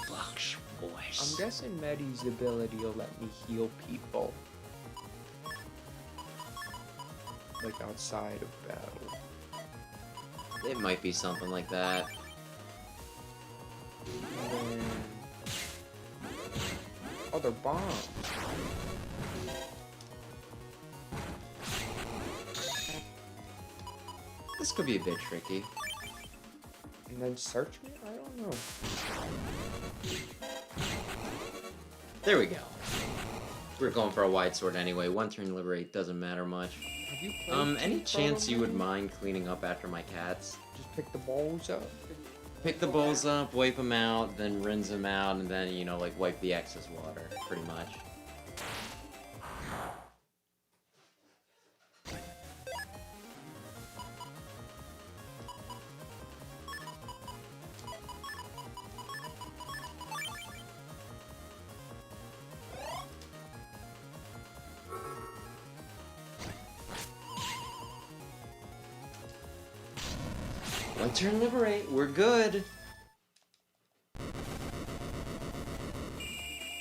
Box voice. I'm guessing Medi's ability will let me heal people. Like outside of battle. It might be something like that. And then... other bombs. This could be a bit tricky. And then search me? I don't know. There we go. We're going for a wide sword anyway. One turn liberate doesn't matter much. Have you played Any Team chance you would Proto Man? mind cleaning up after my cats? Just pick the balls up. Pick the bowls up, wipe them out, then rinse them out, and then, you know, like, wipe the excess water, pretty much. One turn liberate, we're good.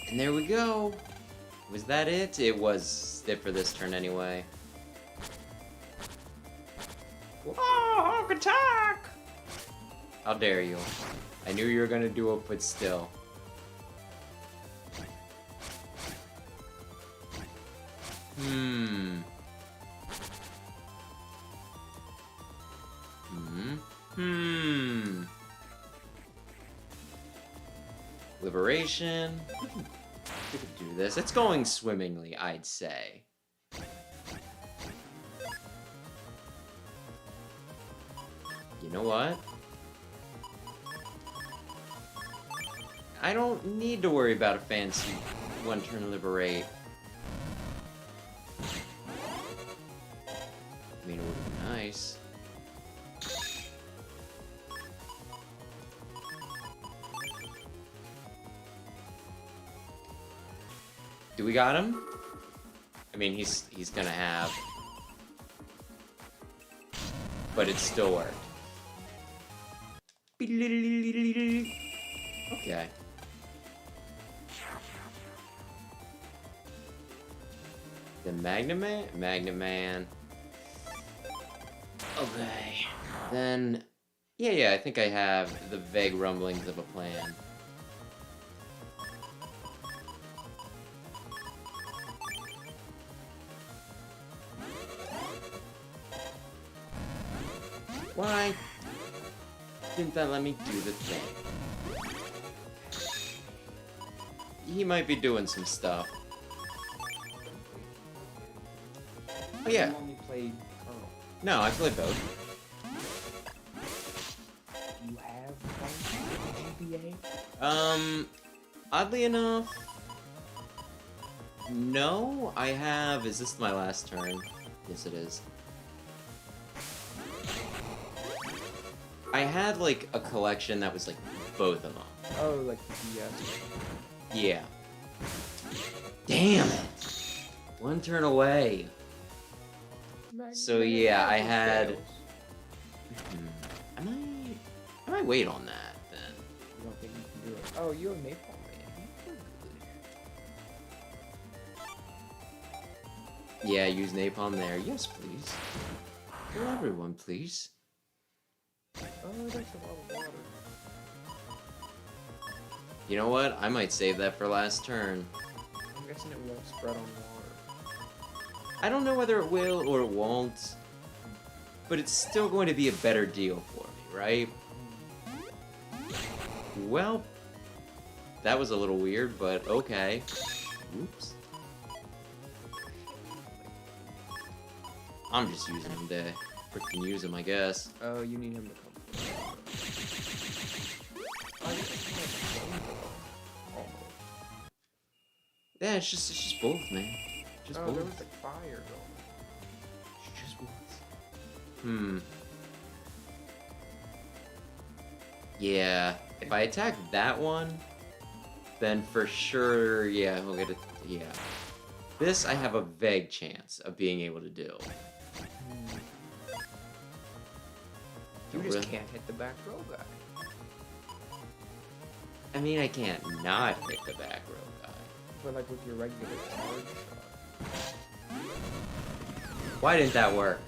And there we go. Was that it? It was it for this turn anyway. Oh, Hulk attack! How dare you? I knew you were gonna do it, but still. Liberation. We could do this. It's going swimmingly, I'd say. You know what? I don't need to worry about a fancy one-turn liberate. I mean, it would be nice. Do we got him? I mean, he's gonna have... But it still worked. Okay. The Magna Man? Magna Man. Okay. Then... Yeah, I think I have the vague rumblings of a plan. Why didn't that let me do the thing? He might be doing some stuff. Oh yeah. You only played Colonel. No, I played both. Do you have GBA? Oddly enough, no, I have... Is this my last turn? Yes, it is. I had, like, a collection that was, like, both of them. Oh, like the DS. Yeah. Damn it! One turn away. So, yeah, I had... I might wait on that, then. You don't think you can do it? Oh, you're a Napalm Man. Yeah, use Napalm there. Yes, please. For everyone, please. Oh, that's a lot of water. You know what? I might save that for last turn. I'm guessing it won't spread on water. I don't know whether it will or it won't, but it's still going to be a better deal for me, right? Well, that was a little weird, but okay. Oops. I'm just using him to freaking use him, I guess. Oh, you need him to come. Yeah, it's just both, man. Just Oh, both. there was like fire going. It's just both. Yeah, if I attack that one, then for sure, yeah, he'll get it. Yeah. This I have a vague chance of being able to do. You just can't hit the back row guy. I mean, I can't not hit the back row guy. But like with your regular charge shot. Why didn't that work?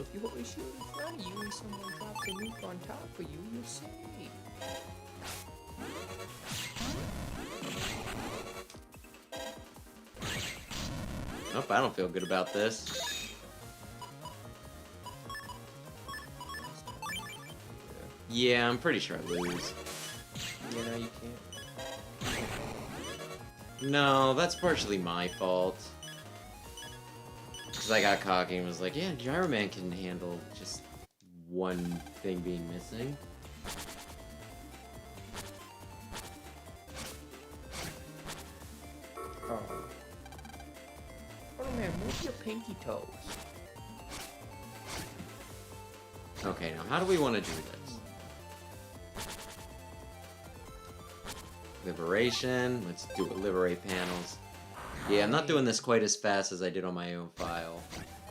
If you hold the shield in front of you and someone drops a nuke on top of you, you're safe. Nope, I don't feel good about this. Yeah, I'm pretty sure I lose. You know, you can't. No, that's partially my fault. Because I got cocky and was like, yeah, Gyro Man can handle just one thing being missing. Oh. Oh man, move your pinky toes. Okay, now how do we want to do this? Liberation. Let's do it. Liberate panels. Yeah, I'm not doing this quite as fast as I did on my own file,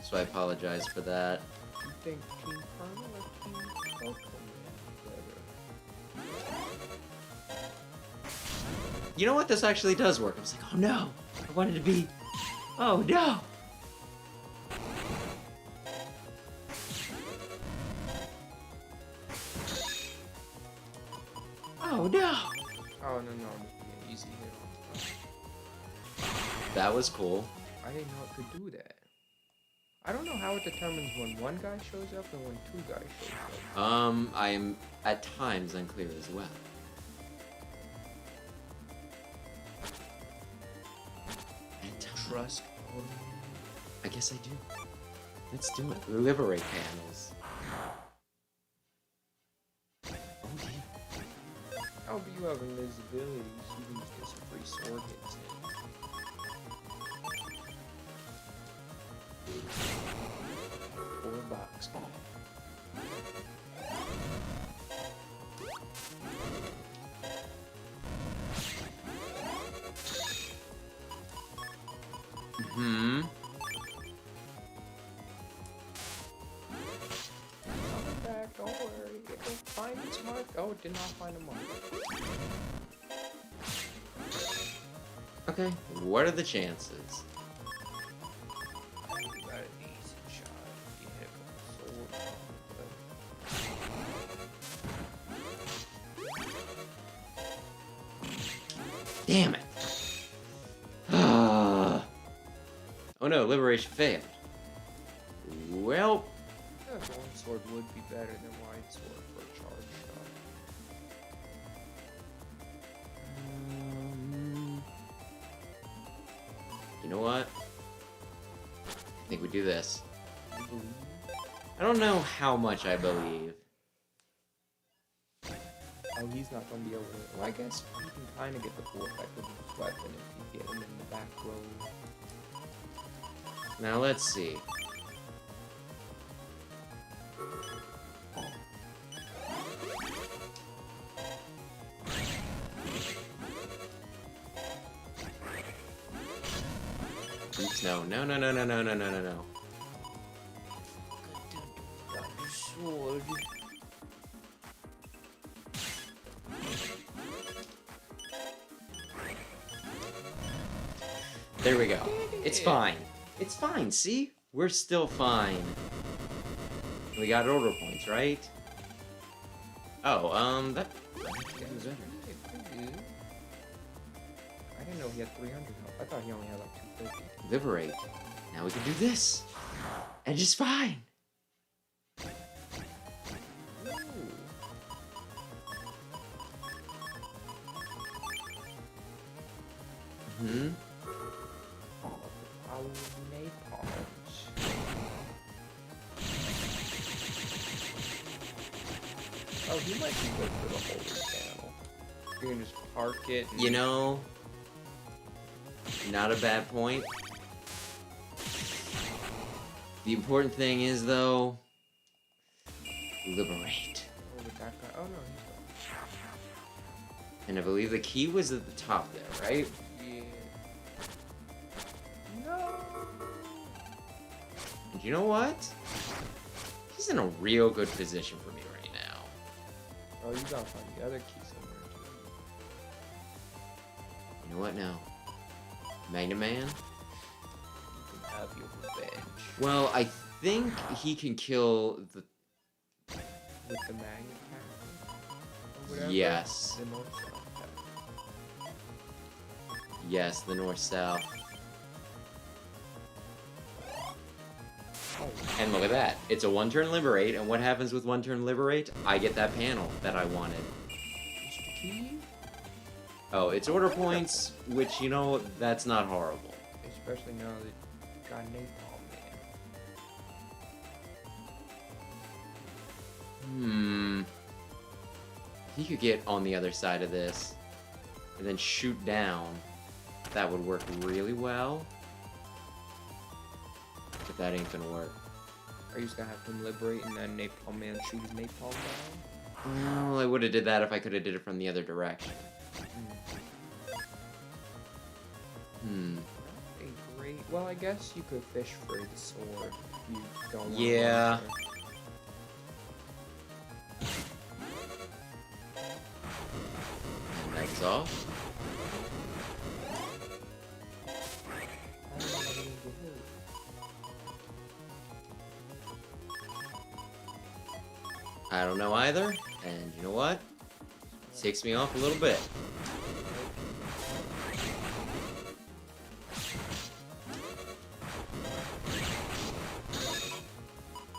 so I apologize for that. You think Team Colonel or Team Rockman better? You know what? This actually does work. I was like, oh no! I wanted to be... Oh no! Oh no! Oh no, just be an easy hit on top. That was cool. I didn't know it could do that. I don't know how it determines when one guy shows up and when two guys shows up. I am at times unclear as well. Trust. I guess I do. Let's do it. Liberate panels. Okay. Oh, but you have invisibility, so you can just get some free sword hits in. $4. Hmm. Coming back, don't worry. It'll find its mark. Oh, it did not find a mark. Okay, what are the chances? You got a decent shot. You hit a couple swords. Damn it! Oh no, liberation failed. Well, Yeah, long sword would be better than wide sword for a charge shot. you know what? I think we do this. You believe? I don't know how much I believe. Oh, he's not gonna be able to. Well, I guess you can kind of get the full effect of his weapon if you get him in the back row. Now let's see. Oops, no, no, no, no, no, no, no, no, no, no. Got your sword. There we go. It's fine. It's fine, see? We're still fine. We got order points, right? Oh, that It was pretty good. I didn't know he had 300 health. I thought he only had like 250. liberate. Now we can do this. And just fine. Hmm? Our napalms. Oh, he might be good for the whole panel. You can just park it. And You know, not a bad point. The important thing is, though, liberate. Oh, with that guy. Oh no, he's gone. And I believe the key was at the top there, right? Yeah. No. And you know what? He's in a real good position for me right now. Oh, you gotta find the other key somewhere too. You know what now? Magna Man? You can have your revenge Well, I think he can kill the... with the magnet cannon or whatever. Yes. The north south path. Yes, the north-south. Oh, And look at that. It's a one-turn liberate, and what happens with one-turn liberate? I get that panel that I wanted. Mr. Key? Oh, it's order points, which, you know, that's not horrible. Especially now that you got Napalm Man. If he could get on the other side of this, and then shoot down, that would work really well. But that ain't gonna work. Are you just gonna have him liberate and then Napalm Man shoot his napalm down? Well, I would have did that if I could have did it from the other direction. A great. Well, I guess you could fish for the sword if you don't want Yeah. one And that's off. I don't know what I need to do. I don't know either, and you know what? Takes me off a little bit.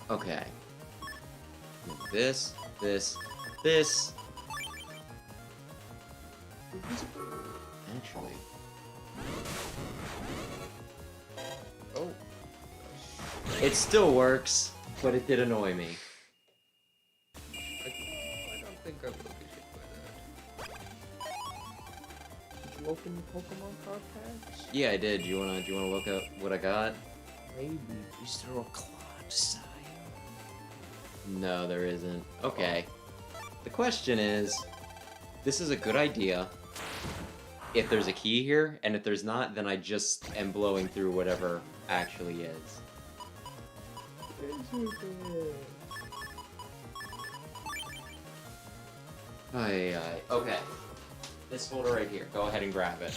Okay. This, this, this. Actually. Oh. It still works, but it did annoy me. I don't think I will get hit by that. Did you open the Pokemon card packs? Yeah, I did. Do you wanna look up what I got? Maybe. Is there a Claude style? No, there isn't. Okay. The question is, this is a good idea. if there's a key here, and if there's not, then I just am blowing through whatever actually is. Okay. This folder right here. Go ahead and grab it.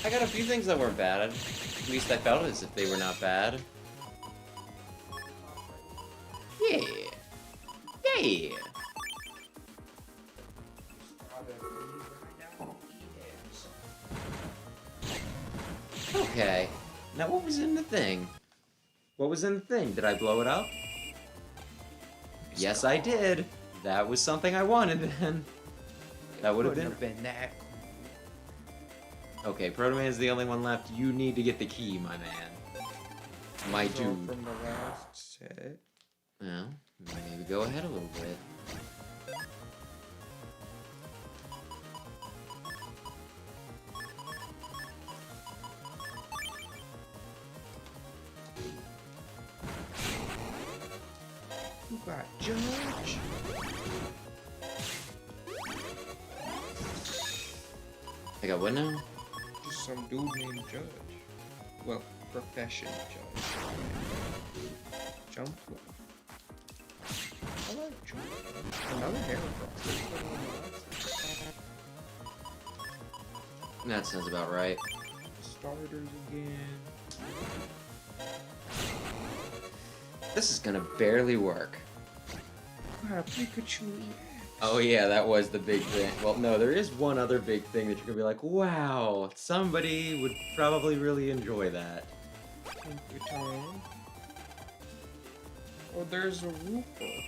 I got a few things that weren't bad. At least I felt as if they were not bad. Yeah. Yeah. Okay. Now what was in the thing? What was in the thing? Did I blow it up? Yes, I did. That was something I wanted then. That would have been that. Okay, Proto Man's the only one left. You need to get the key, my man. My dude. From the last set. Well, maybe go ahead a little bit. You got Judge. I got what now? Just some dude named Judge. Well, profession Judge. Jump one. I like Jump one. Another hair cross. That sounds about right. Starters again. This is gonna barely work. Got a Pikachu. Oh yeah, that was the big thing. Well, no, there is one other big thing that you're gonna be like, wow, somebody would probably really enjoy that. Oh, there's a Roofer.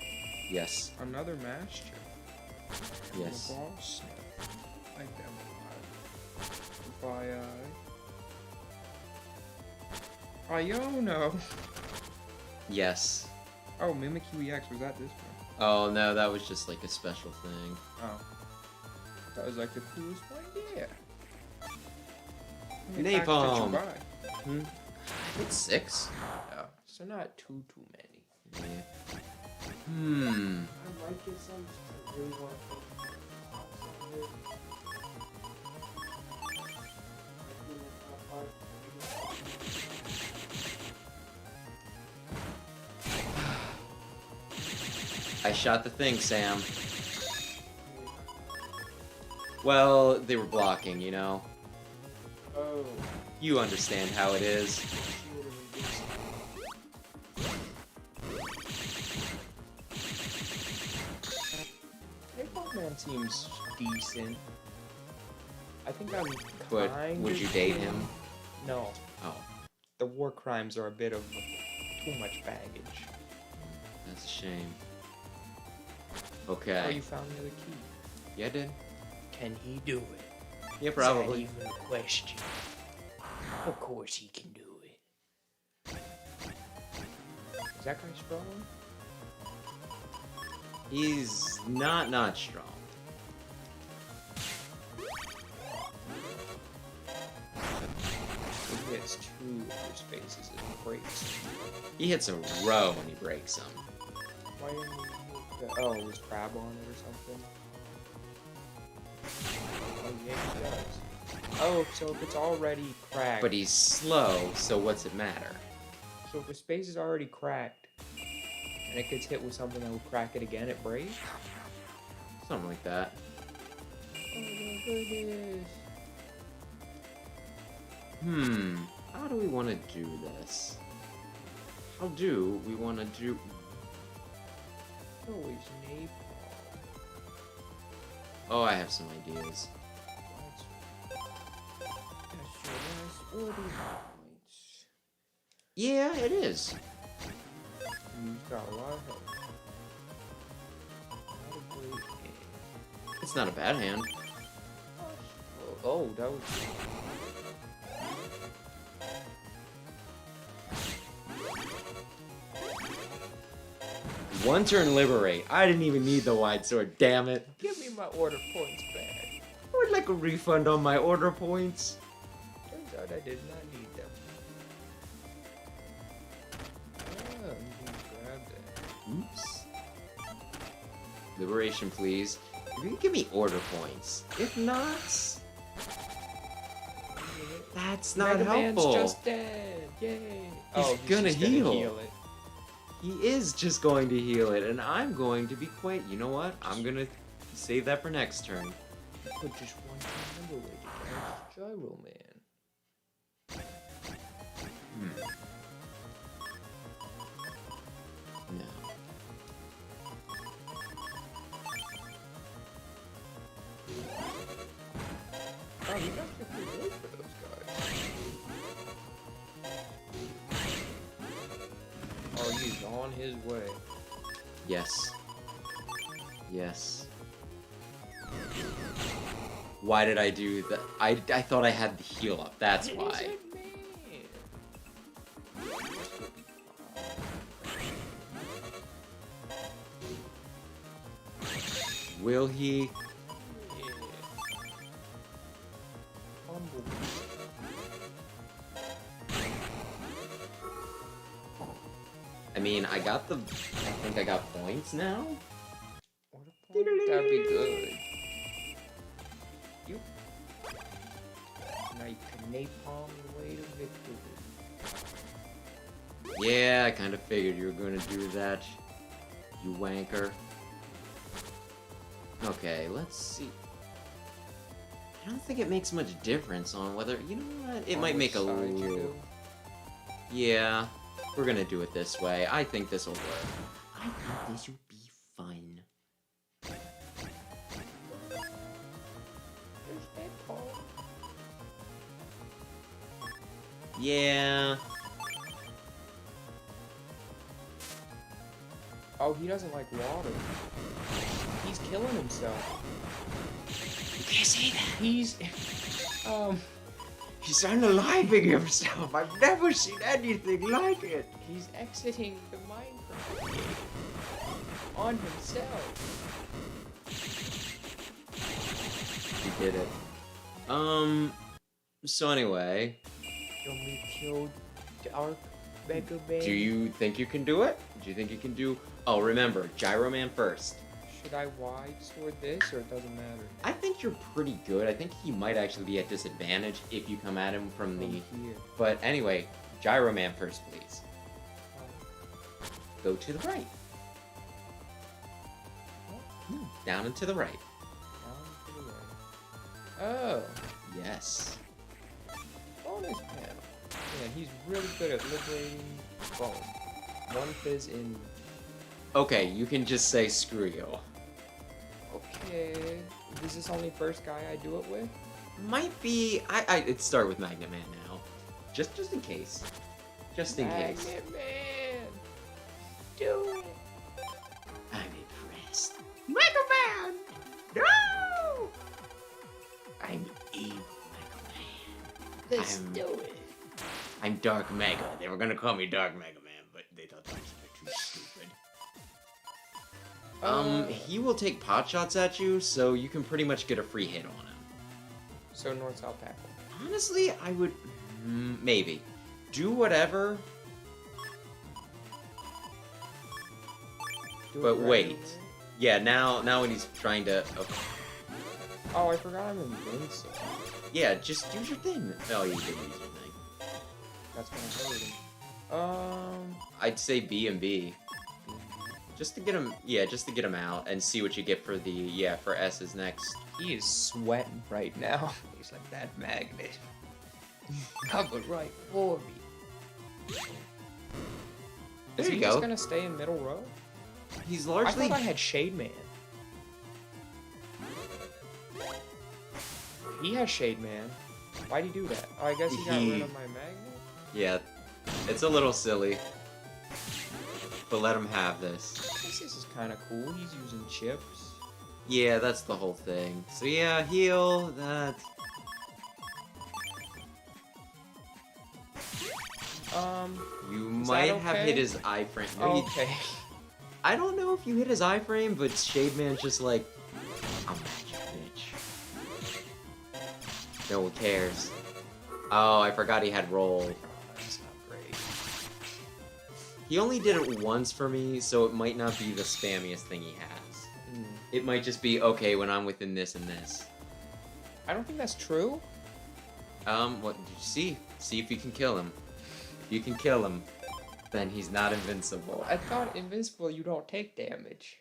Yes. Another Master. Yes. A boss. I like them a lot. Iono. Yes. Oh, Mimikyu-EX, was that this one? Oh no, that was just like a special thing. Oh. That was like the coolest one? Yeah. Napalm. Hmm? It's 6. Yeah. So not too many. Yeah. I like it some. I really want to I shot the thing, Sam. Well, they were blocking, you know? Oh. You understand how it is. Napalm Man seems decent. I think I'm But kind would of you date him? No. Oh, The war crimes are a bit of too much baggage. that's a shame. Oh, Okay. you found the other key. Yeah, I did. Can he do it? Yeah, probably. Is that even a question? Of course he can do it. Is that guy strong? He's not strong. He hits 2 of your spaces and breaks them. He hits a row when he breaks them. Why didn't he hit the... Oh, it was crab on it or something? Oh, yeah, he does. Oh, so if it's already cracked... But he's slow, so what's it matter? So if the space is already cracked, and it gets hit with something that will crack it again, it breaks? Something like that. Oh my goodness. How do we want to do this? How do we want to do... Always napalm. Oh, I have some ideas. That's your last order points. Yeah, it is. You've got a lot of help. Not a great hand. It's not a bad hand. Oh, that was... One turn liberate. I didn't even need the wide sword, damn it. Give me my order points back. I would like a refund on my order points. Turns out I did not need them. Oh, you can grab that. Oops. Liberation, please. You can give me order points. If not, that's not Mega helpful. Man's just dead. Yay. He's gonna just heal. Gonna heal it. He is just going to heal it, and I'm going to be quite. You know what? I'm gonna save that for next turn. Put just one time away to catch Gyro Man. No. Oh, you guys are pretty good for those guys. Oh, he's on his way. Yes. Yes. Why did I do that? I thought I had the heal up. That's why. Will he? I mean, I got the. I think I got points now. That'd be good. You. Now you can napalm the way to victory. Yeah, I kind of figured you were going to do that. You wanker. Okay, let's see. I don't think it makes much difference on whether. You know what? It might make a little. Yeah, we're gonna do it this way. I think this will work. I think this will be fun. Yeah. Oh, he doesn't like water. He's killing himself. You can't say that. He's He's unaliving himself. I've never seen anything like it. he's exiting the Minecraft game on himself. He did it. So anyway, We killed Dark Mega Man. do you think you can do it? Do you think you can do... Oh, remember, Gyro Man first. Should I wide sword this, or it doesn't matter? I think you're pretty good. I think he might actually be at disadvantage if you come at him from the... Here. But anyway, Gyro Man first, please. Go to the right. Down and to the right. Down to the right. Oh, Yes. bonus panel. Man, he's really good at liberating bone. One fizz in. Okay, you can just say screw you. Okay. Is this only first guy I do it with? Might be... It'd start with Magnet Man now. Just in case. Just in case. Magnet Man! Do it! I'm impressed. Mega Man! No! I'm evil Mega Man. Let's I'm- do it. I'm Dark Mega. They were gonna call me Dark Mega Man, but they thought that was a bit too stupid. He will take pot shots at you, so you can pretty much get a free hit on him. So north-south tackle. Honestly, I would... maybe. Do whatever, Do it but right wait. away. Yeah, now when he's trying to... Okay. Oh, I forgot I'm invincible. Yeah, just use your thing. Oh, you did use your thing. That's gonna hurt him. I'd say B and B. Just to get him, just to get him out and see what you get for the, for S's next. He is sweating right now. He's like, that magnet. Coming right for me. There Is you he go. just gonna stay in middle row? He's I largely... thought I had Shade Man. He has Shade Man. Why'd he do that? Oh, I guess he got rid of my magnet? Yeah, it's a little silly. But let him have this. I guess this is kind of cool. He's using chips. Yeah, that's the whole thing. So yeah, heal, that... You Is might that have okay? hit his iframe. No, you- Okay. I don't know if you hit his iframe, but Shade Man's just like, I'm at you, bitch. No one cares. Oh, I forgot he had roll. That's not great. He only did it once for me, so it might not be the spammiest thing he has. It might just be, okay, when I'm within this and this. I don't think that's true. What did you see? See if you can kill him. If you can kill him, then he's not invincible. I thought invincible, you don't take damage.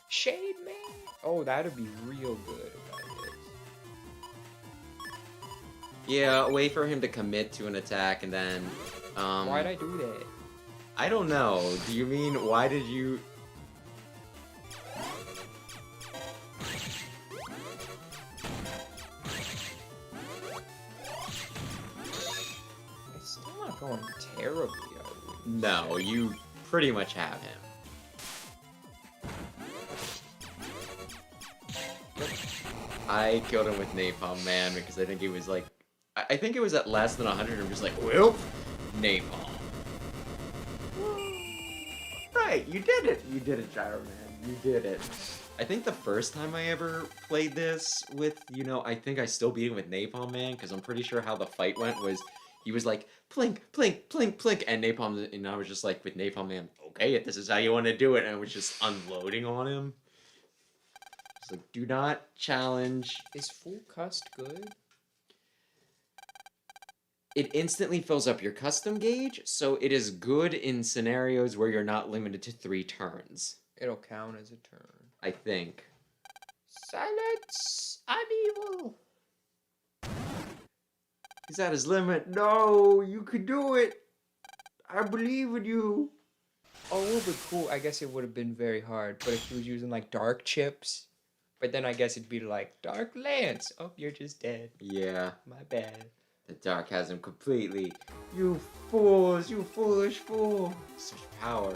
Shade Man. Oh, that'd be real good if that is. Yeah, wait for him to commit to an attack and then, Why'd I do that? I don't know. Do you mean, why did you... It's still not going terribly, I wouldn't No, say. you pretty much have him. I killed him with Napalm Man because I think it was like... I think it was at less than 100. I'm just like, whoop! Napalm. Right, you did it! You did it, Gyro Man. You did it. I think the first time I ever played this with, you know, I think I still beat him with Napalm Man because I'm pretty sure how the fight went was he was like, plink, plink, plink, plink, and Napalm, and I was just like, with Napalm Man, okay, if this is how you want to do it, and I was just unloading on him. It's like, do not challenge. Is full cust good? It instantly fills up your custom gauge, so it is good in scenarios where you're not limited to 3 turns. It'll count as a turn. I think. Silence! I'm evil! He's at his limit. No, you could do it. I believe in you. Oh, it would be cool. I guess it would have been very hard, but if he was using like dark chips, but then I guess it'd be like Dark Lance. Oh, you're just dead. Yeah, My bad. the dark has him completely. You fools, you foolish fool. Such power.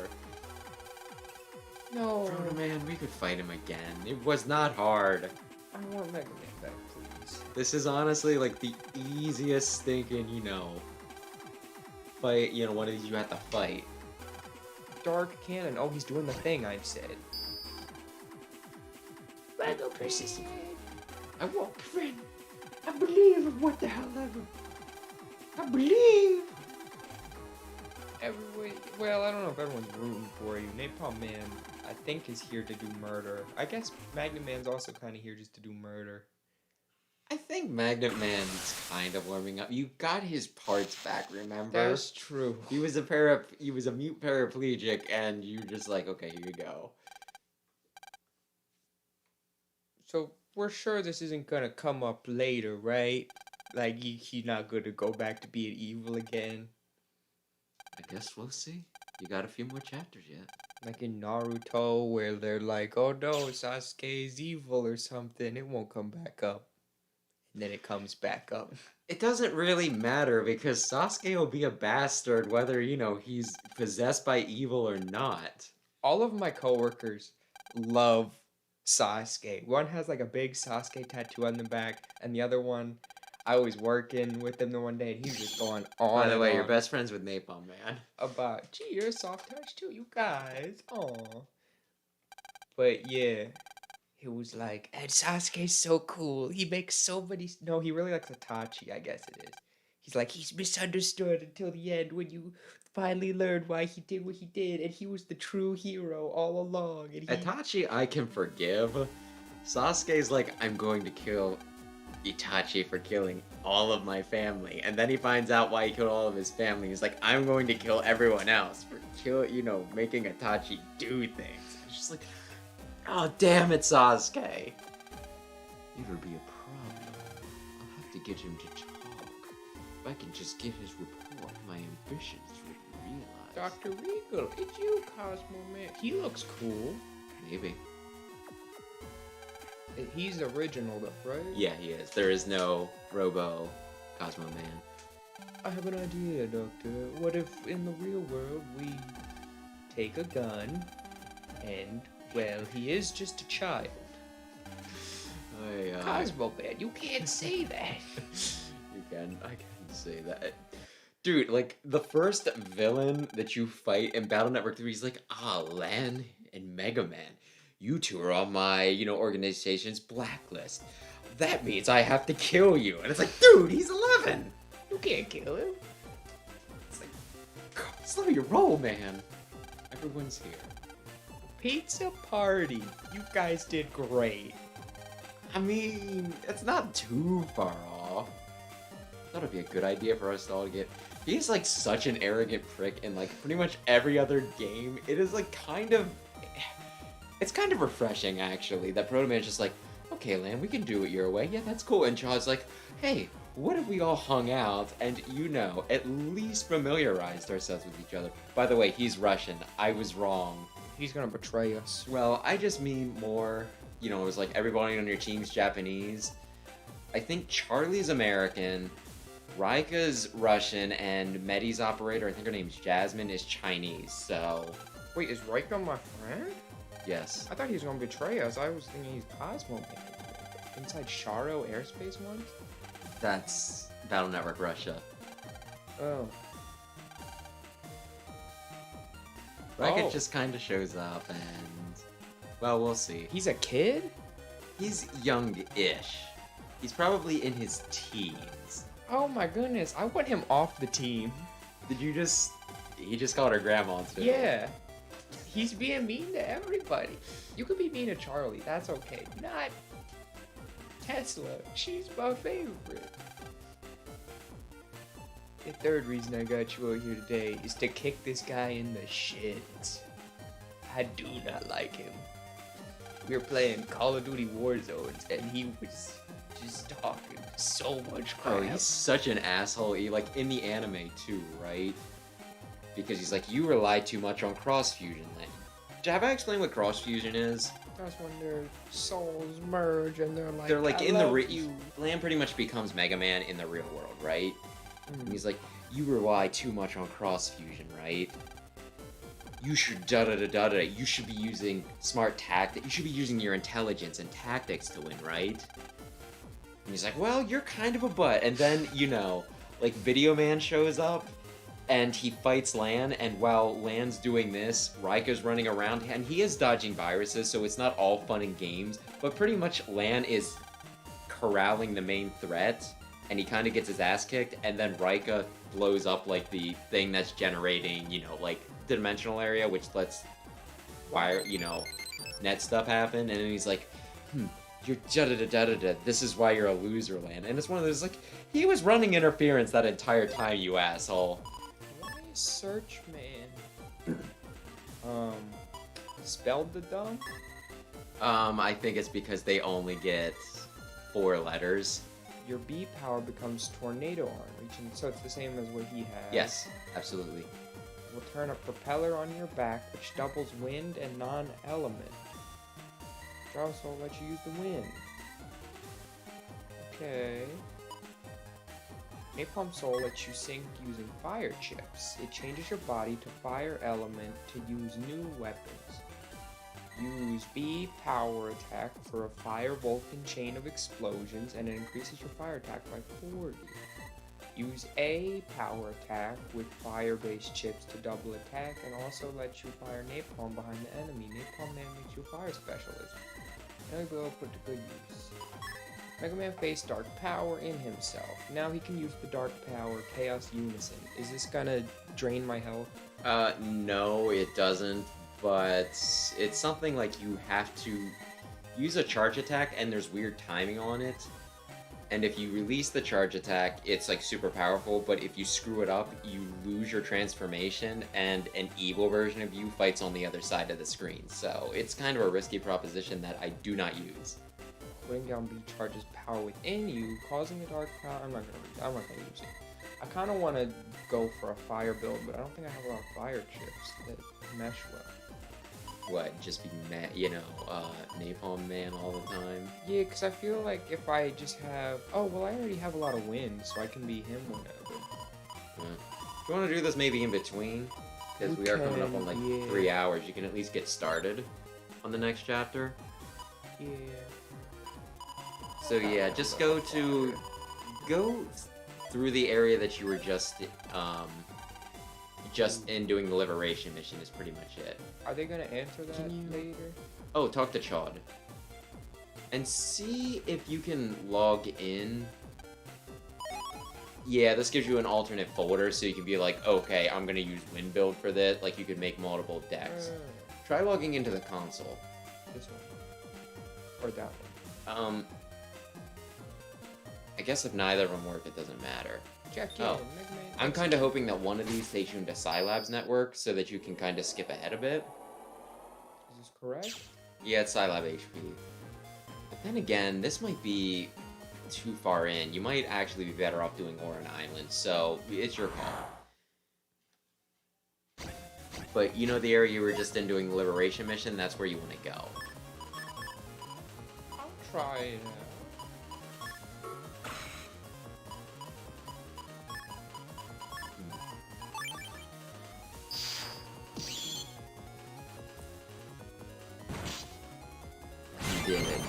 No. Frodo Man, we could fight him again. It was not hard. I want Mega Man back, please. This is honestly like the easiest thinking, you know, fight, you know, one of these you have to fight. Dark Cannon. Oh, he's doing the thing I said. Lego persistent. I won't prevent. I believe in what the hell ever. I believe. Everyone, well, I don't know if everyone's rooting for you. Napalm Man, I think, is here to do murder. I guess Magnum Man's also kind of here just to do murder. I think Magnet Man's kind of warming up. You got his parts back, remember? That's true. He was a mute paraplegic, and you just like, okay, here you go. So we're sure this isn't gonna come up later, right? Like he's not gonna go back to being evil again. I guess we'll see. You got a few more chapters yet. Like in Naruto, where they're like, "Oh no, Sasuke's evil" or something. It won't come back up, and then it comes back up. It doesn't really matter because Sasuke will be a bastard whether, you know, he's possessed by evil or not. All of my coworkers love Sasuke. One has like a big Sasuke tattoo on the back, and the other one, I was working with him the one day, and he was just going on. By the way, and you're on best friends with Napalm Man. about, gee, you're a soft touch too, you guys. Aw. But yeah, it was like, and Sasuke's so cool. He makes so many. No, he really likes Itachi, I guess it is. He's like, he's misunderstood until the end when you finally learned why he did what he did, and he was the true hero all along. And he... Itachi, I can forgive. Sasuke's like, I'm going to kill Itachi for killing all of my family. And then he finds out why he killed all of his family. He's like, I'm going to kill everyone else for making Itachi do things. It's just like, oh, damn it, Sasuke. It'll be a problem. I'll have to get him to talk. If I can just get his report, my ambitions will be realized. Dr. Regal, it's you, Cosmo Man. He looks cool. Maybe. He's original though, right? Yeah, he is. There is no Robo Cosmo Man. I have an idea, Doctor. What if in the real world we take a gun and, well, he is just a child. Cosmo Man, you can't say that. I can say that. Dude, like, the first villain that you fight in Battle Network 3 is like, Lan and Mega Man. You two are on my, organization's blacklist. That means I have to kill you. And it's like, dude, he's 11. You can't kill him. It's like, Slow your roll, man. Everyone's here. Pizza party. You guys did great. I mean, it's not too far off. I thought it'd be a good idea for us all to get. He's like such an arrogant prick in like pretty much every other game. It is like kind of. It's kind of refreshing actually that Proto Man's just like, okay, Lan, we can do it your way. Yeah, that's cool. And Chad's like, hey, what if we all hung out and, you know, at least familiarized ourselves with each other? By the way, he's Russian. I was wrong. He's gonna betray us. Well, I just mean more, you know, it was like everybody on your team's Japanese. I think Charlie's American, Raika's Russian, and Medi's operator, I think her name's Jasmine, is Chinese, so... Wait, is Raika my friend? Yes. I thought he was gonna betray us. I was thinking he's Cosmo Man. Inside Sharo Airspace once? That's Battle Network Russia. Oh. Raika just kind of shows up and... Well, we'll see. He's a kid? He's young-ish. He's probably in his teens. Oh my goodness, I want him off the team. Did you just... He just called her grandma too. Yeah. He's being mean to everybody. You could be mean to Charlie, that's okay. Not Tesla. She's my favorite. The third reason I got you out here today is to kick this guy in the shins. I do not like him. We were playing Call of Duty Warzones and he was just talking so much crap. Oh, he's such an asshole. He, like, in the anime too, right? Because he's like, you rely too much on cross-fusion. Have I explained what cross-fusion is? That's when their souls merge and they're like in the Lan pretty much becomes Mega Man in the real world, right? And he's like, you rely too much on cross-fusion, right? You should da-da-da-da-da. You should be using smart tactics. You should be using your intelligence and tactics to win, right? And he's like, well, you're kind of a butt. And then, you know, like, Video Man shows up, and he fights Lan, and while Lan's doing this, Raika's running around, and he is dodging viruses, so it's not all fun and games, but pretty much Lan is corralling the main threat, and he kind of gets his ass kicked, and then Raika blows up, like, the thing that's generating, you know, like, the dimensional area, which lets wire, you know, net stuff happen, and then he's like, you're da-da-da-da-da-da, this is why you're a loser, Lan. And it's one of those, like, he was running interference that entire time, you asshole. Search Man. Spelled the dumb? I think it's because they only get 4 letters. Your B power becomes Tornado Arm, reaching, so it's the same as what he has. Yes, absolutely. Will turn a propeller on your back, which doubles wind and non-element. Which also lets you use the wind. Okay. Napalm Soul lets you sink using fire chips. It changes your body to fire element to use new weapons. Use B power attack for a fire Vulcan chain of explosions and it increases your fire attack by 40. Use A power attack with fire-based chips to double attack and also lets you fire napalm behind the enemy. Napalm Man makes you a fire specialist. Now we'll put to good use. Mega Man faced Dark Power in himself. Now he can use the Dark Power Chaos Unison. Is this gonna drain my health? No, it doesn't, but it's something like you have to use a charge attack and there's weird timing on it. And if you release the charge attack, it's like super powerful, but if you screw it up, you lose your transformation and an evil version of you fights on the other side of the screen. So it's kind of a risky proposition that I do not use. Putting down B charges power within you, causing a dark power. I'm not gonna use it. I kind of want to go for a fire build, but I don't think I have a lot of fire chips that mesh well. What, just be Napalm Man all the time? Yeah, because I feel like if I just have... Oh, well, I already have a lot of wind, so I can be him whenever. If you want to do this maybe in between, because we are coming up on like 3 hours, you can at least get started on the next chapter. Yeah. So yeah, just go through the area that you were just in doing the liberation mission is pretty much it. Are they gonna answer that later? Oh, talk to Chad. And see if you can log in Yeah, this gives you an alternate folder, so you can be like, okay, I'm gonna use Wind Build for this. Like, you could make multiple decks. Try logging into the console. This one. Or that one. I guess if neither of them work, it doesn't matter. Check in. Oh. I'm kind of hoping that one of these takes you into Scilab's network, so that you can kind of skip ahead a bit. Is this correct? Yeah, it's Scilab HP. But then again, this might be too far in. You might actually be better off doing Oran Island, so it's your call. But you know the area you were just in doing the Liberation mission? That's where you want to go. I'll try it out. You did.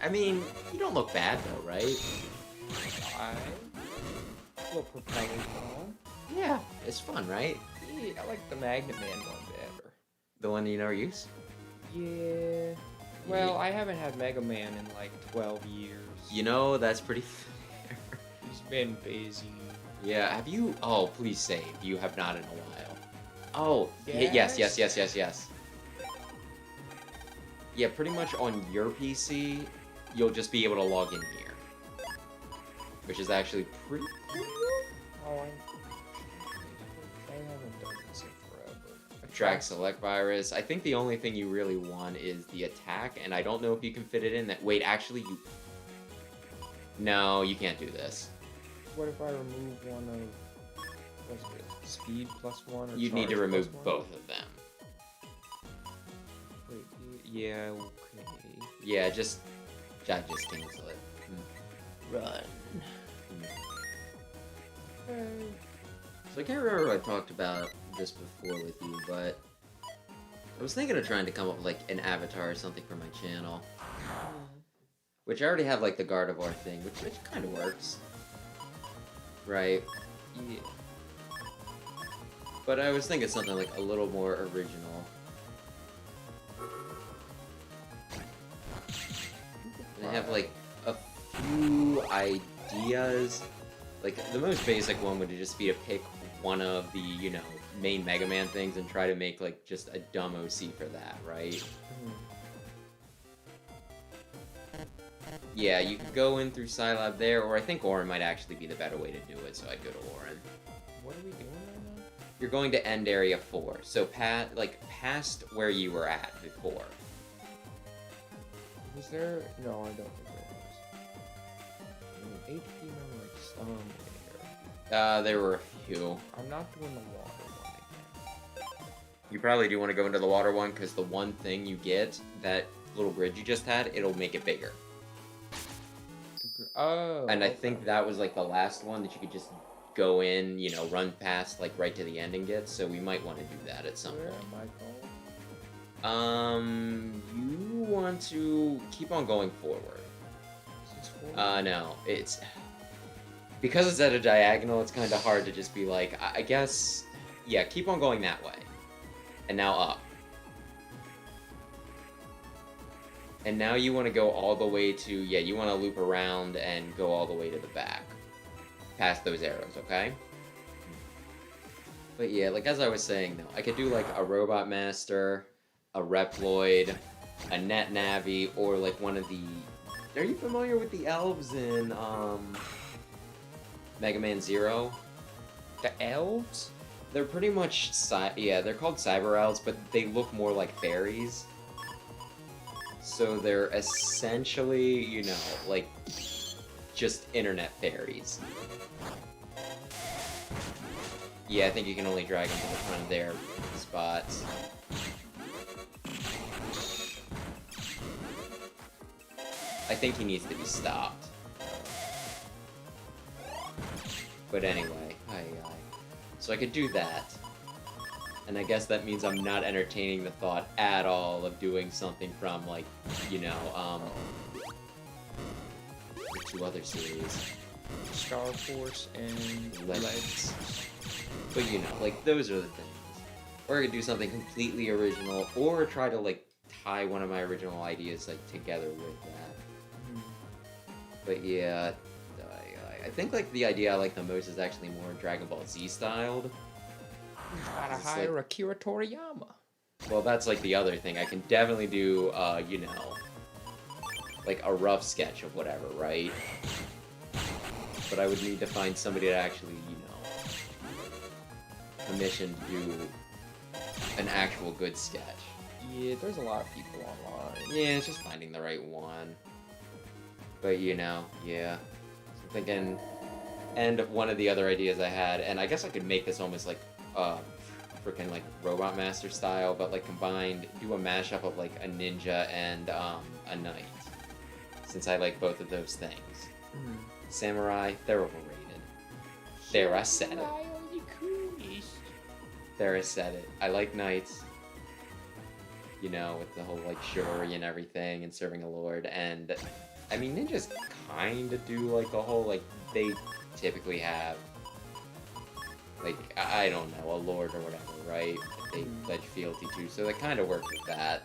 I mean, you don't look bad though, right? A little propeller phone. Yeah, it's fun, right? Yeah, I like the Magnet Man one better. The one you never use? Yeah. Well, I haven't had Mega Man in like 12 years. You know, that's pretty fair. He's been busy. Yeah, have you... Oh, please save. You have not in a while. Oh, Yes? yes. Yeah, pretty much on your PC, you'll just be able to log in here. Which is actually pretty cool. Oh, I haven't done this in forever. Track select virus. I think the only thing you really want is the attack, and I don't know if you can fit it in that... Wait, actually, you... No, you can't do this. What if I remove one of... What's it? Speed plus one or You'd need to charge remove plus one? both of them. Wait, yeah, okay. Yeah, just cancel it. Run. So I can't remember if I talked about this before with you, but I was thinking of trying to come up with like an avatar or something for my channel. Which I already have like the Gardevoir thing, which kind of works. Right? Yeah. But I was thinking something like a little more original. And I have like a few ideas. Like the most basic one would just be to pick one of the, you know, main Mega Man things and try to make like just a dumb OC for that, right? Yeah, you could go in through Scilab there, or I think Oran might actually be the better way to do it, so I'd go to Oran. What are we doing right now? You're going to end area 4, so past where you were at before. Was there? No, I don't think there was. HP memory somewhere. There were a few. I'm not doing the water one again. You probably do want to go into the water one, because the one thing you get, that little grid you just had, it'll make it bigger. Oh. And I think that was like the last one that you could just go in, you know, run past like right to the end and get, so we might want to do that at some Where point. am I going? You want to keep on going forward. Is this forward? No, it's... Because it's at a diagonal, it's kind of hard to just be like, I guess... Yeah, keep on going that way. And now up. And now you want to go all the way to... Yeah, you want to loop around and go all the way to the back. Past those arrows, okay? But yeah, like as I was saying, though, I could do like a Robot Master, a Reploid, a Net Navi, or like one of the... Are you familiar with the elves in Mega Man Zero? The elves? They're pretty much... Yeah, they're called Cyber Elves, but they look more like fairies. So they're essentially, you know, like, just internet fairies. Yeah, I think you can only drag them to the front of their spots. I think he needs to be stopped. But anyway, so I could do that. And I guess that means I'm not entertaining the thought at all of doing something from, like, you know, the two other series. Star Force and Legs. But, you know, like, those are the things. Or I could do something completely original, or try to, like, tie one of my original ideas, like, together with that. But yeah, I think like the idea I like the most is actually more Dragon Ball Z styled. Gotta It's hire like, Akira Toriyama. well, that's like the other thing. I can definitely do, you know, like a rough sketch of whatever, right? But I would need to find somebody to actually, you know, commission to do an actual good sketch. Yeah, there's a lot of people online. Yeah, it's just finding the right one. But you know, yeah. So I'm thinking, and one of the other ideas I had, and I guess I could make this almost like freaking like Robot Master style, but like combined, do a mashup of like a ninja and a knight. Since I like both of those things. Mm. Samurai, they're overrated. There, I said it. There, I said it. I like knights. You know, with the whole like chivalry and everything, and serving a lord, and I mean ninjas kind of do like a whole like they typically have like I don't know, a lord or whatever, right? That they pledge fealty to, so they kind of work with that.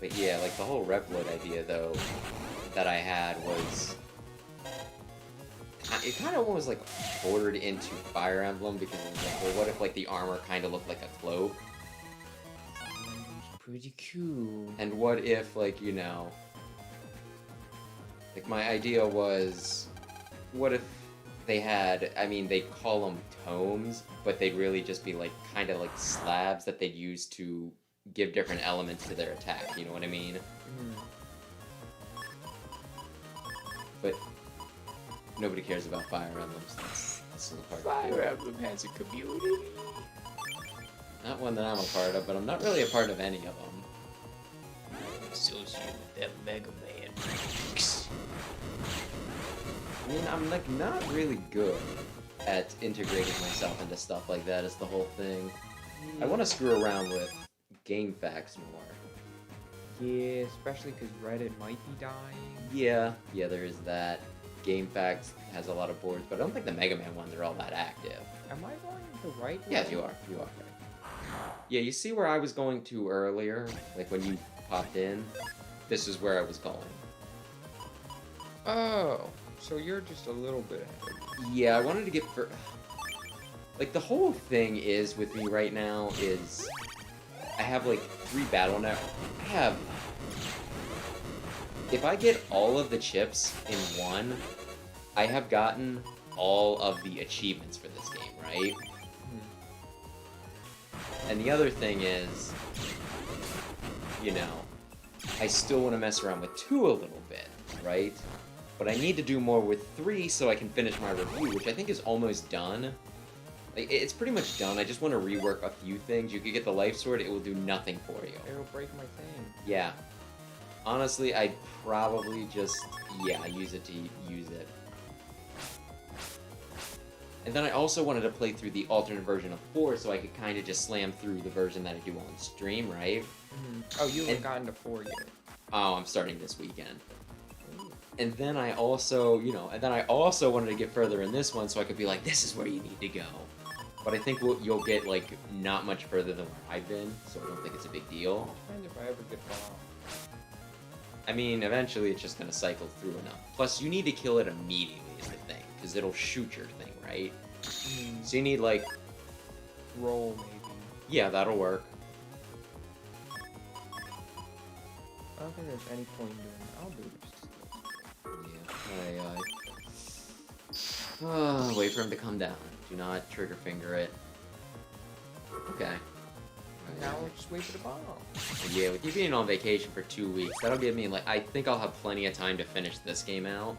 But yeah, like the whole rep load idea though that I had was it kind of was like bordered into Fire Emblem because it was like, well, what if like the armor kind of looked like a cloak? Pretty cool. And what if like, you know, like my idea was, what if they had, I mean, they call them tomes, but they'd really just be like kind of like slabs that they'd use to give different elements to their attack, you know what I mean? But nobody cares about Fire Emblems. That's the part. Fire Emblem has a community. Not one that I'm a part of, but I'm not really a part of any of them. Associated with that Mega Man. I mean, I'm like not really good at integrating myself into stuff like that. Is the whole thing. I want to screw around with game facts more. Yeah, especially because Reddit might be dying. Yeah, there is that. GameFAQs has a lot of boards, but I don't think the Mega Man ones are all that active. Am I going the right way? Yes, you are. You are. Yeah, you see where I was going to earlier? Like when you popped in? This is where I was going. Oh, so you're just a little bit ahead of me. Yeah, I wanted to get for... Like, the whole thing is, with me right now, is... I have, like, 3 battle net... I have... If I get all of the chips in one, I have gotten all of the achievements for this game, right? And the other thing is, you know, I still want to mess around with 2 a little bit, right? But I need to do more with 3 so I can finish my review, which I think is almost done. Like, it's pretty much done. I just want to rework a few things. You could get the life sword, it will do nothing for you. It'll break my thing. Yeah. Honestly, I'd probably just, use it to use it. And then I also wanted to play through the alternate version of 4 so I could kind of just slam through the version that I do on stream, right? Oh, you haven't gotten to 4 yet. Oh, I'm starting this weekend. And then I also, wanted to get further in this one so I could be like, this is where you need to go. But I think you'll get, like, not much further than where I've been, so I don't think it's a big deal. Depends if I ever get far. I mean, eventually it's just gonna cycle through enough. Plus, you need to kill it immediately is the thing, because it'll shoot your thing, right? So you need, like... Roll, maybe. Yeah, that'll work. I don't think there's any point in doing it. I'll do it. Yeah, wait for him to come down. Do not trigger finger it. Okay. Now we'll just wait for the bomb. Yeah, with you being on vacation for 2 weeks, that'll give me, like, I think I'll have plenty of time to finish this game out.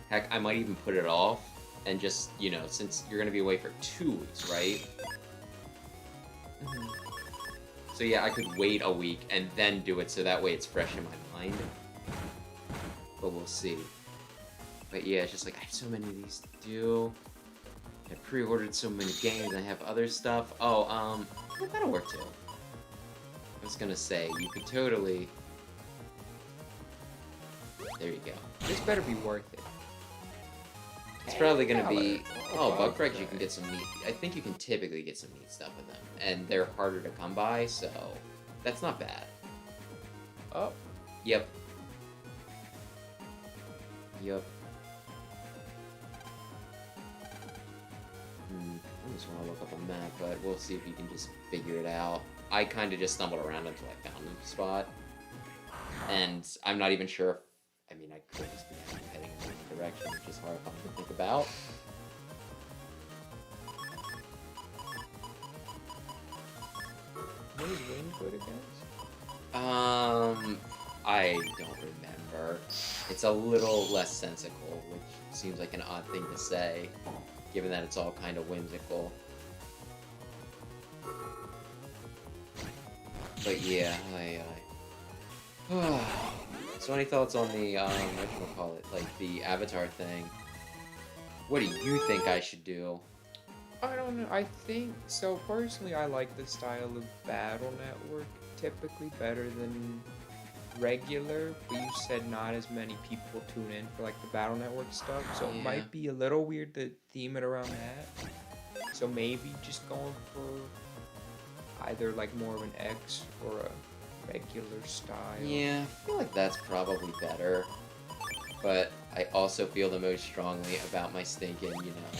Heck, I might even put it off, and just, since you're gonna be away for 2 weeks, right? So yeah, I could wait a week and then do it, so that way it's fresh in my mind. But we'll see. But yeah, it's just like, I have so many of these to do. I pre-ordered so many games, I have other stuff. Oh, yeah, that'll work too. I was gonna say, you could totally... There you go. This better be worth it. It's probably gonna be... Oh, bug fragments, you can get some meat. I think you can typically get some meat stuff with them. And they're harder to come by, so... That's not bad. Oh, Yep. Yep. I just want to look up a map, but we'll see if we can just figure it out. I kind of just stumbled around until I found the spot. And I'm not even sure if... I mean, I could just be heading in the direction, which is horrifying to think about. what is wind good against? I don't remember. It's a little less sensical, which seems like an odd thing to say, given that it's all kind of whimsical. But yeah, So any thoughts on the, whatchamacallit, like, the Avatar thing? What do you think I should do? I don't know. I think so. Personally, I like the style of Battle Network typically better than regular. But you said not as many people tune in for like the Battle Network stuff, so Yeah. it might be a little weird to theme it around that. So maybe just going for either like more of an X or a regular style. Yeah, I feel like that's probably better. But I also feel the most strongly about my stinking, you know,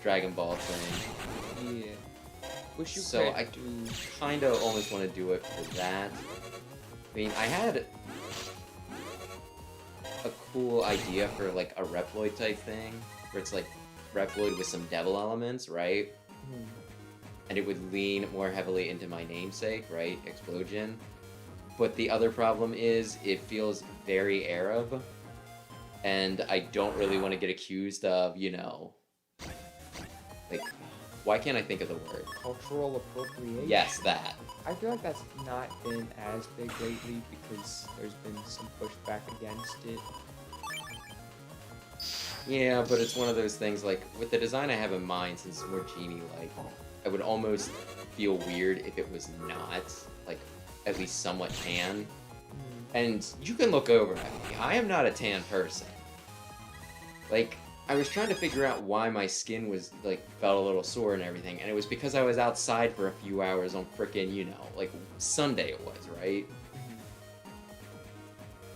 Dragon Ball thing. Yeah. Wish you So could I do. kind of almost want to do it for that. I mean, I had a cool idea for like a Reploid type thing, where it's like Reploid with some devil elements, right? And it would lean more heavily into my namesake, right? Explosion. But the other problem is it feels very Arab, and I don't really want to get accused of, you know, like, why can't I think of the word? Cultural appropriation. Yes, that. I feel like that's not been as big lately because there's been some pushback against it. Yeah, but it's one of those things, like, with the design I have in mind, since it's more genie-like, I would almost feel weird if it was not, like, at least somewhat tan. And you can look over at me. I am not a tan person. Like, I was trying to figure out why my skin was, like, felt a little sore and everything, and it was because I was outside for a few hours on frickin', you know, like, Sunday it was, right?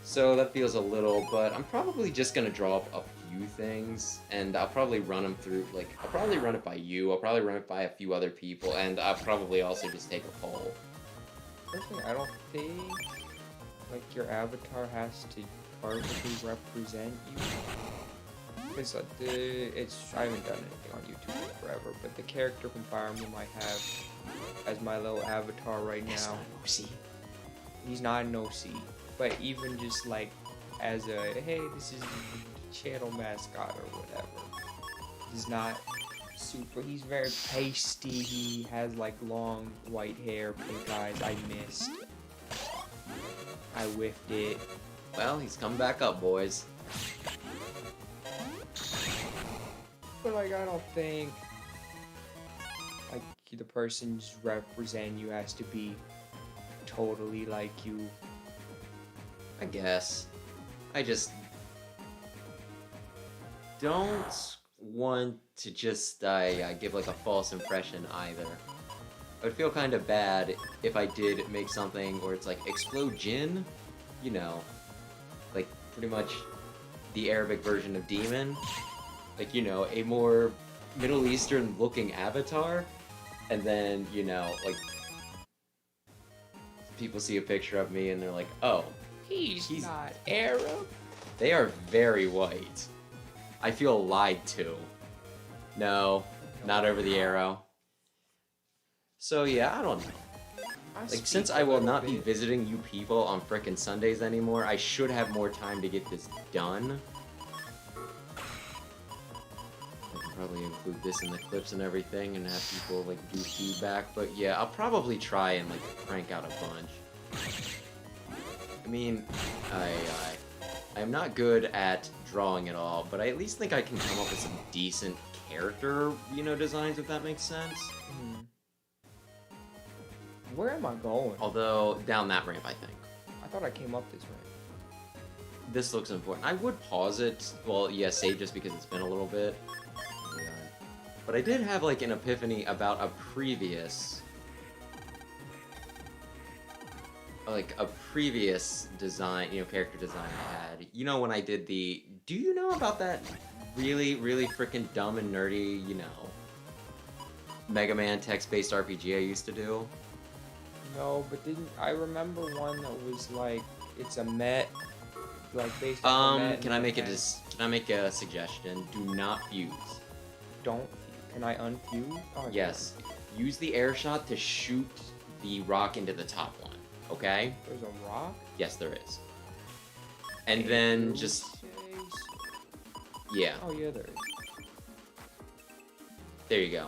So that feels a little, but I'm probably just gonna draw up a few things, and I'll probably run them through, like, I'll probably run it by you, I'll probably run it by a few other people, and I'll probably also just take a poll. Personally, I don't think like your avatar has to perfectly represent you. Because I haven't done anything on YouTube in forever, but the character from Fire Emblem I have as my little avatar right now. He's not an OC, but even just like as a hey, this is the channel mascot or whatever. He's not super. He's very pasty. He has like long white hair, pink eyes. I missed. I whiffed it. Well, he's come back up, boys. But like, I don't think like the person just representing you has to be totally like you. I guess. I just don't want to just give like a false impression either. I would feel kind of bad if I did make something where it's like explosion, you know, like pretty much the Arabic version of demon, like, you know, a more Middle Eastern looking avatar, and then, you know, like people see a picture of me and they're like, oh, He's not Arab. they are very white. I feel lied to. No, not over the arrow. So yeah, I don't know. Like, since I will not be visiting you people on frickin' Sundays anymore, I should have more time to get this done. I can probably include this in the clips and everything and have people, like, do feedback, but yeah, I'll probably try and, like, crank out a bunch. I mean, I'm not good at drawing at all, but I at least think I can come up with some decent character, you know, designs, if that makes sense. Where am I going? Although, down that ramp, I think. I thought I came up this way. This looks important. I would pause it. Well, yeah, save just because it's been a little bit. But I did have, like, an epiphany about a previous like a previous design, character design I had. You know when I did the... Do you know about that really, really freaking dumb and nerdy, Mega Man text-based RPG I used to do? No, but didn't I remember one that was like it's a Met, like based on a Met. Can I make a suggestion? Do not fuse. Don't. Can I unfuse? Oh, Yes. Use the air shot to shoot the rock into the top one. Okay? There's a rock. Yes, there is. And then just yeah. Oh yeah, there is. There you go.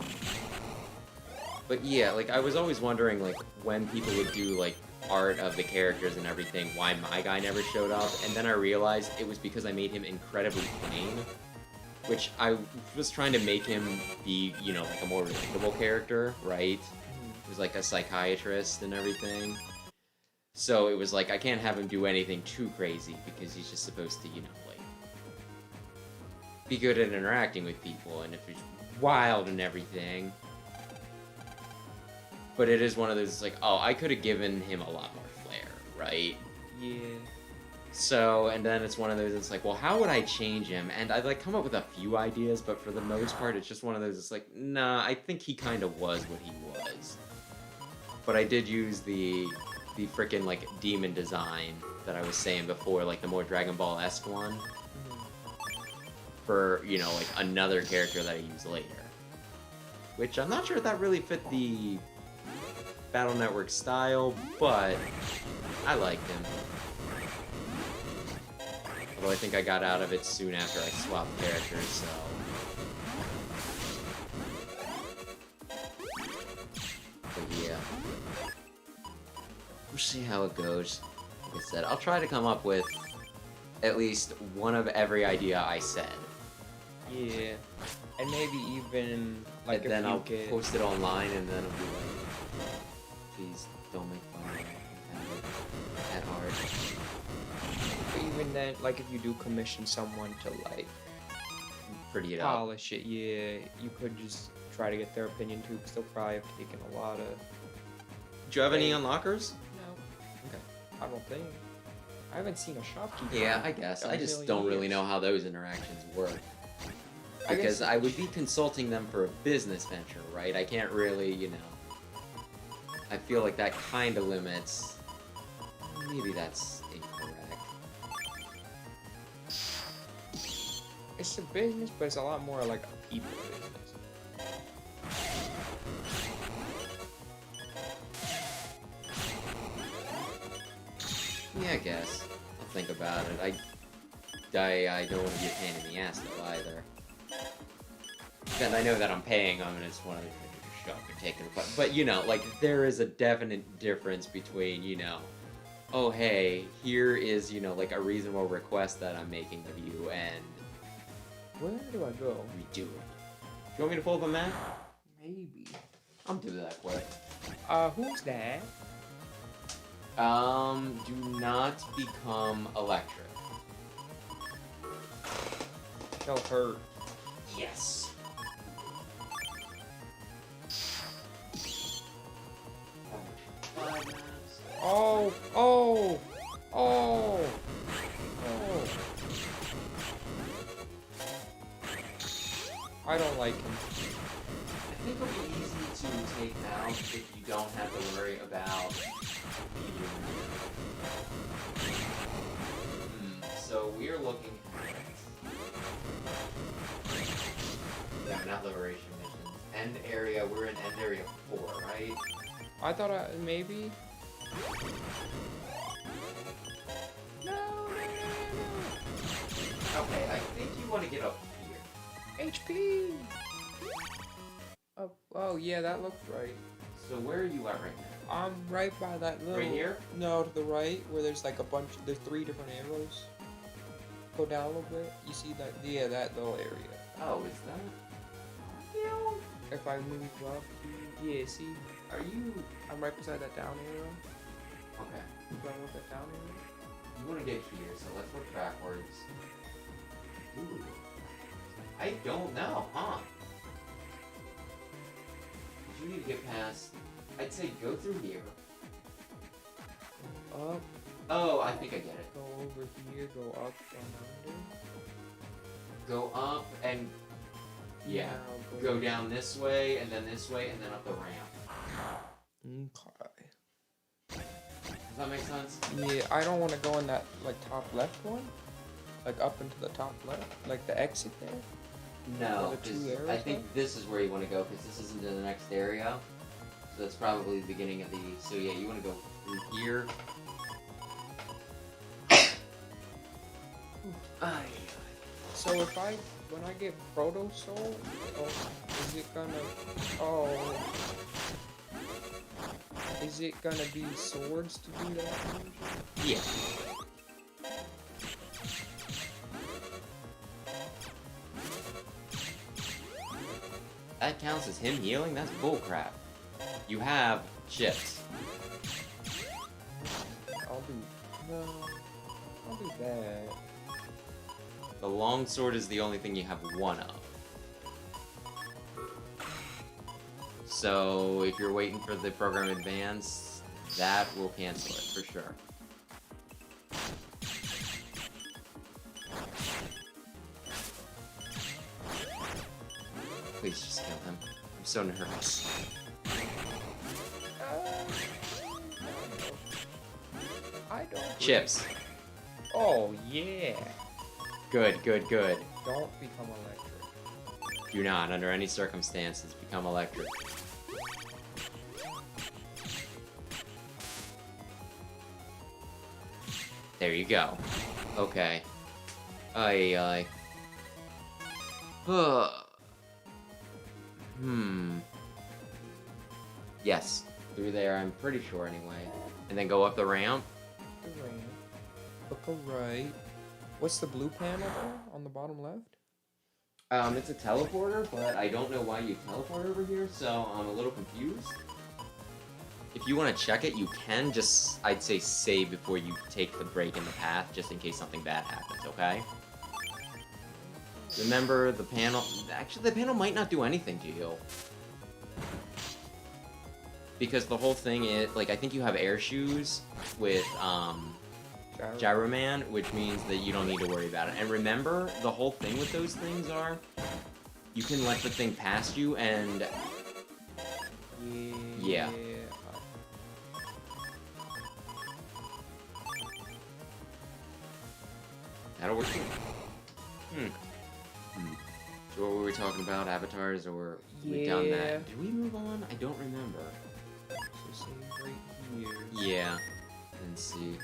But yeah, like I was always wondering like when people would do like art of the characters and everything, why my guy never showed up, and then I realized it was because I made him incredibly plain, which I was trying to make him be, like a more relatable character, right? He was like a psychiatrist and everything. So it was like I can't have him do anything too crazy because he's just supposed to, like be good at interacting with people and if he's wild and everything. But it is one of those, it's like, oh, I could have given him a lot more flair, right? Yeah. So, and then it's one of those, it's like, well, how would I change him? And I'd, like, come up with a few ideas, but for the most part, it's just one of those, it's like, nah, I think he kind of was what he was. But I did use the frickin', like, demon design that I was saying before, like, the more Dragon Ball-esque one. For, like, another character that I use later. Which I'm not sure if that really fit the Battle Network style, but I liked him. Although I think I got out of it soon after I swapped characters, so... But yeah. We'll see how it goes. Like I said, I'll try to come up with at least one of every idea I said. Yeah. And maybe even, like, and then I'll post it online, and then I'll be like, please don't make fun of that art. But even then, like, if you do commission someone to, like, pretty it up. Polish it, yeah, you could just try to get their opinion too, because they'll probably have taken a lot of... Do you have any unlockers? No. Okay. I don't think. I haven't seen a shopkeeper. Yeah, I guess. I just don't really know how those interactions work. I Because guess- I would be consulting them for a business venture, right? I can't really, I feel like that kind of limits... Maybe that's incorrect. It's a business, but it's a lot more like a people business. Yeah, I guess. I'll think about it. I don't want to be a pain in the ass, though, either. And I know that I'm paying them, and it's one of the show up and taking the but like there is a definite difference between oh hey, here is like a reasonable request that I'm making of you, and Where do I go? redo it. Do you want me to pull up a map? Maybe. I'll do that quick. Who's that? Do not become electric. They'll hurt. Yes. Oh! Oh! Oh! Oh! I don't like him. I think it'll be easy to take out if you don't have to worry about so we're looking at not liberation missions. End area, we're in end area 4, right? I thought maybe. No. Okay, I think you want to get up here. HP. Oh yeah, that looks right. So where are you at right now? I'm right by that little. Right here? No, to the right, where there's like a bunch. There's 3 different arrows. Go down a little bit. You see that? Yeah, that little area. Oh, is that? If I move up, yeah. See, Are you? I'm right beside that down arrow. Okay. Do I want that down arrow? You want to get here, so let's look backwards. Ooh. I don't know, huh? You need to get past... I'd say go through here. up, Oh, I think I get it. go over here, go up and under. Go up and yeah, Now go down this way and then this way and then up the ramp. Okay. Does that make sense? Yeah, I don't want to go in that like top left one, like up into the top left, like the exit there. No, the two 'cause arrows I think up? this is where you want to go because this isn't in the next area. So that's probably the beginning of the. So yeah, you want to go through here. Ay. So if when I get Proto Soul, is it gonna, oh, is it gonna be swords to do that? Yeah. That counts as him healing? That's bullcrap. You have chips. I'll do that. The longsword is the only thing you have one of. So if you're waiting for the program advance, that will cancel it for sure. Please just kill him. I'm so nervous. I don't. Chips. Oh yeah. Good, good, good. Don't become electric. Do not, under any circumstances, become electric. There you go. Okay. Ay. Yes, through there, I'm pretty sure anyway. And then go up the ramp. The ramp. Look right. What's the blue panel there on the bottom left? It's a teleporter, but I don't know why you teleport over here, so I'm a little confused. If you want to check it, you can. Just, I'd say, save before you take the break in the path, just in case something bad happens, okay? Remember, the panel... Actually, the panel might not do anything to you. Because the whole thing is... Like, I think you have air shoes with, Gyro Man, which means that you don't need to worry about it. And remember, the whole thing with those things are... You can let the thing past you, and... Yeah. That'll work too. So what were we talking about? Avatars, or we done that? Did we move on? I don't remember. So save right here. Yeah. Let's see.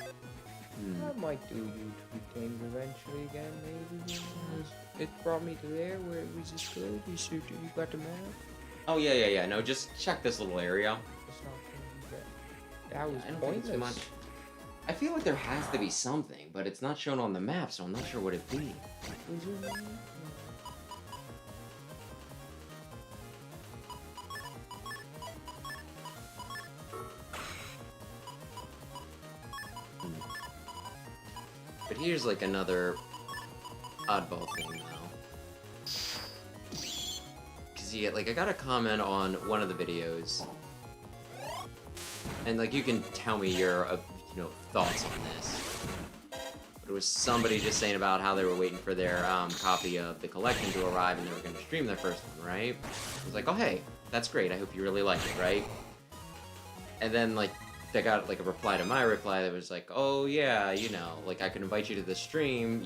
I might do YouTube things eventually again, maybe. Who knows? It brought me to there where it was just good. You got the map? Oh, yeah. No, just check this little area. It's not good. That was I don't pointless. think it's too much. I feel like there has to be something, but it's not shown on the map, so I'm not sure what it'd be. Was there one? But here's like another oddball thing though. Cause yeah, like I got a comment on one of the videos. And like you can tell me your thoughts on this. But it was somebody just saying about how they were waiting for their copy of the collection to arrive and they were gonna stream their first one, right? I was like, oh hey, that's great, I hope you really like it, right? And then like they got like a reply to my reply that was like, oh yeah, like I could invite you to the stream,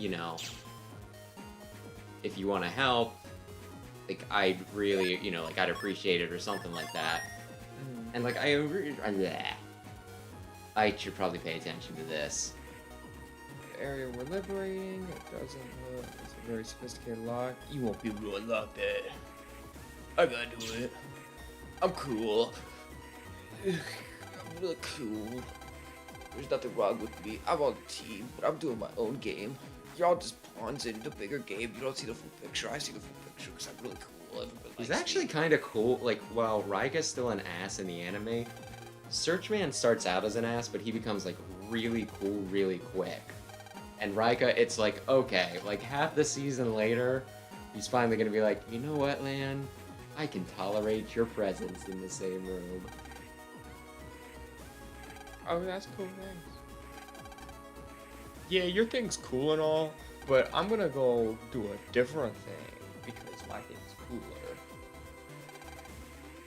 if you want to help, like I'd really, like I'd appreciate it or something like that. And like I should probably pay attention to this. The area we're liberating, it doesn't look, it's a very sophisticated lock. You won't be able to unlock that. I gotta do it. I'm cool. I'm really cool. There's nothing wrong with me. I'm on the team, but I'm doing my own game. Y'all just pawns in the bigger game. You don't see the full picture. I see the full picture because I'm really cool. Everybody He's likes actually me. kind of cool. Like, while Raika's still an ass in the anime, Searchman starts out as an ass, but he becomes, like, really cool really quick. And Raika, it's like, okay, like, half the season later, he's finally gonna be like, you know what, Lan? I can tolerate your presence in the same room. Oh, that's cool, thanks. yeah, your thing's cool and all, but I'm gonna go do a different thing because my thing's cooler.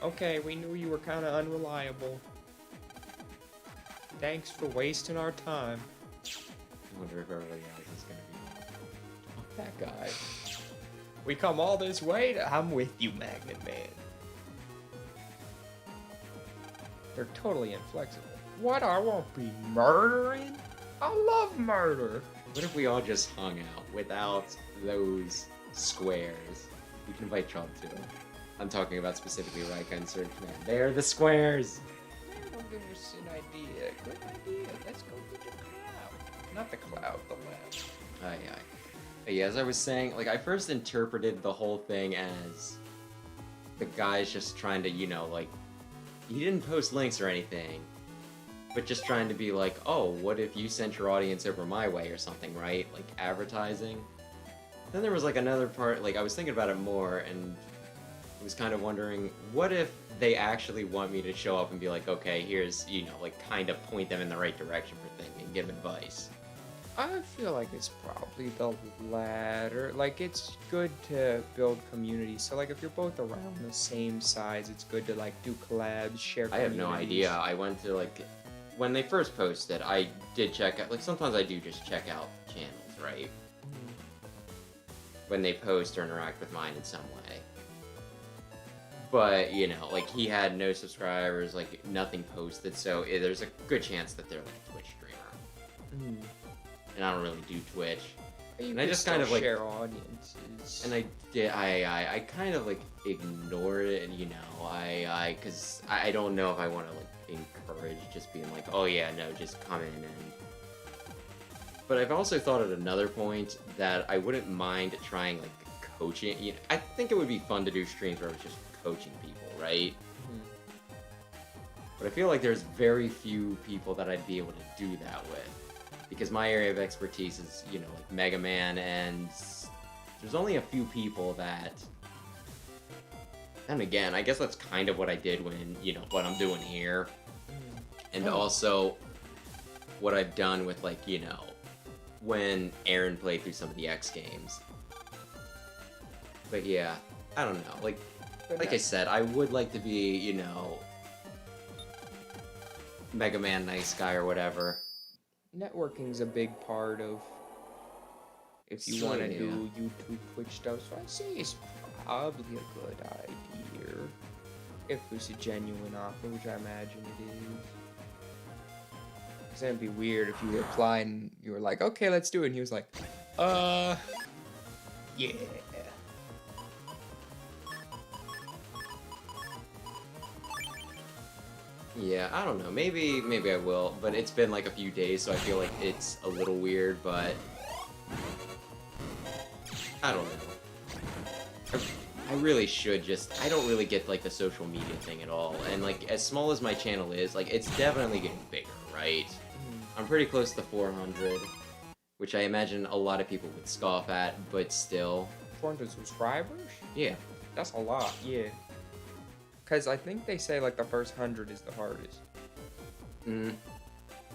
Okay, we knew you were kind of unreliable. Thanks for wasting our time. I wonder if everybody else is gonna be. That guy. We come all this way to... I'm with you, Magnet Man. They're totally inflexible. What, I won't be murdering? I love murder. What if we all just hung out without those squares? We can invite Chomp too. I'm talking about specifically Raika and Surge Man. They're the squares! Don't give us an idea. Good idea. Let's go to the cloud. Not the cloud, the lab. Aye, aye. But yeah, as I was saying, like, I first interpreted the whole thing as the guy's just trying to, you know, like, he didn't post links or anything, but just trying to be like, oh, what if you sent your audience over my way or something, right? Like, advertising. Then there was, like, another part, like, I was thinking about it more, and I was kind of wondering, what if they actually want me to show up and be like, okay, here's, you know, like, kind of point them in the right direction for things and give advice? I feel like it's probably the latter. Like, it's good to build community. So, like, if you're both around the same size, it's good to, like, do collabs, share I have no communities. idea. I went to, like, when they first posted, I did check out, like, sometimes I do just check out channels, right? When they post or interact with mine in some way. But, you know, like, he had no subscribers, like, nothing posted, so there's a good chance that they're, like, a Twitch streamer. And I don't really do Twitch. And I just kind of, like, share audiences. And I kind of, like, ignored it, and, you know, because I don't know if I want to, like, encourage just being like, oh yeah, no, just come in and... But I've also thought at another point that I wouldn't mind trying, like, coaching. You know, I think it would be fun to do streams where I was just coaching people, right? But I feel like there's very few people that I'd be able to do that with. Because my area of expertise is, you know, like Mega Man, and there's only a few people that... And again, I guess that's kind of what I did when, you know, what I'm doing here. And also, what I've done with, like, you know, when Aaron played through some of the X games. But yeah, I don't know. Like I said, I would like to be, you know, Mega Man nice guy or whatever. Networking's a big part of if you want to do YouTube, Twitch stuff. So I say it's probably a good idea if it's a genuine offer, which I imagine it is. Because that'd be weird if you replied and you were like, okay, let's do it. And he was like, yeah. Yeah, I don't know. Maybe I will, but it's been like a few days, so I feel like it's a little weird, but I don't know. I really should just... I don't really get, like, the social media thing at all, and, like, as small as my channel is, like, it's definitely getting bigger, right? I'm pretty close to 400, which I imagine a lot of people would scoff at, but still. 400 subscribers? Yeah. That's a lot, yeah. Because I think they say, like, the first 100 is the hardest.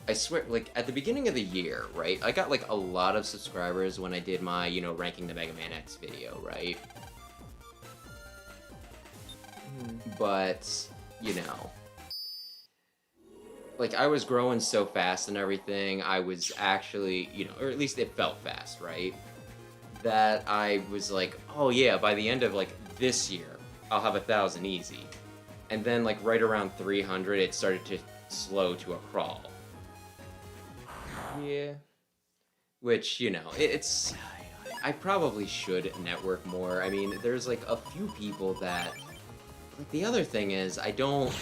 I swear, like, at the beginning of the year, right, I got, like, a lot of subscribers when I did my, you know, ranking the Mega Man.EXE video, right? But, you know, like, I was growing so fast and everything, I was actually, you know, or at least it felt fast, right? That I was like, oh yeah, by the end of, like, this year, I'll have 1,000 easy. And then, like, right around 300, it started to slow to a crawl. Yeah. Which, you know, it's... I probably should network more. I mean, there's, like, a few people that... Like, the other thing is, I don't...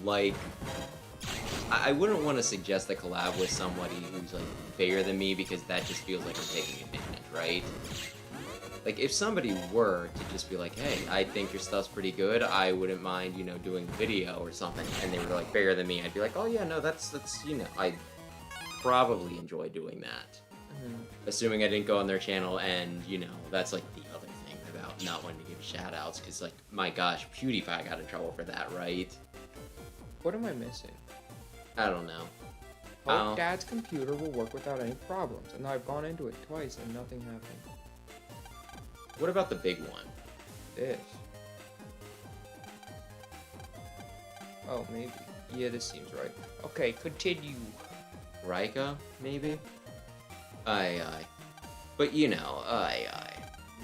Like... I wouldn't want to suggest a collab with somebody who's, like, bigger than me, because that just feels like I'm taking advantage, right? Like, if somebody were to just be like, hey, I think your stuff's pretty good, I wouldn't mind, you know, doing a video or something, and they were, like, bigger than me, I'd be like, oh yeah, no, that's you know, I probably enjoy doing that. Assuming I didn't go on their channel, and, you know, that's, like, the other thing about not wanting to give shoutouts, because, like, my gosh, PewDiePie got in trouble for that, right? What am I missing? I don't know. Hope Oh. Dad's computer will work without any problems. And I've gone into it twice and nothing happened. What about the big one? This. Oh, maybe. Yeah, this seems right. Okay, continue. Rika, maybe? Aye. But you know, aye.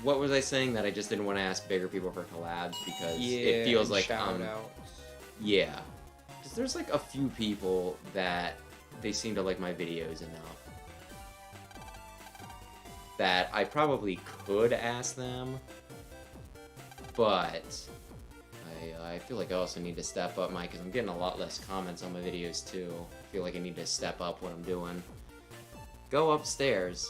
What was I saying? That I just didn't want to ask bigger people for collabs because it feels like shout outs. yeah. Because there's like a few people that they seem to like my videos enough that I probably could ask them, but I feel like I also need to step up because I'm getting a lot less comments on my videos too. I feel like I need to step up what I'm doing. Go upstairs.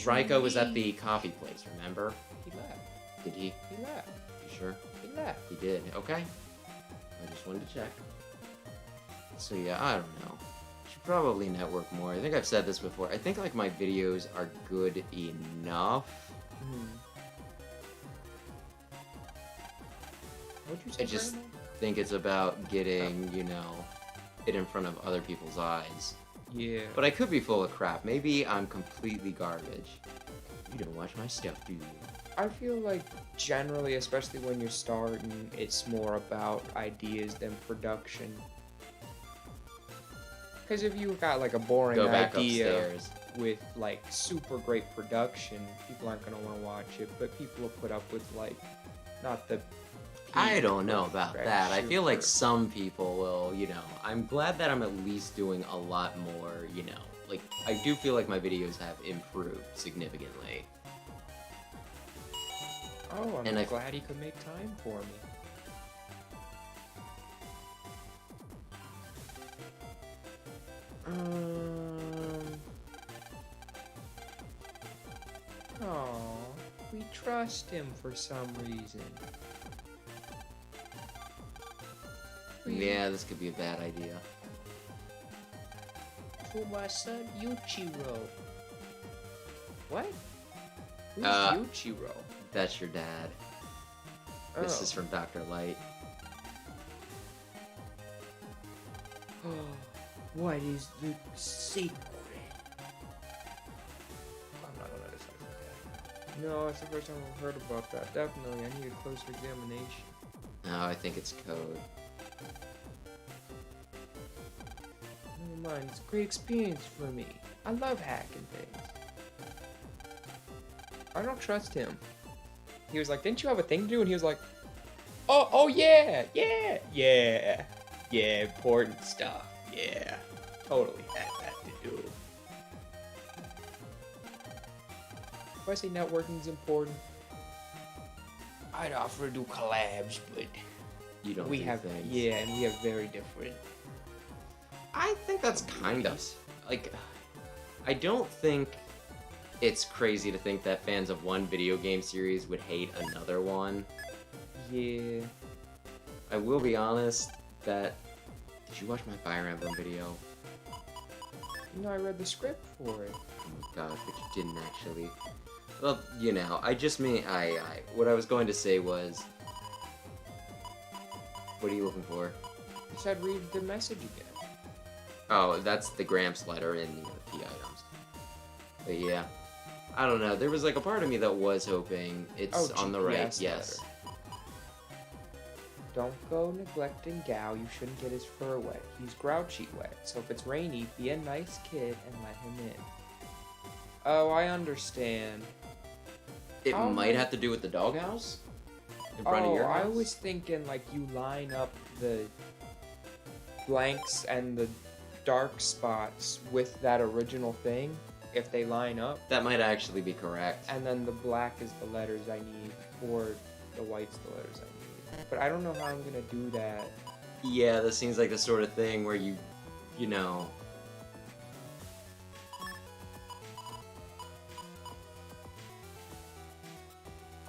Rika was at the coffee place, remember? He left. Did he? He left. You sure? He left. He did. Okay. I just wanted to check. So yeah, I don't know. Should probably network more. I think I've said this before. I think like my videos are good enough. What'd you say? I just Brandon? think it's about getting, you know, it in front of other people's eyes. Yeah. But I could be full of crap. Maybe I'm completely garbage. You don't watch my stuff, do you? I feel like generally, especially when you're starting, it's more about ideas than production. Because if you got like a boring Go back idea upstairs. with like super great production, people aren't gonna want to watch it. But people will put up with like not the. I don't know about peak that. I feel like super- some people will, you know. I'm glad that I'm at least doing a lot more, you know. Like, I do feel like my videos have improved significantly. Oh, I'm and I- glad he could make time for me. Oh, we trust him for some reason. Yeah, this could be a bad idea. To my son Yuichiro. What? Who's Uh, Yuichiro? That's your dad. This Oh. is from Dr. Light. What is the secret? I'm not gonna decide that. No, it's the first time I've heard about that. Definitely, I need a closer examination. No, I think it's code. Never mind, it's a great experience for me. I love hacking things. I don't trust him. He was like, didn't you have a thing to do? And he was like, oh yeah, important stuff. Yeah, totally had that to do. If I say networking is important, I'd offer to do collabs, but You don't we do have, things. yeah, and we have very different. I think that's kind of like. I don't think it's crazy to think that fans of one video game series would hate another one. Yeah. I will be honest that. Did you watch my Fire Emblem video? You know, I read the script for it. Oh my gosh, but you didn't actually. Well, you know, I just mean what I was going to say was. What are you looking for? You said read the message again. Oh, that's the Gramps letter in the key items. But yeah, I don't know. There was like a part of me that was hoping it's Oh, on the right. GPS Yes. letter. Don't go neglecting Gao. You shouldn't get his fur wet. He's grouchy wet. So if it's rainy, be a nice kid and let him in. Oh, I understand. It Oh might my- have to do with the doghouse in front of your I house. was thinking like you line up the blanks and the dark spots with that original thing, if they line up, That might actually be correct. and then the black is the letters I need, or the white's the letters I need. But I don't know how I'm gonna do that. Yeah, this seems like the sort of thing where you know.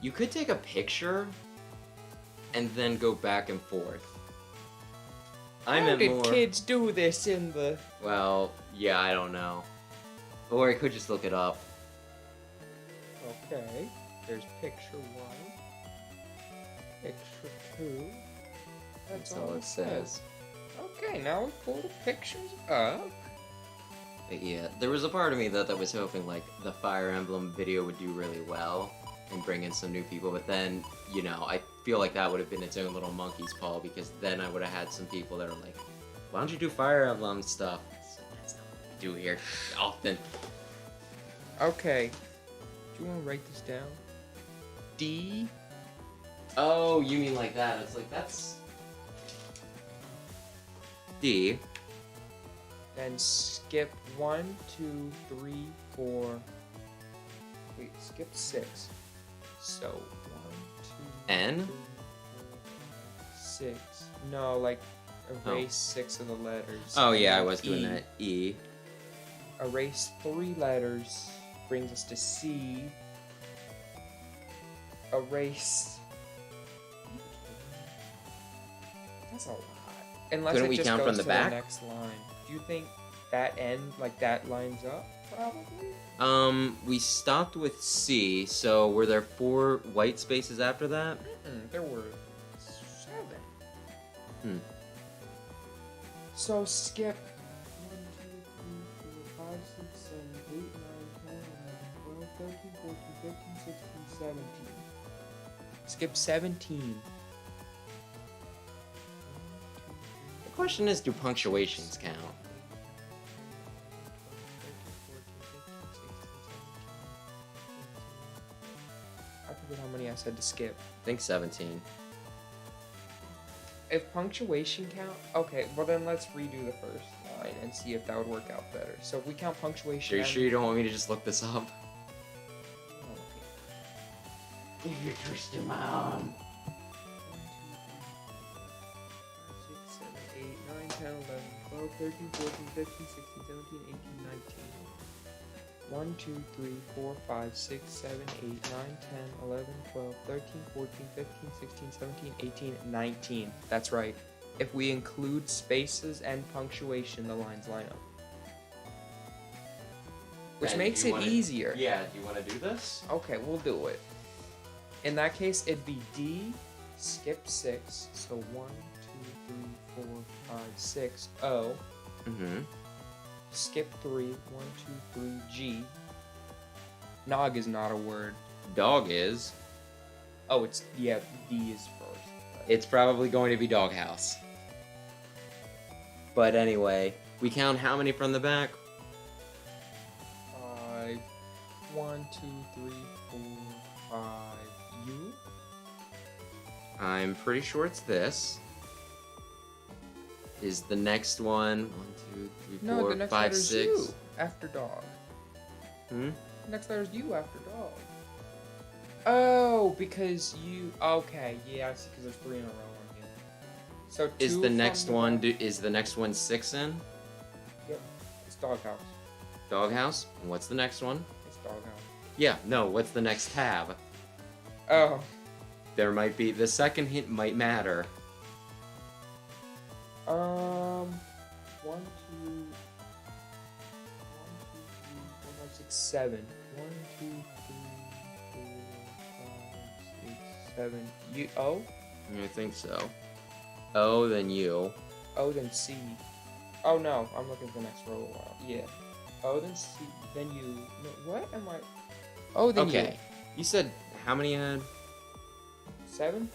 You could take a picture and then go back and forth. I How meant did more. kids do this in the... Well, yeah, I don't know. Or I could just look it up. Okay, there's picture 1, picture 2. That's all it says. Okay, now we pull the pictures up. But yeah, there was a part of me that was hoping like the Fire Emblem video would do really well and bring in some new people, but then, you know, I feel like that would have been its own little monkey's paw because then I would have had some people that are like, why don't you do Fire Emblem stuff? So that's not what we do here often. Okay. Do you want to write this down? D. Oh, you mean like that? It's like, that's... D. Then skip 1, 2, 3, 4. Wait, skip 6. So 1, 2, N? 3, 4, 5, 6. No, like erase 6 of the letters. Oh yeah, I And was doing E. that. E. Erase 3 letters brings us to C. Erase. That's a lot. Unless Couldn't it we just count goes from the to back? the next line. Do you think that end, like that, lines up? Probably. We stopped with C, so were there 4 white spaces after that? There were 7. Hmm. So skip 1, 2, 3, 4, 5, 6, 7, 8, 9, 10, 11, 12, 13, 14, 15, 16, 17. Skip 17. The question is, do punctuations count? I forget how many I said to skip. I think 17. If punctuation count, okay, well then let's redo the first line and see if that would work out better. So if we count punctuation, Are you sure you don't want me to just look this up? Oh, okay. If you're twisting my arm. 6, 7, 8, 9, 10, 11, 12, 13, 14, 15, 16, 17, 18, 19. 1, 2, 3, 4, 5, 6, 7, 8, 9, 10, 11, 12, 13, 14, 15, 16, 17, 18, 19. That's right. If we include spaces and punctuation, the lines line up. Which Ben, makes do you it wanna- easier. Yeah, do you want to do this? Okay, we'll do it. In that case, it'd be D, skip 6, so 1, 2, 3, 4, 5, 6, O. Mm-hmm. Skip 3, 1, 2, 3, G. Nog is not a word. Dog is. Oh, it's, yeah, D is first. It's probably going to be doghouse. But anyway, we count how many from the back? 5, 1, 2, 3, 4, 5, U. I'm pretty sure it's this. Is the next one 1, 2, 3, 4, No, the next 5, letter's 6? U after dog. Hmm? The next letter's U after dog. Oh, because you. Okay, yeah, I see. Because there's 3 in a row on here. So Is two the from next the one? back. Is the next one 6 in? Yep, it's doghouse. Doghouse. And what's the next one? It's doghouse. Yeah. No. What's the next tab? Oh, There might be the second hint might matter. 1, 2, 1, 2, 3, 4, 5, 6, 7. 1, 2, 3, 4, 5, 6, 7. U. O. I think so. O, then U. O, then C. Oh no, I'm looking at the next row a while. Yeah. O, then C, then U. No, what am I? Oh, then Okay. You said how many you had? U. 7?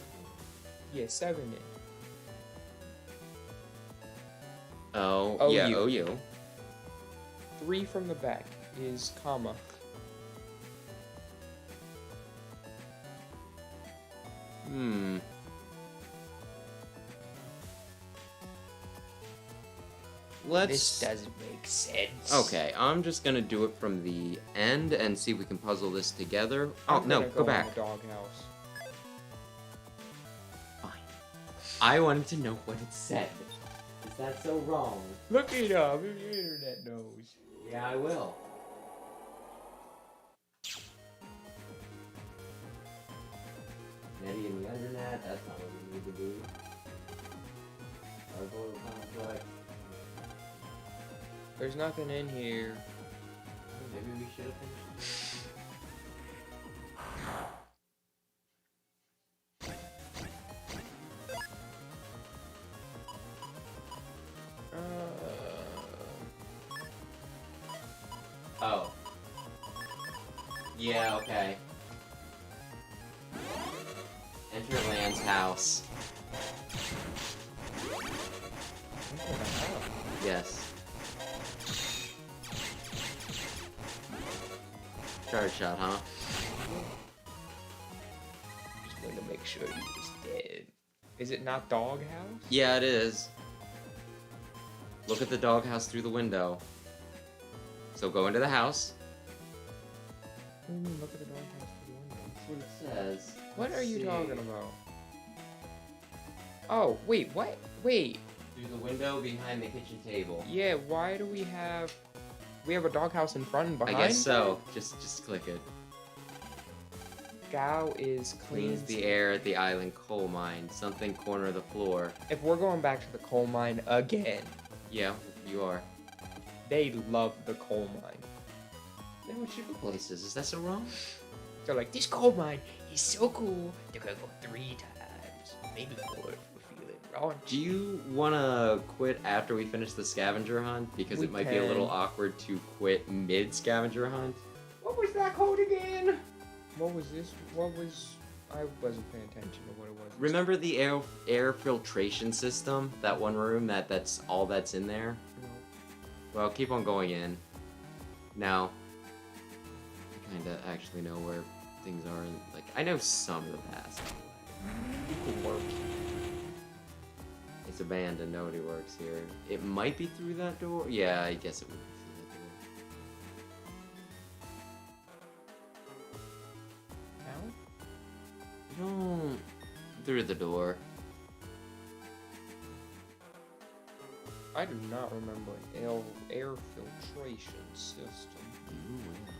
Yeah, 7 in. O. O, Yeah. U. O, U. 3 from the back is comma. Hmm. Let's. This doesn't make sense. Okay, I'm just gonna do it from the end and see if we can puzzle this together. Oh, I'm no, gonna go in back. the doghouse. Fine. I wanted to know what it said. Is that so wrong? Look it up. Your internet knows. Yeah, I will. Netty in the internet, that's not what we need to do. Gargoyle complex. There's nothing in here. Maybe we should have finished. Yeah, okay. Enter Land's house. Enter the house. Yes. Charge shot, huh? Just wanted to make sure he was dead. Is it not doghouse? Yeah, it is. Look at the doghouse through the window. So go into the house. What do you mean, look at the doghouse through the window? That's what it says. What Let's are you see. talking about? Oh, wait, what? Wait. Through the window behind the kitchen table. Yeah, why do we have... We have a doghouse in front and behind? I guess so. Just click it. Gao is Cleans the air at the island coal mine. Something corner of the floor. If we're going back to the coal mine again, Yeah, you are. they love the coal mine. Then we should go places. Is that so wrong? They're like, this coal mine is so cool. They're gonna go 3 times, maybe 4 if we're feeling raunchy. Do you want to quit after we finish the scavenger hunt? Because We it might be a little can. awkward to quit mid-scavenger hunt. What was that code again? What was this? What was... I wasn't paying attention to what it was. Remember the air filtration system? That one room that's all that's in there? No. Well, keep on going in. Now, I kind of actually know where things are. Like, I know some of the past. Good work. It's abandoned. Nobody works here. It might be through that door. Yeah, I guess it would be through that door. How? No, through the door. I do not remember an air filtration system. You will.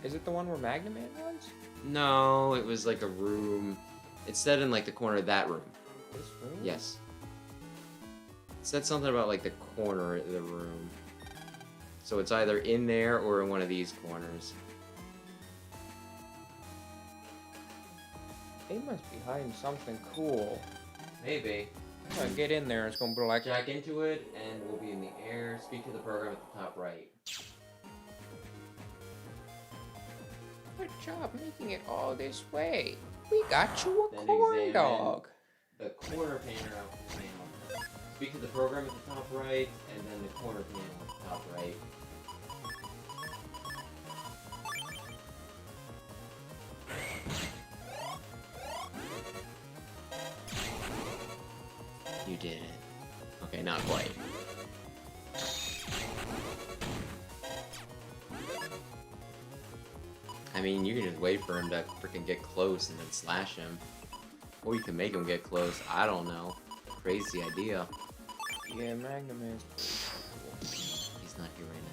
Is it the one where Magna Man was? No, it was like a room. It said in like the corner of that room. This room? Yes. It said something about like the corner of the room. So it's either in there or in one of these corners. They must be hiding something cool. Maybe. I'm gonna get in there, it's gonna be like... Jack into it, and we'll be in the air. Speak to the program at the top right. Good job making it all this way. We got you a Then corn examine dog. The corner panel out the panel. Speak to the program at the top right, and then the corner panel at the top right. You did it. Okay, not quite. I mean, you can just wait for him to freaking get close and then slash him. Or you can make him get close. I don't know. Crazy idea. Yeah, Magna Man's... He's not here right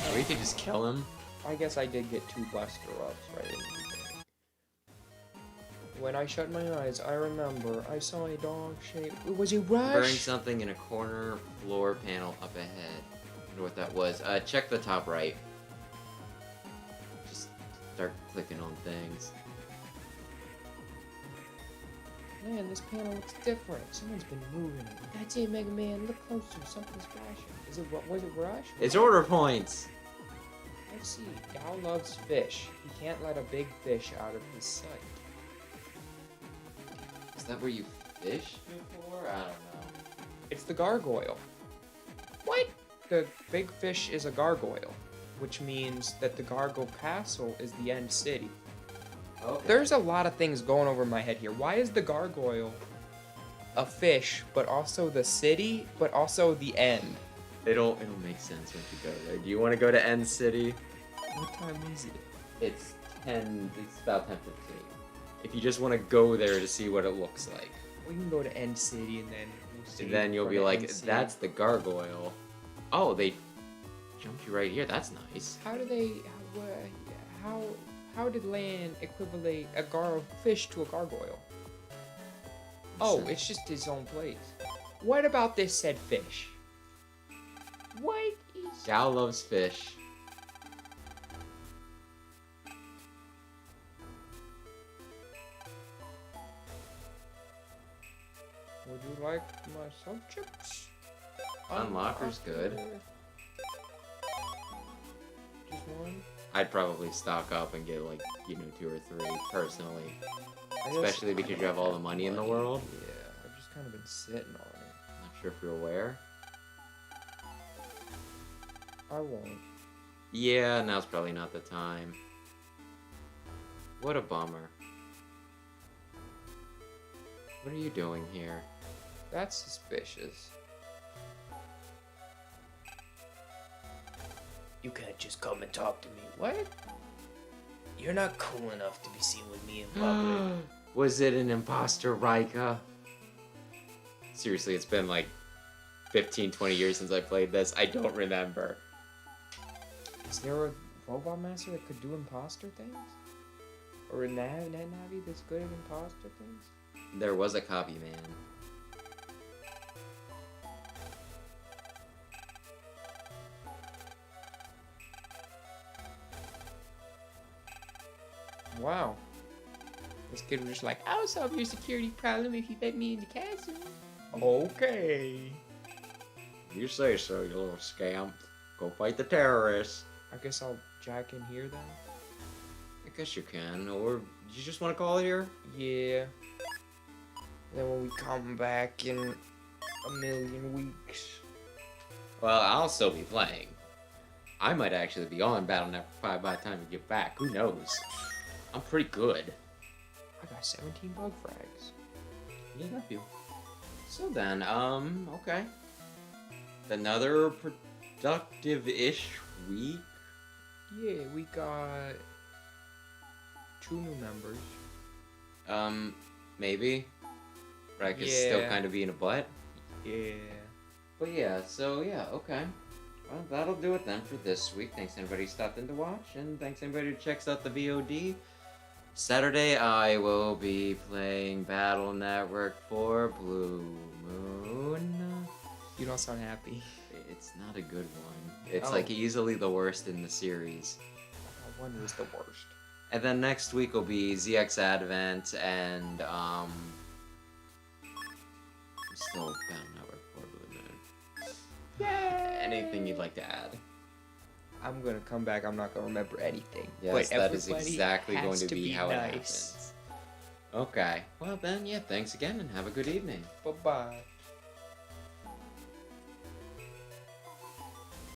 now. Or you could just kill him. I guess I did get 2 Buster Ups right in the beginning. When I shut my eyes, I remember I saw a dog shape. Was it Rush? Burning something in a corner floor panel up ahead. I wonder what that was. Check the top right. Just start clicking on things. Man, this panel looks different. Someone's been moving it. That's it, Mega Man. Look closer. Something's flashing. Is it? Was it Rush? It's order points! Let's see. Gao loves fish. He can't let a big fish out of his sight. Is that where you fished before? I don't know. It's the gargoyle. What? The big fish is a gargoyle, which means that the Gargoyle Castle is the end city. Okay. There's a lot of things going over my head here. Why is the gargoyle a fish, but also the city, but also the end? It'll make sense once you go there. Do you want to go to End City? What time is it? It's about 10:15. If you just want to go there to see what it looks like. We can go to End City and then we'll see. And then you'll for be the like, End City. that's the gargoyle. Oh, they jumped you right here. That's nice. How do they? How did land equivalent a fish to a gargoyle? Oh, it's just his own place. What about this said fish? What is? Gal loves fish. Would you like my subjects? Unlocker's good. I'd probably stock up and get like, you know, 2 or 3 personally. I guess Especially I because don't you have all the have money in the world. Yeah, I've just kind of been sitting on it. Not sure if you're aware. I won't. Yeah, now's probably not the time. What a bummer. What are you doing here? That's suspicious. You can't just come and talk to me. What? You're not cool enough to be seen with me in public. Was it an imposter, Rika? Seriously, it's been like 15, 20 years since I played this. I don't remember. Is there a robot master that could do imposter things? Or a Navi that's good at imposter things? There was a copy man. Wow. This kid was just like, I'll solve your security problem if you let me in the castle. Okay. You say so, you little scamp. Go fight the terrorists. I guess I'll jack in here then. I guess you can, or you just want to call it here? Yeah. Then when we come back in a million weeks. Well, I'll still be playing. I might actually be on Battle.net 5 by the time we get back. Who knows? I'm pretty good. I got 17 bug frags. Yeah, that'd be... So then, okay. Another productive-ish week. Yeah, we got 2 new members. Maybe. Right, is still Yeah. kind of being a butt. Yeah. But yeah, so yeah, okay. Well, that'll do it then for this week. Thanks anybody who stopped in to watch, and thanks anybody who checks out the VOD. Saturday, I will be playing Battle Network for Blue Moon. You don't sound happy. It's not a good one. It's Oh. like easily the worst in the series. That one was the worst. And then next week will be ZX Advent and still Battle Network for Blue Moon. Yay! Anything you'd like to add? I'm gonna come back. I'm not gonna remember anything. Yes, but that is everybody exactly going has to be how it nice. happens. Okay. Well then, yeah, thanks again and have a good evening. Bye-bye.